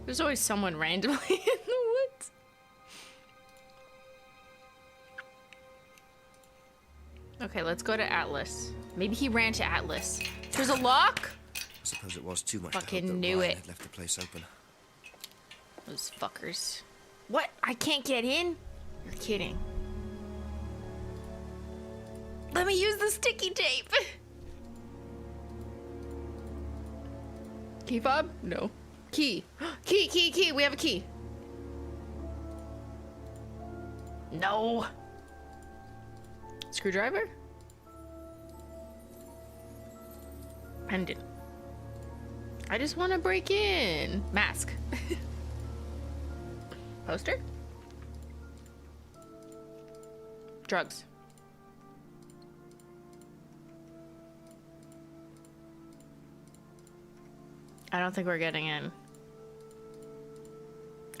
There's always someone randomly in the woods. Okay, let's go to Atlas. Maybe he ran to Atlas. There's a lock? I suppose it was too much Fucking to hope that knew Ryan it. had left the place open. Those fuckers. What? I can't get in? You're kidding. Let me use the sticky tape. Key fob? No. Key. Key. We have a key. No. Screwdriver? Pendant. I just want to break in. Mask. Poster? Drugs. I don't think we're getting in.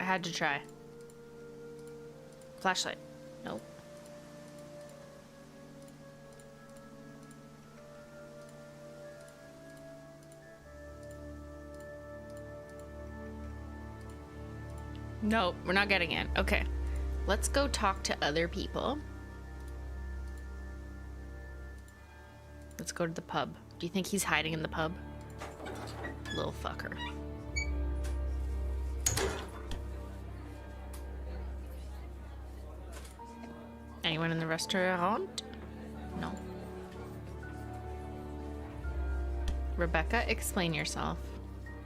I had to try. Flashlight. Nope. Nope, we're not getting in. Okay. Let's go talk to other people. Let's go to the pub. Do you think he's hiding in the pub? Little fucker. Anyone in the restaurant? No. Rebecca, explain yourself.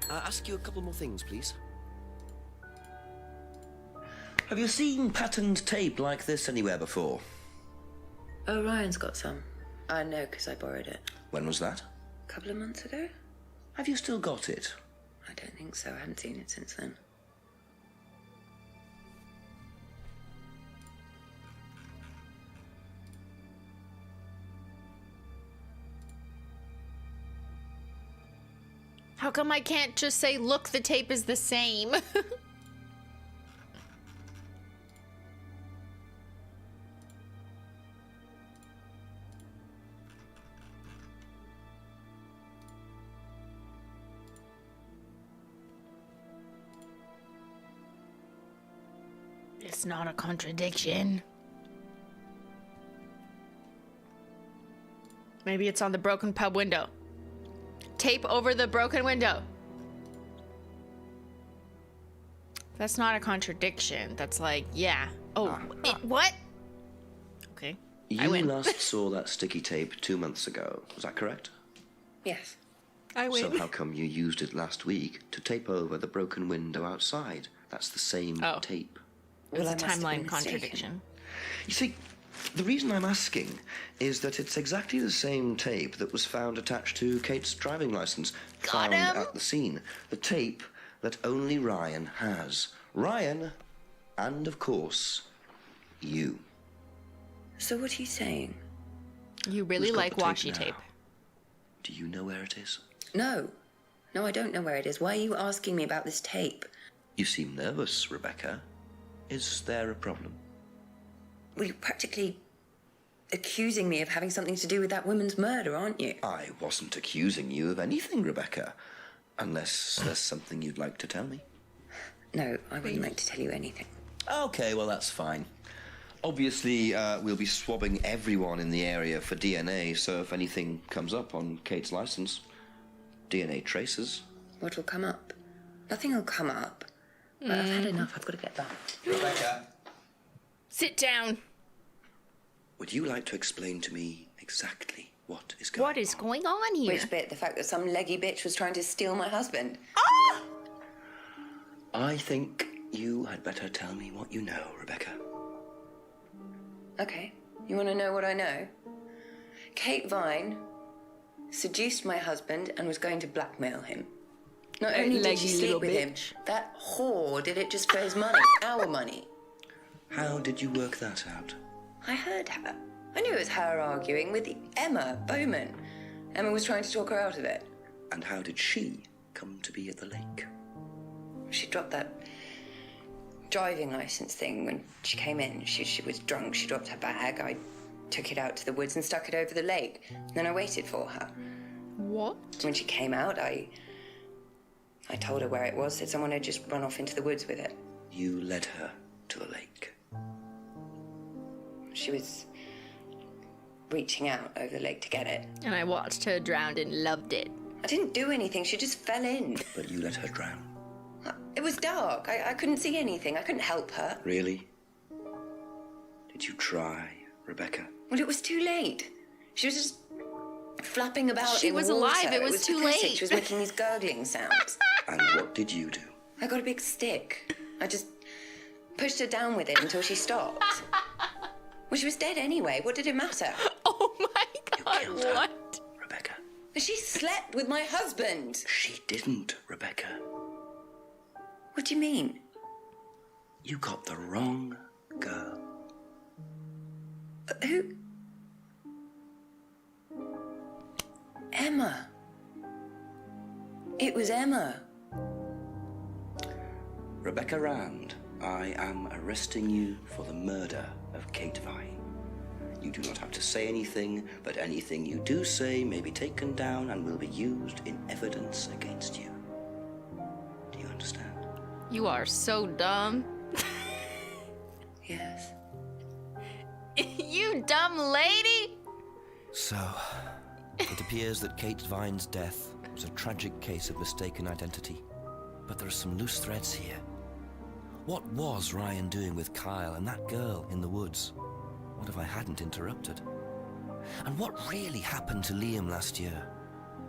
Ask you a couple more things, please. Have you seen patterned tape like this anywhere before? Oh, Ryan's got some. I know because I borrowed it. When was that? A couple of months ago? Have you still got it? I don't think so. I haven't seen it since then. How come I can't just say, look, the tape is the same? It's not a contradiction. Maybe it's on the broken pub window. Tape over the broken window. That's not a contradiction. That's like, yeah. Oh, what? Okay. I You win. last saw that sticky tape 2 months ago. Was that correct? Yes. I win. So how come you used it last week to tape over the broken window outside? That's the same tape. It's Well, a I must have timeline been mistaken. contradiction. You see, the reason I'm asking is that it's exactly the same tape that was found attached to Kate's driving license, found at the scene. The tape that only Ryan has. Ryan, and of course, you. So what are you saying? You really Who's got like the tape washi now? tape. Do you know where it is? No. No, I don't know where it is. Why are you asking me about this tape? You seem nervous, Rebecca. Is there a problem? Well, you're practically accusing me of having something to do with that woman's murder, aren't you? I wasn't accusing you of anything, Rebecca. Unless there's something you'd like to tell me. No, I wouldn't like to tell you anything. Okay, well, that's fine. Obviously, we'll be swabbing everyone in the area for DNA, so if anything comes up on Kate's license, DNA traces. What will come up? Nothing will come up. But I've had enough. I've got to get back. Rebecca. Sit down. Would you like to explain to me exactly what is going on? What is going on here? Which bit? The fact that some leggy bitch was trying to steal my husband? Ah! I think you had better tell me what you know, Rebecca. Okay. You want to know what I know? Kate Vine seduced my husband and was going to blackmail him. Not only did she sleep with him, that whore did it just for his money, our money. How did you work that out? I heard her. I knew it was her arguing with Emma Bowman. Emma was trying to talk her out of it. And how did she come to be at the lake? She dropped that driving license thing when she came in. She was drunk. She dropped her bag. I took it out to the woods and stuck it over the lake. Then I waited for her. What? When she came out, I told her where it was, said someone had just run off into the woods with it. You led her to the lake. She was reaching out over the lake to get it. And I watched her drown and loved it. I didn't do anything. She just fell in. But you let her drown. It was dark. I couldn't see anything. I couldn't help her. Really? Did you try, Rebecca? Well, it was too late. She was just flapping about She in was the water. alive. It was too pathetic. late. She was making these gurgling sounds. And what did you do? I got a big stick. I just pushed her down with it until she stopped. Well, she was dead anyway. What did it matter? Oh my God, what? Rebecca. She slept with my husband. She didn't, Rebecca. What do you mean? You got the wrong girl. Who? Emma. It was Emma. Rebecca Rand, I am arresting you for the murder of Kate Vine. You do not have to say anything, but anything you do say may be taken down and will be used in evidence against you. Do you understand? You are so dumb. Yes. You dumb lady! So, it appears that Kate Vine's death was a tragic case of mistaken identity. But there are some loose threads here. What was Ryan doing with Kyle and that girl in the woods? What if I hadn't interrupted? And what really happened to Liam last year?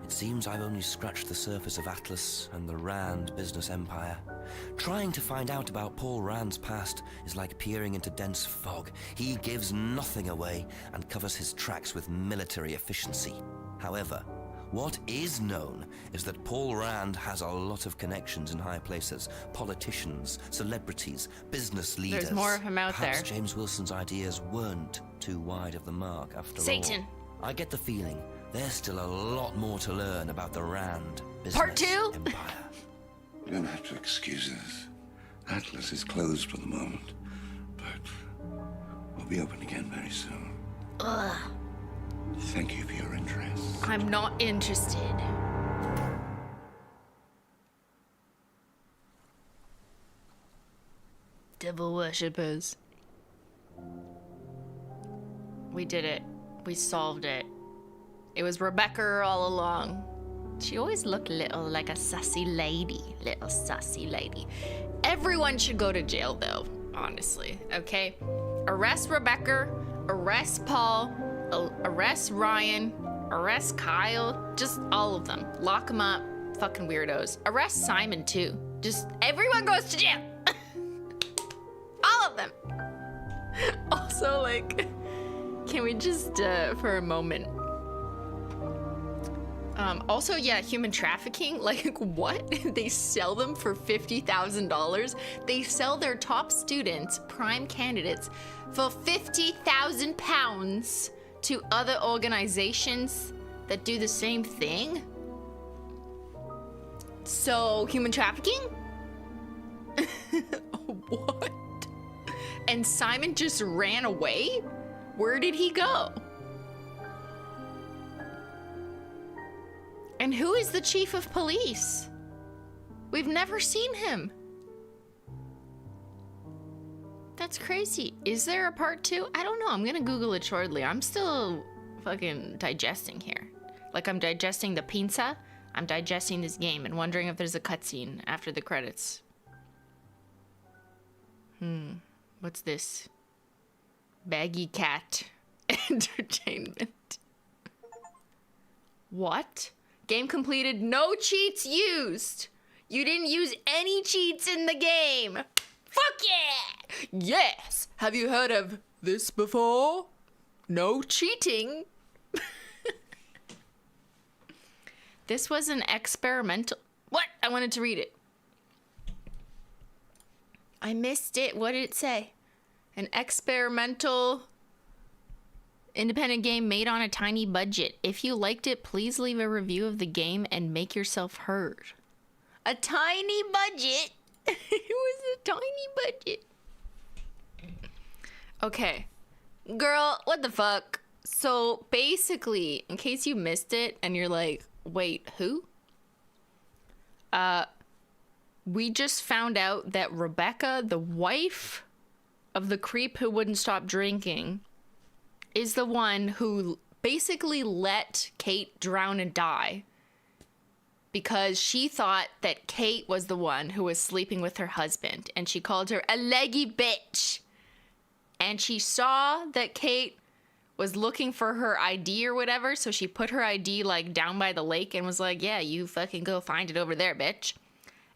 It seems I've only scratched the surface of Atlas and the Rand business empire. Trying to find out about Paul Rand's past is like peering into dense fog. He gives nothing away and covers his tracks with military efficiency. However, what is known is that Paul Rand has a lot of connections in high places. Politicians, celebrities, business leaders. There's more of him out Perhaps there. James Wilson's ideas weren't too wide of the mark after all. Satan. I get the feeling there's still a lot more to learn about the Rand business Part 2? empire. You're gonna have to excuse us. Atlas is closed for the moment, but we'll be open again very soon. Ugh. Thank you for your interest. I'm not interested. Devil worshippers. We did it. We solved it. It was Rebecca all along. She always looked little like a sassy lady. Little sassy lady. Everyone should go to jail though, honestly, okay? Arrest Rebecca, arrest Paul, arrest Ryan, arrest Kyle, just all of them. Lock them up, fucking weirdos. Arrest Simon too. Just everyone goes to jail. All of them. Also, like, can we just, for a moment, also, yeah, human trafficking, like, what? They sell them for $50,000. They sell their top students, prime candidates, for £50,000 to other organizations that do the same thing? So, human trafficking? What? And Simon just ran away? Where did he go? And who is the chief of police? We've never seen him. That's crazy. Is there a part 2? I don't know. I'm gonna Google it shortly. I'm still fucking digesting here. Like I'm digesting the pinsa. I'm digesting this game and wondering if there's a cutscene after the credits. What's this? Baggy Cat Entertainment. What? Game completed, no cheats used. You didn't use any cheats in the game. Fuck yeah! Yes! Have you heard of this before? No cheating. This was an experimental... What? I wanted to read it. I missed it. What did it say? An experimental independent game made on a tiny budget. If you liked it, please leave a review of the game and make yourself heard. A tiny budget? It was a tiny budget. Okay. Girl, what the fuck? So basically, in case you missed it and you're like, wait, who? We just found out that Rebecca, the wife of the creep who wouldn't stop drinking, is the one who basically let Kate drown and die because she thought that Kate was the one who was sleeping with her husband, and she called her a leggy bitch. And she saw that Kate was looking for her ID or whatever, so she put her ID like down by the lake and was like, yeah, you fucking go find it over there, bitch.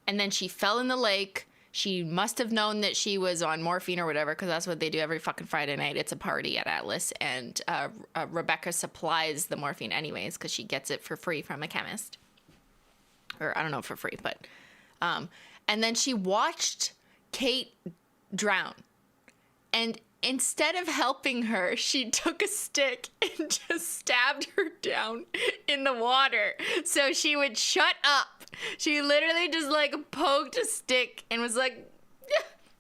And then she fell in the lake. She must have known that she was on morphine or whatever, because that's what they do every fucking Friday night. It's a party at Atlas, and Rebecca supplies the morphine anyways because she gets it for free from a chemist. Or I don't know, for free, but... and then she watched Kate drown. And instead of helping her, she took a stick and just stabbed her down in the water so she would shut up. She literally just like poked a stick and was like,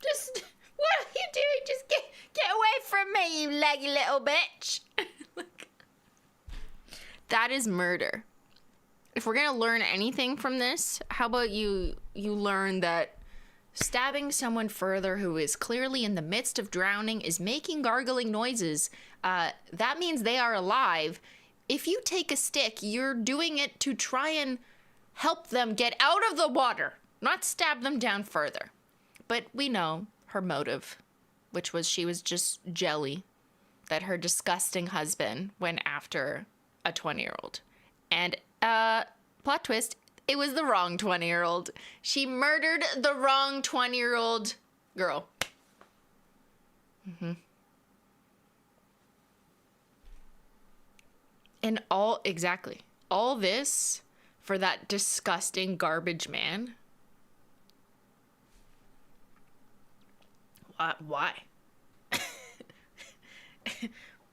just, what are you doing? Just get away from me, you leggy little bitch. Like, that is murder. If we're gonna learn anything from this, how about you learn that stabbing someone further who is clearly in the midst of drowning is making gargling noises. That means they are alive. If you take a stick, you're doing it to try and help them get out of the water, not stab them down further. But we know her motive, which was she was just jelly that her disgusting husband went after a 20-year-old. And plot twist, it was the wrong 20-year-old. She murdered the wrong 20-year-old girl. And all this for that disgusting garbage man. Why?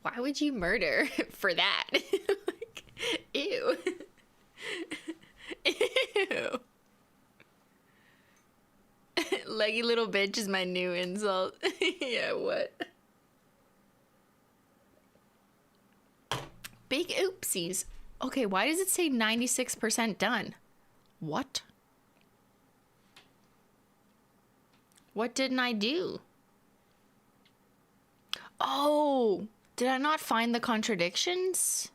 Why would you murder for that? Like, ew. Ew. Leggy little bitch is my new insult. Yeah, what? Big oopsies. Okay, why does it say 96% done? What? What didn't I do? Oh, did I not find the contradictions?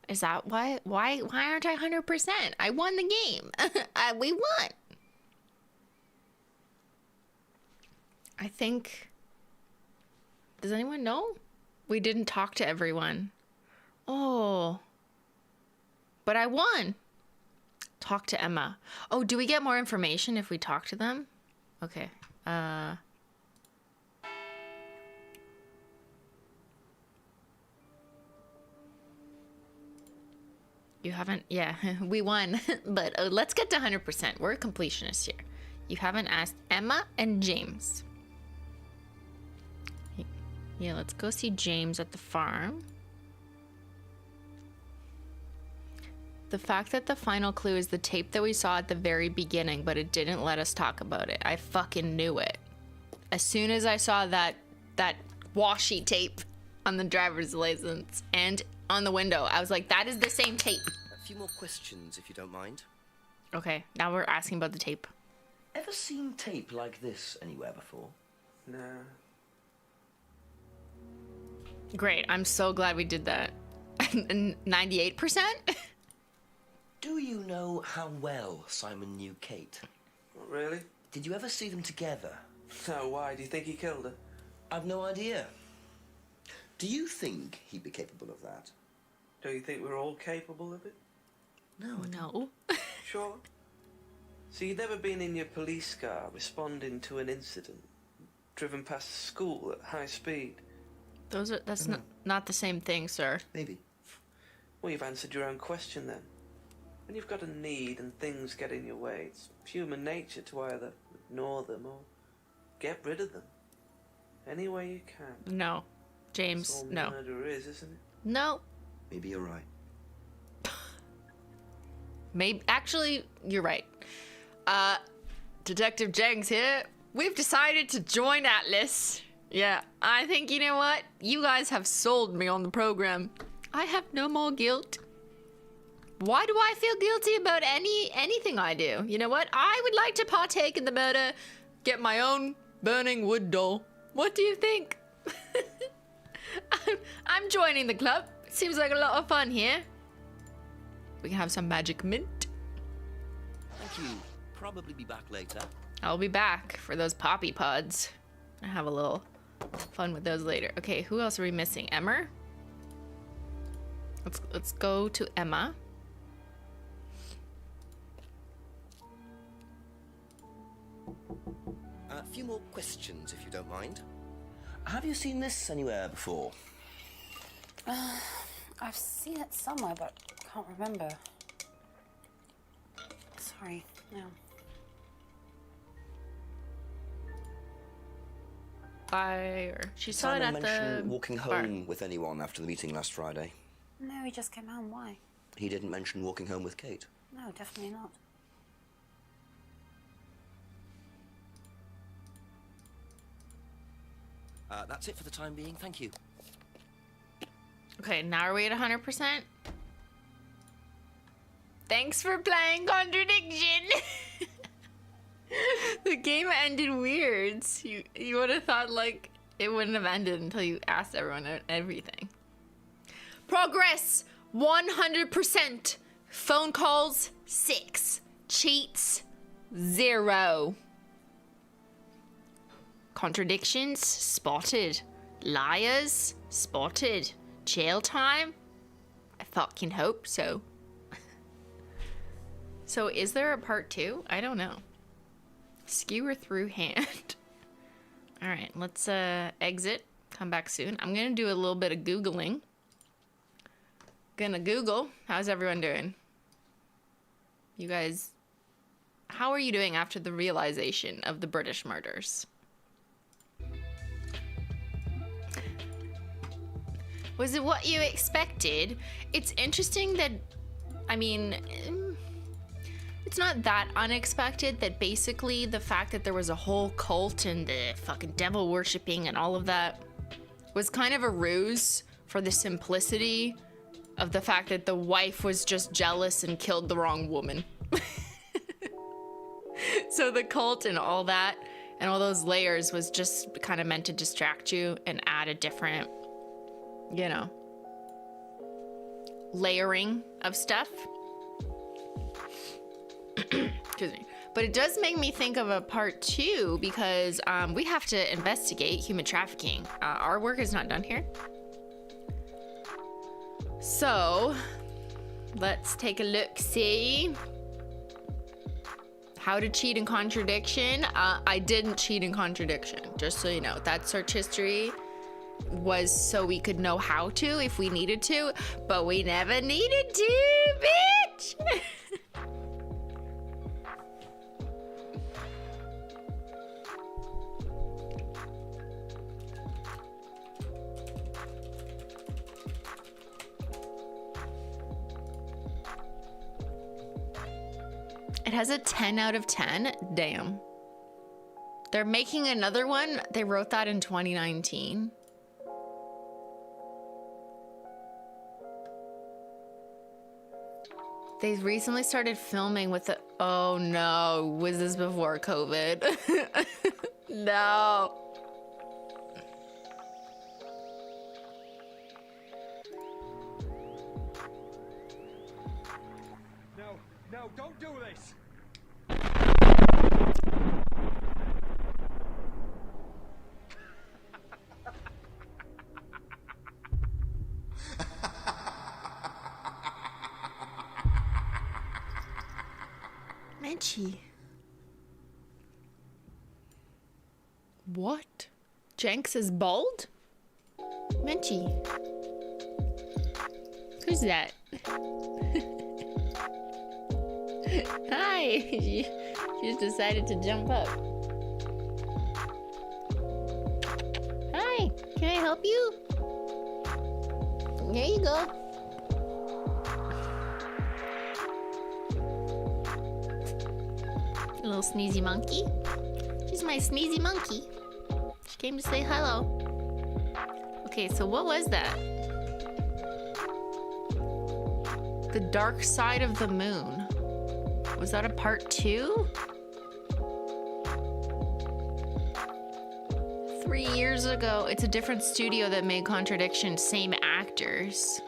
Is that why? Why aren't I 100%? I won the game. We won. I think... Does anyone know? We didn't talk to everyone. Oh. But I won. Talk to Emma. Oh, do we get more information if we talk to them? Okay. You haven't... Yeah, we won. But let's get to 100%. We're completionists here. You haven't asked Emma and James. Yeah, let's go see James at the farm. The fact that the final clue is the tape that we saw at the very beginning, but it didn't let us talk about it. I fucking knew it. As soon as I saw that washi tape on the driver's license and on the window, I was like, that is the same tape. A few more questions, if you don't mind. Okay, now we're asking about the tape. Ever seen tape like this anywhere before? No. Great, I'm so glad we did that. 98%? Do you know how well Simon knew Kate? Not really. Did you ever see them together? No, why? Do you think he killed her? I've no idea. Do you think he'd be capable of that? Do you think we're all capable of it? No. Sure. So you've never been in your police car responding to an incident, driven past a school at high speed? That's not the same thing, sir. Maybe. Well, you've answered your own question then. When you've got a need and things get in your way, it's human nature to either ignore them or get rid of them. Any way you can. No. James, That's all no. murder is, isn't it? No. Maybe you're right. Maybe. Actually, you're right. Detective Jenks here. We've decided to join Atlas. Yeah, I think, you know what? You guys have sold me on the program. I have no more guilt. Why do I feel guilty about anything I do? You know what? I would like to partake in the murder, get my own burning wood doll. What do you think? I'm joining the club. Seems like a lot of fun here. We can have some magic mint. Thank you. Probably be back later. I'll be back for those poppy pods. I have a little fun with those later. Okay, who else are we missing? Emma? Let's go to Emma. A few more questions, if you don't mind. Have you seen this anywhere before? I've seen it somewhere, but can't remember. Sorry, no. She saw it Simon at mention the walking bar. home with anyone after the meeting last Friday? No, he just came home. Why? He didn't mention walking home with Kate. No, definitely not. That's it for the time being. Thank you. Okay, now are we at 100%? Thanks for playing Contradiction. The game ended weird. You would have thought like it wouldn't have ended until you asked everyone everything. Progress 100%. Phone calls 6. Cheats 0. Contradictions spotted. Liars spotted. Jail time? I fucking hope so. So is there a part 2? I don't know. Skewer through hand. All right, let's exit. Come back soon. I'm gonna do a little bit of Googling. Gonna Google. How's everyone doing? You guys, how are you doing after the realization of the British murders? Was it what you expected? It's interesting that, I mean, it's not that unexpected that basically the fact that there was a whole cult and the fucking devil worshipping and all of that was kind of a ruse for the simplicity of the fact that the wife was just jealous and killed the wrong woman. So the cult and all that and all those layers was just kind of meant to distract you and add a different, you know, layering of stuff. Excuse me. But it does make me think of a part 2 because we have to investigate human trafficking. Our work is not done here. So let's take a look, see. How to cheat in Contradiction. I didn't cheat in Contradiction, just so you know. That search history was so we could know how to if we needed to, but we never needed to, bitch! It has a 10 out of 10. Damn. They're making another one. They wrote that in 2019. They recently started filming with the... Oh no, was this before COVID? No. No, don't do this! Menchie. What? Jenks is bald? Menchie. Who's that? Hi. She just decided to jump up. Hi. Can I help you? Here you go. A little sneezy monkey. She's my sneezy monkey. She came to say hello. Okay, so what was that? The Dark Side of the Moon. Was that a part 2? 3 years ago. It's a different studio that made Contradiction. Same actors.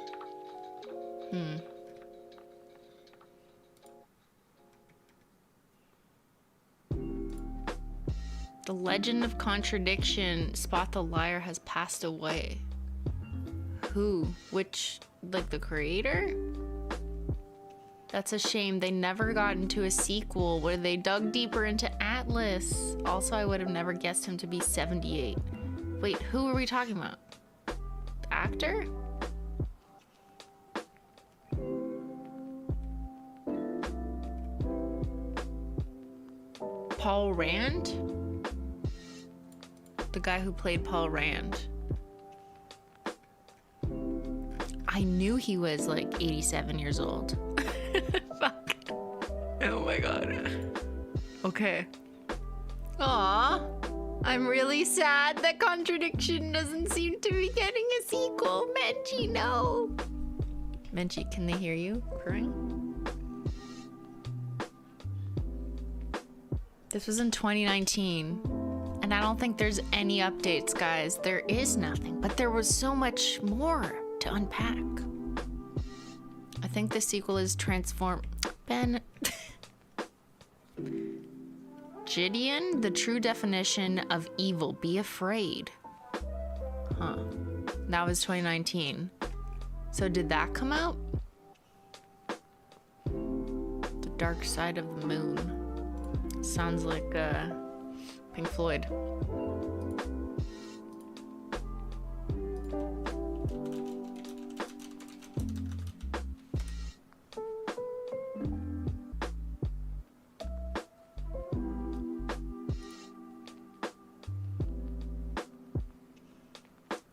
The Legend of Contradiction. Spot the Liar has passed away. Who? Which? Like the creator? That's a shame. They never got into a sequel where they dug deeper into Atlas. Also, I would have never guessed him to be 78. Wait, who are we talking about? The actor? Paul Rand? The guy who played Paul Rand. I knew he was like 87 years old. Fuck. Oh my god. Okay. Aw. I'm really sad that Contradiction doesn't seem to be getting a sequel. Menchie, no. Menchie, can they hear you crying? This was in 2019. And I don't think there's any updates, guys. There is nothing. But there was so much more to unpack. I think the sequel is Ben... Gideon, the true definition of evil. Be afraid. Huh. That was 2019. So did that come out? The Dark Side of the Moon. Sounds like Pink Floyd.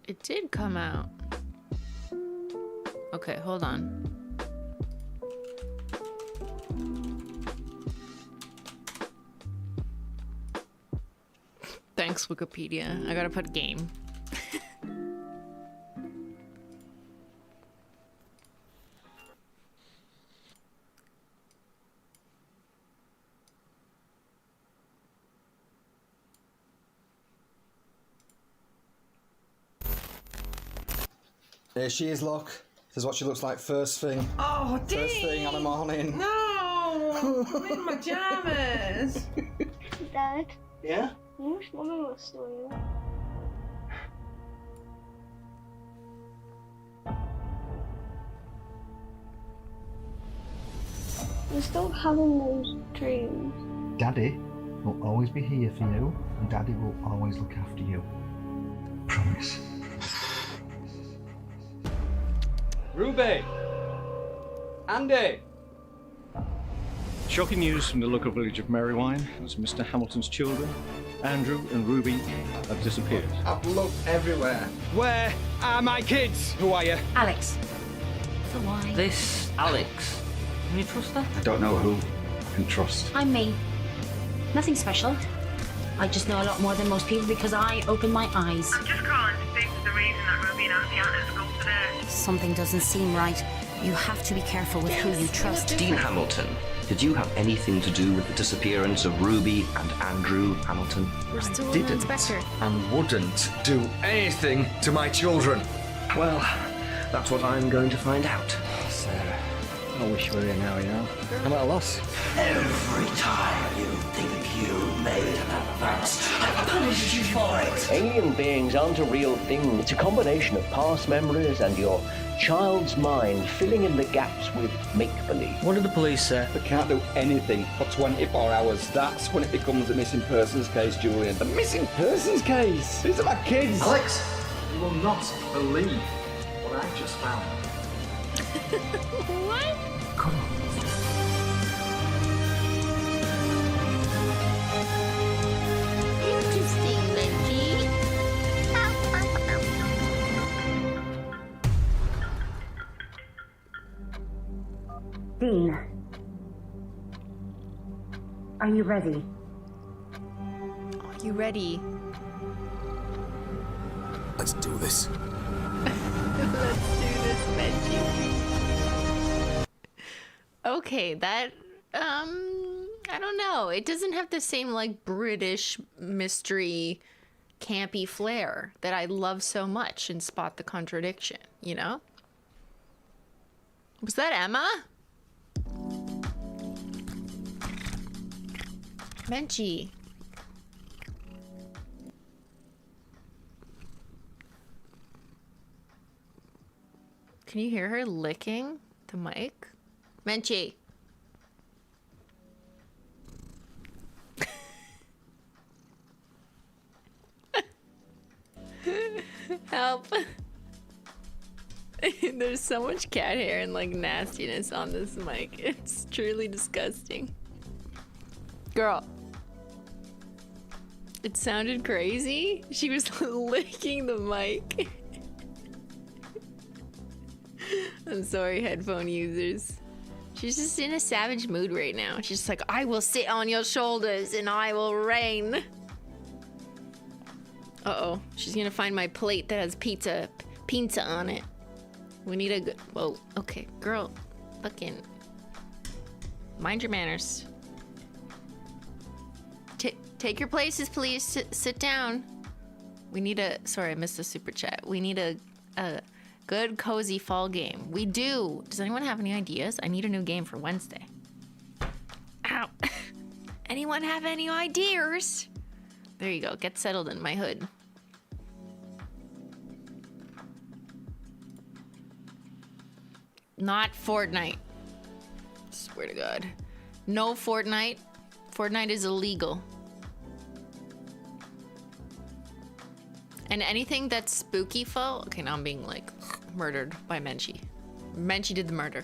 It did come out. Okay, hold on. Thanks, Wikipedia. I gotta put game. Here she is, look. This is what she looks like first thing. Oh, Dee! First thing on the morning. No! I'm in my pajamas. Dad? Yeah? I wish Mummy was still here. I'm still having those dreams. Daddy will always be here for you, and Daddy will always look after you. Promise. Ruby! Andy! Shocking news from the local village of Merrywine as Mr. Hamilton's children, Andrew and Ruby, have disappeared. I've looked everywhere. Where are my kids? Who are you? Alex. So why? This Alex. Can you trust her? I don't know who can trust. I'm me. Nothing special. I just know a lot more than most people because I open my eyes. I'm just calling to speak to the reason that Ruby and Auntie aren't at school today. Something doesn't seem right. You have to be careful with who you trust. Dean Hamilton, did you have anything to do with the disappearance of Ruby and Andrew Hamilton? We're still didn't. an inspector. And wouldn't do anything to my children. Well, that's what I'm going to find out. Sarah, I wish you were here now, you know. I'm at a loss. Every time you think you made an advance, I punish you for it. Alien beings aren't a real thing. It's a combination of past memories and your child's mind filling in the gaps with make-believe. What did the police say? They can't do anything for 24 hours. That's when it becomes a missing persons case, Julian. A missing persons case? These are my kids. Alex, you will not believe what I just found. What? Come on. Interesting, Menchie. Dean, are you ready? Are you ready? Let's do this. Let's do this, Menchie. Okay, that, I don't know. It doesn't have the same, like, British mystery campy flair that I love so much in Spot the Contradiction, you know? Was that Emma? Menchie. Can you hear her licking the mic? Menchie. Help. There's so much cat hair and like nastiness on this mic. It's truly disgusting. Girl. It sounded crazy. She was licking the mic. I'm sorry, headphone users. She's just in a savage mood right now. She's just like, I will sit on your shoulders and I will reign. Uh-oh. She's gonna find my plate that has pinsa on it. We need a good... Whoa. Okay, girl. Fucking... Mind your manners. Take your places, please. Sit down. We need a... Sorry, I missed the super chat. We need a good, cozy fall game. We do. Does anyone have any ideas? I need a new game for Wednesday. Ow. Anyone have any ideas? There you go. Get settled in my hood. Not Fortnite. Swear to God. No Fortnite. Fortnite is illegal. And anything that's spooky fo. Okay, now I'm being like murdered by Menchie. Menchie did the murder.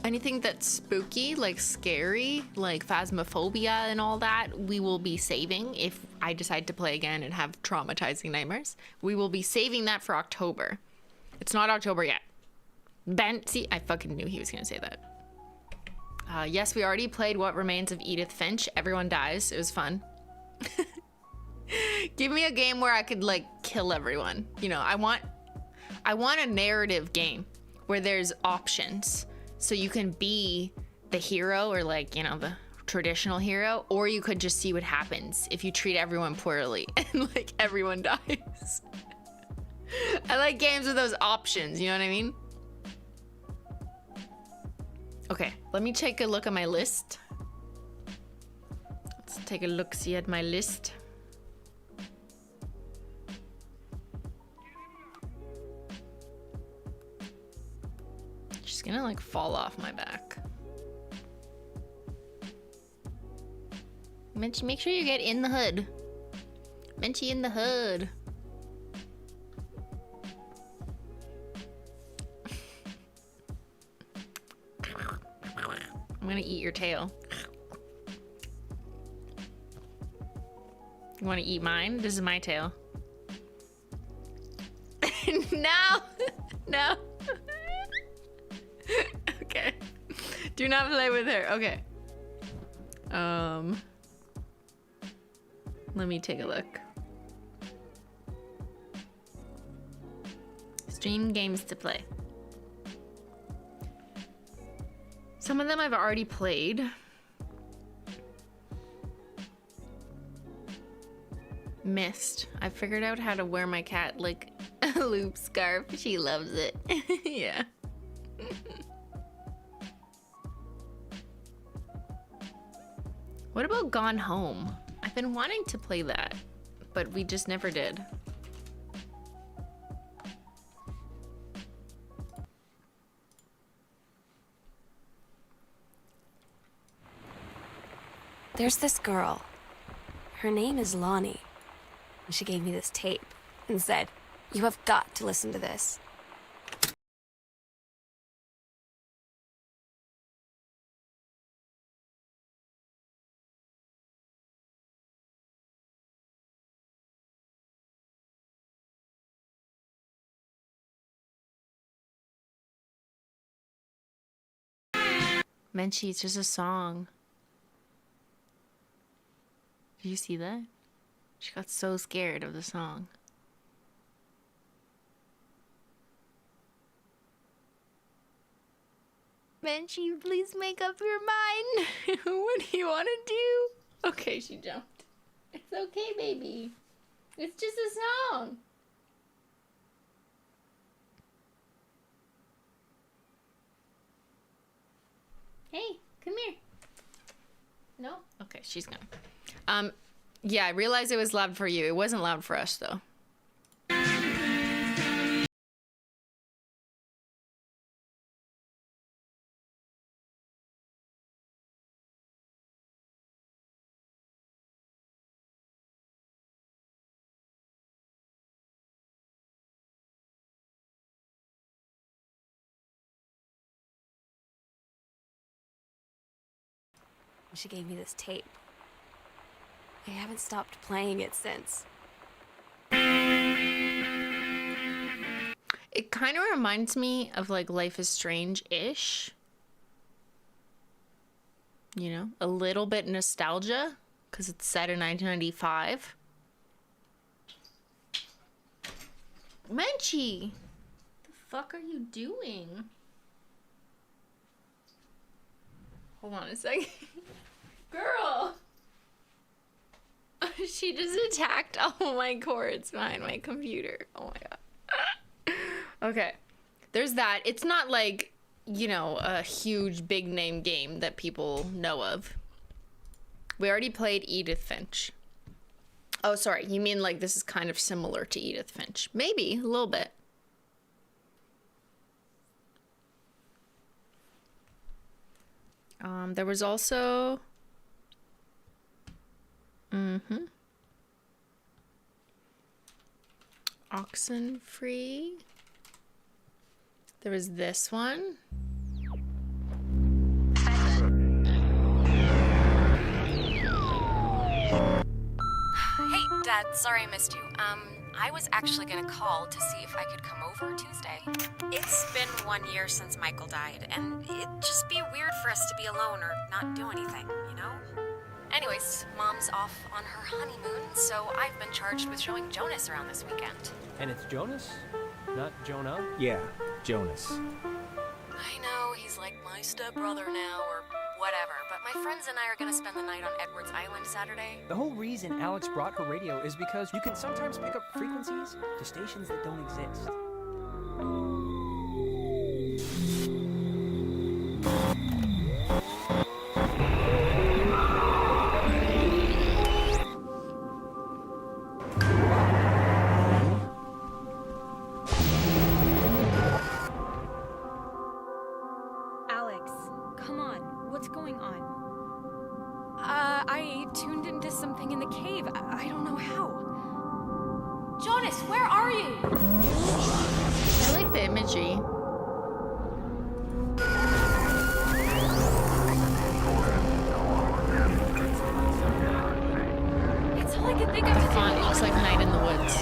Anything that's spooky, like scary, like phasmophobia and all that, we will be saving if I decide to play again and have traumatizing nightmares. We will be saving that for October. It's not October yet. Ben, see, I fucking knew he was gonna say that. Yes, we already played What Remains of Edith Finch. Everyone dies. It was fun. Give me a game where I could like kill everyone. You know, I want a narrative game where there's options. So you can be the hero or like, you know, the traditional hero, or you could just see what happens if you treat everyone poorly and like everyone dies. I like games with those options, you know what I mean? Okay, let me take a look at my list. Let's take a look-see at my list. She's gonna like fall off my back. Menchie, make sure you get in the hood. Menchie in the hood. I'm gonna eat your tail. You wanna eat mine? This is my tail. No! No! Okay. Do not play with her. Okay. Let me take a look. Stream games to play. Some of them I've already played. Missed. I figured out how to wear my cat like a loop scarf. She loves it. Yeah. What about Gone Home? I've been wanting to play that, but we just never did. There's this girl. Her name is Lonnie. And she gave me this tape and said, "You have got to listen to this." Menchie, it's just a song. Did you see that? She got so scared of the song. Menchie, please make up your mind. What do you want to do? Okay, she jumped. It's okay, baby. It's just a song. Hey, come here. No? Okay, she's gone. Yeah, I realized it was loud for you. It wasn't loud for us, though. She gave me this tape. I haven't stopped playing it since. It kind of reminds me of like Life is Strange-ish. You know, a little bit nostalgia because it's set in 1995. Menchie, the fuck are you doing? Hold on a second. Girl! She just attacked all my cords behind my computer. Oh my god. Okay. There's that. It's not like, you know, a huge big name game that people know of. We already played Edith Finch. Oh, sorry. You mean like this is kind of similar to Edith Finch? Maybe, a little bit. There was also... Oxenfree. There was this one. Hey, Dad, sorry I missed you. I was actually gonna call to see if I could come over Tuesday. It's been 1 year since Michael died, and it'd just be weird for us to be alone or not do anything, you know? Anyways, Mom's off on her honeymoon, so I've been charged with showing Jonas around this weekend. And it's Jonas, not Jonah? Yeah, Jonas. I know, he's like my stepbrother now, or whatever, but my friends and I are gonna spend the night on Edwards Island Saturday. The whole reason Alex brought her radio is because you can sometimes pick up frequencies to stations that don't exist. Alex, come on. What's going on? I tuned into something in the cave. I don't know how. Jonas, where are you? I like the imagery. It's all I can think of to Font looks like Night in the Woods.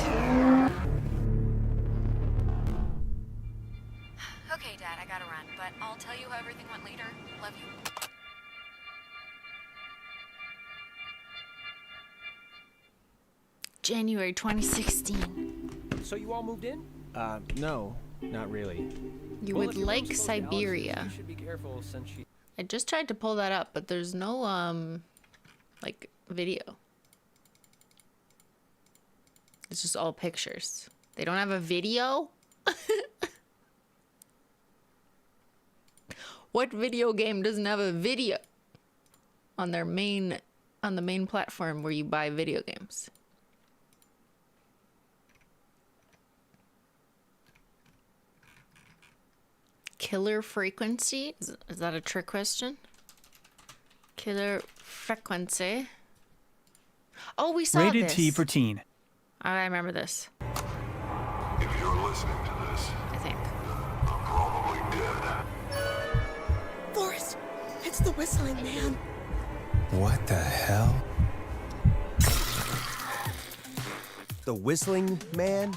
Okay, Dad, I gotta run, but I'll tell you how everything went later. Love you. January 2016. So you all moved in? No, not really. You Well, would if your like mom's supposed to be Siberia. You should be careful since she... I just tried to pull that up, but there's no, like, video. It's just all pictures. They don't have a video? What video game doesn't have a video on their main, on the main platform where you buy video games? Killer frequency? Is that a trick question? Killer frequency. Oh, we saw Rated this. T for teen. I remember this. If you're listening to this, I think. I'm probably dead. Forrest, it's the whistling man. What the hell? The Whistling Man?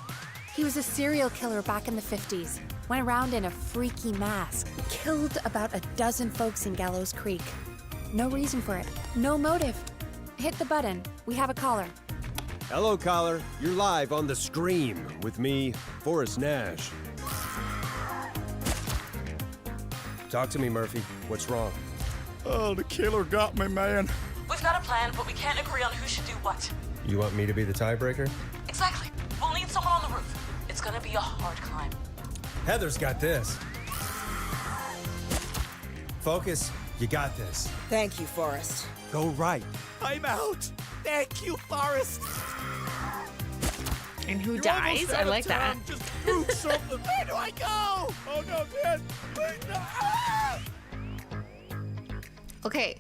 He was a serial killer back in the 50s. Went around in a freaky mask. Killed about a dozen folks in Gallows Creek. No reason for it. No motive. Hit the button. We have a caller. Hello, caller. You're live on The Scream with me, Forrest Nash. Talk to me, Murphy. What's wrong? Oh, the killer got me, man. We've got a plan, but we can't agree on who should do what. You want me to be the tiebreaker? Exactly. We'll need someone on the roof. It's gonna be a hard climb. Heather's got this. Focus. You got this. Thank you, Forrest. Go right. I'm out. Thank you, Forrest. And who You're dies? almost I out of like that. time. Just move something. Where do I go? Oh no, man. Wait, no. Ah! Okay,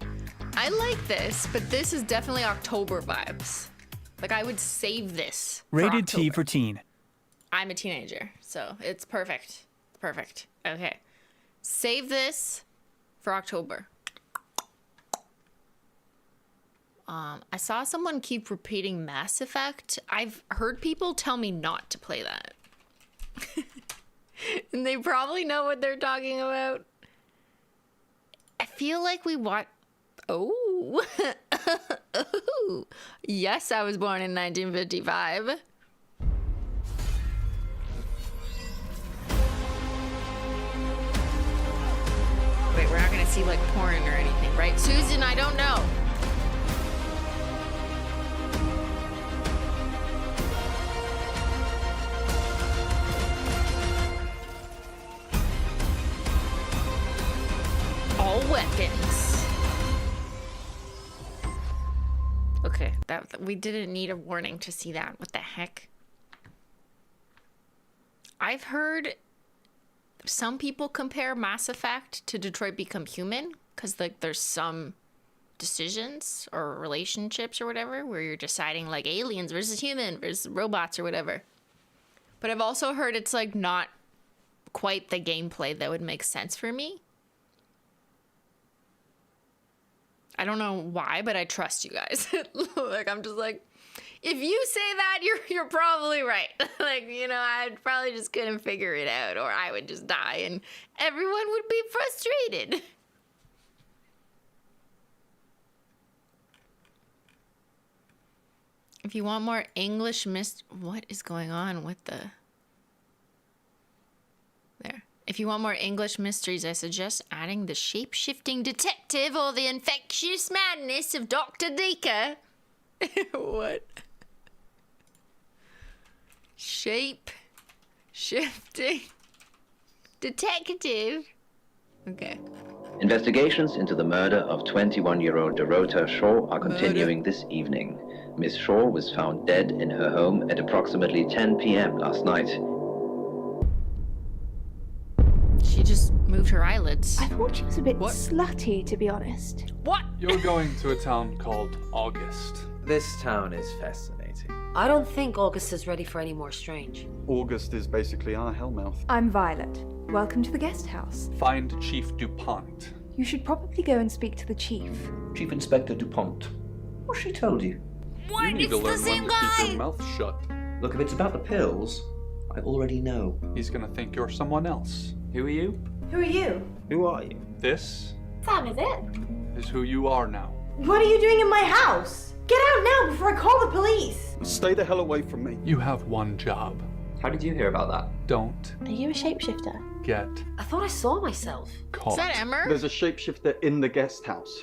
I like this, but this is definitely October vibes. Like, I would save this for Rated T October. for teen. I'm a teenager, so it's perfect. Perfect. Okay. Save this for October. I saw someone keep repeating Mass Effect. I've heard people tell me not to play that. And they probably know what they're talking about. I feel like we want... Oh. Oh. Yes, I was born in 1955. Wait, we're not gonna see like porn or anything, right? Susan, I don't know. All weapons. Okay, that we didn't need a warning to see that. What the heck? I've heard some people compare Mass Effect to Detroit Become Human because like there's some decisions or relationships or whatever where you're deciding like aliens versus human versus robots or whatever. But I've also heard it's like not quite the gameplay that would make sense for me. I don't know why, but I trust you guys. Like, I'm just like, if you say that, you're probably right. Like, you know, I probably just couldn't figure it out, or I would just die, and everyone would be frustrated. If you want more English what is going on with the... There. If you want more English mysteries, I suggest adding the shape-shifting detective or the infectious madness of Dr. Decker. What? Shape-shifting detective. Okay. Investigations into the murder of 21-year-old Dorota Shaw are continuing this evening. Miss Shaw was found dead in her home at approximately 10 p.m. last night. She just moved her eyelids. I thought she was a bit slutty, to be honest. What? You're going to a town called August. This town is fascinating. I don't think August is ready for any more strange. August is basically our hellmouth. I'm Violet. Welcome to the guest house. Find Chief DuPont. You should probably go and speak to the chief. Chief Inspector DuPont. What's she told you? You need to learn when to keep your mouth shut. Look, if it's about the pills, I already know. He's gonna think you're someone else. Who are you? Who are you? Who are you? This Sam, is it? Is who you are now. What are you doing in my house? Get out now before I call the police! Stay the hell away from me. You have one job. How did you hear about that? Don't Are you a shapeshifter? get I thought I saw myself. caught. Is that Emmer? There's a shapeshifter in the guest house.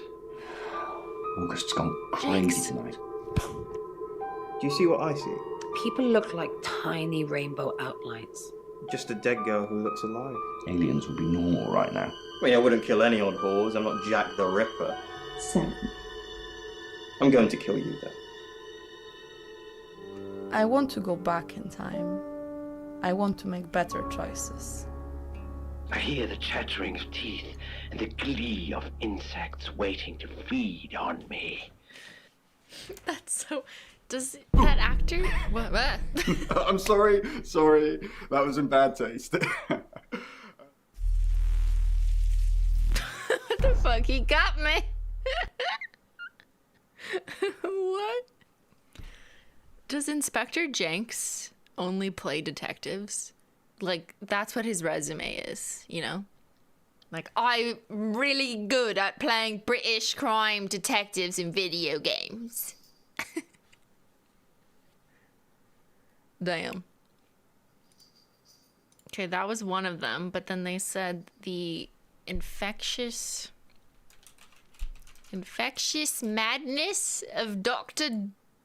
August's gone crazy tonight. Do you see what I see? People look like tiny rainbow outlines. Just a dead girl who looks alive. Aliens would be normal right now. I mean, I wouldn't kill any odd whores. I'm not Jack the Ripper. Sam. I'm going to kill you, though. I want to go back in time. I want to make better choices. I hear the chattering of teeth and the glee of insects waiting to feed on me. That's so... Does that actor... What? I'm sorry. That was in bad taste. What the fuck? He got me. What? Does Inspector Jenks only play detectives? Like, that's what his resume is, you know? Like, I'm really good at playing British crime detectives in video games. Damn. Okay, that was one of them, but then they said the infectious madness of Dr.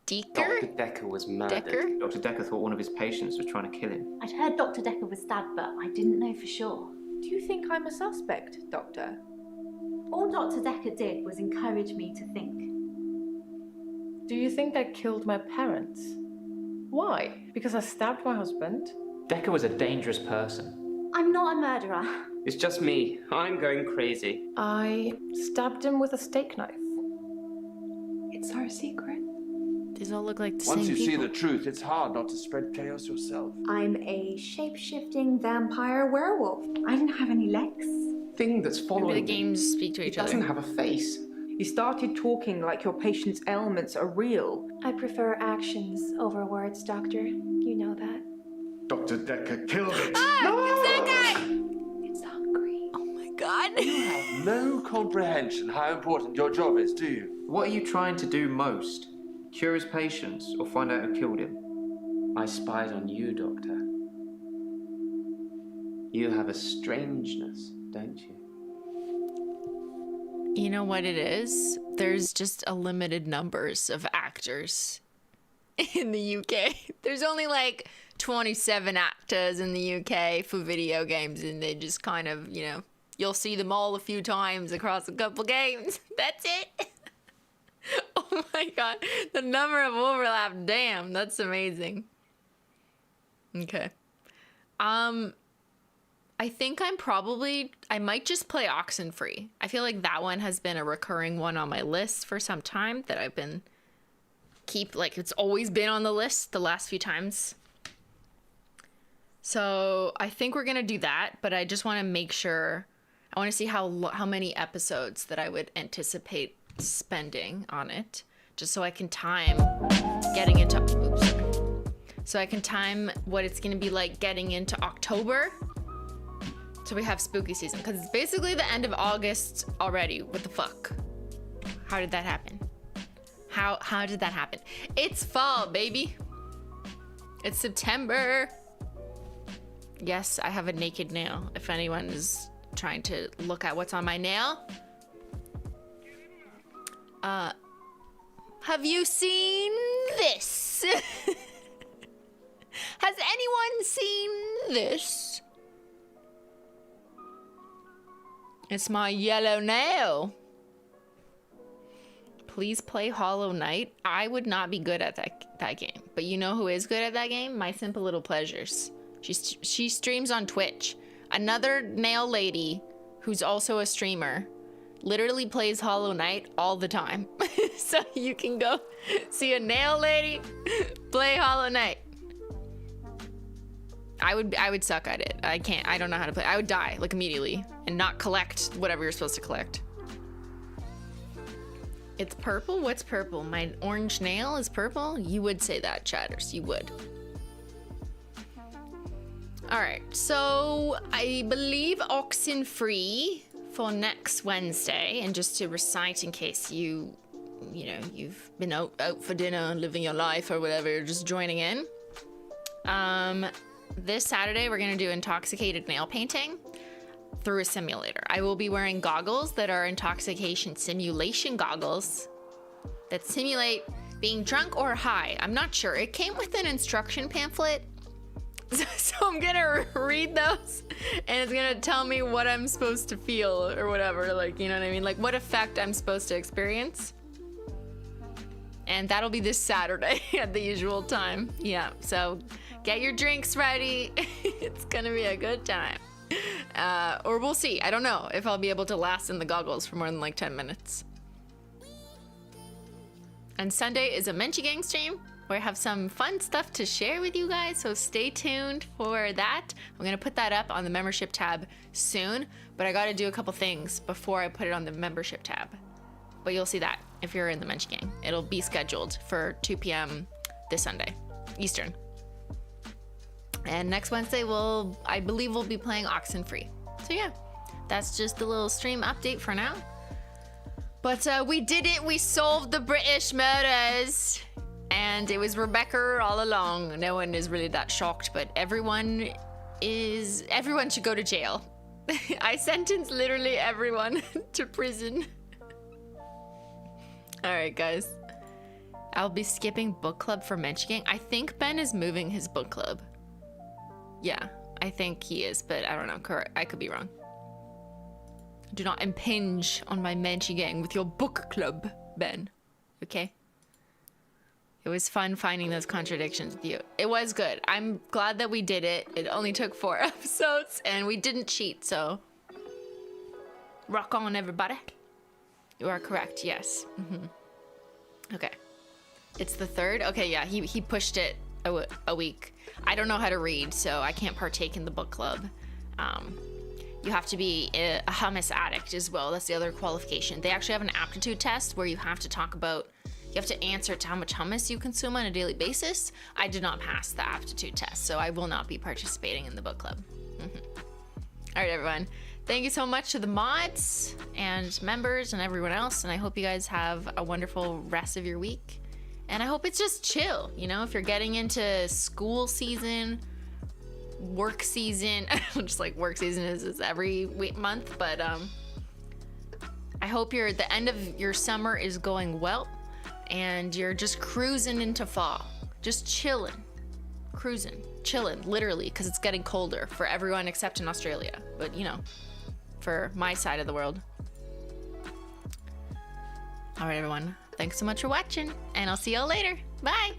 Decker? Dr. Decker was murdered. Decker? Dr. Decker thought one of his patients was trying to kill him. I'd heard Dr. Decker was stabbed, but I didn't know for sure. Do you think I'm a suspect, Doctor? All Dr. Decker did was encourage me to think. Do you think I killed my parents? Why? Because I stabbed my husband? Decker was a dangerous person. I'm not a murderer. It's just me. I'm going crazy. I stabbed him with a steak knife. It's our secret. These all look like the Once same you see people. the truth, it's hard not to spread chaos yourself. I'm a shape-shifting vampire werewolf. I didn't have any legs. Thing that's Maybe following the games me, speak to each it doesn't other. have a face. You started talking like your patient's ailments are real. I prefer actions over words, Doctor. You know that. Dr. Decker killed it. It's that guy! It's hungry. Oh my god. You have no comprehension how important your job is, do you? What are you trying to do most? Cure his patients or find out who killed him? I spied on you, Doctor. You have a strangeness, don't you? You know what it is? There's just a limited numbers of actors in the UK. There's only like 27 actors in the UK for video games, and they just kind of, you know, you'll see them all a few times across a couple games. That's it. Oh my god, the number of overlap, damn, that's amazing. Okay. I think I might just play Oxenfree. I feel like that one has been a recurring one on my list for some time that I've been it's always been on the list the last few times. So I think we're gonna do that, but I just want to make sure, I want to see how many episodes that I would anticipate spending on it, just so I can time getting into, so I can time what it's gonna be like getting into October. So we have spooky season, because it's basically the end of August already. What the fuck? How did that happen? How did that happen? It's fall, baby. It's September. Yes, I have a naked nail. If anyone is trying to look at what's on my nail. Have you seen this? Has anyone seen this? It's my yellow nail. Please play Hollow Knight. I would not be good at that game. But you know who is good at that game? My Simple Little Pleasures. She streams on Twitch. Another nail lady who's also a streamer literally plays Hollow Knight all the time. So you can go see a nail lady play Hollow Knight. I would suck at it. I don't know how to play. I would die like immediately and not collect whatever you're supposed to collect. It's purple? What's purple? My orange nail is purple? You would say that, chatters. You would. All right, so I believe Oxenfree for next Wednesday, and just to recite in case you've been out for dinner, living your life or whatever, you're just joining in. This Saturday, we're going to do intoxicated nail painting through a simulator. I will be wearing goggles that are intoxication simulation goggles that simulate being drunk or high. I'm not sure. It came with an instruction pamphlet. So I'm gonna read those and it's gonna tell me what I'm supposed to feel or whatever, like, you know what I mean? Like what effect I'm supposed to experience. And that'll be this Saturday at the usual time. Yeah, so get your drinks ready. It's gonna be a good time. Or we'll see. I don't know if I'll be able to last in the goggles for more than like 10 minutes. And Sunday is a Menchie Gang stream where I have some fun stuff to share with you guys, so stay tuned for that. I'm gonna put that up on the membership tab soon, but I gotta do a couple things before I put it on the membership tab. But you'll see that if you're in the Menchie Gang. It'll be scheduled for 2 p.m. this Sunday, Eastern. And next Wednesday, I believe we'll be playing Oxenfree. So yeah, that's just a little stream update for now. But we did it, we solved the British murders. And it was Rebecca all along. No one is really that shocked, but everyone should go to jail. I sentenced literally everyone to prison. All right, guys. I'll be skipping book club for Menchie Gang. I think Ben is moving his book club. Yeah, I think he is, but I don't know. I could be wrong. Do not impinge on my Menchie Gang with your book club, Ben. Okay? It was fun finding those contradictions with you. It was good. I'm glad that we did it. It only took 4 episodes and we didn't cheat, so rock on, everybody. You are correct, yes. Okay. It's the 3rd? Okay, yeah, he pushed it a week. I don't know how to read, so I can't partake in the book club. You have to be a hummus addict as well. That's the other qualification. They actually have an aptitude test where you have to talk about, you have to answer to how much hummus you consume on a daily basis. I did not pass the aptitude test, so I will not be participating in the book club. All right, everyone. Thank you so much to the mods and members and everyone else, and I hope you guys have a wonderful rest of your week. And I hope it's just chill, you know, if you're getting into school season, work season, just like work season is every month, but I hope the end of your summer is going well and you're just cruising into fall, just chilling, cruising, chilling, literally, because it's getting colder for everyone except in Australia, but you know, for my side of the world. All right, everyone, thanks so much for watching, and I'll see y'all later. Bye.